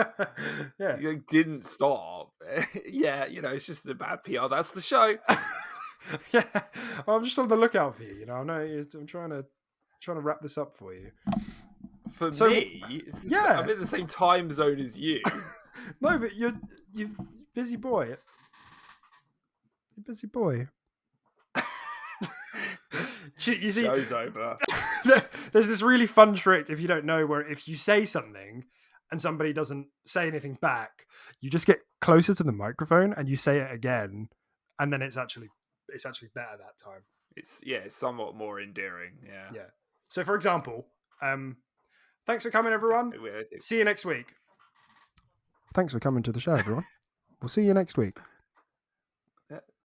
Yeah, you didn't stop. Yeah, it's just a bad PR. That's the show. Yeah, well, I'm just on the lookout for you. You know, I'm trying to wrap this up for you. For So, me, yeah. I'm in the same time zone as you. No, but you're busy boy. You're busy boy. You see, Show's over. there's this really fun trick if you don't know, where if you say something and somebody doesn't say anything back, you just get closer to the microphone and you say it again, and then it's actually better that time. It's somewhat more endearing. Yeah. Yeah. So, for example, thanks for coming, everyone. See you next week. Thanks for coming to the show, everyone. We'll see you next week.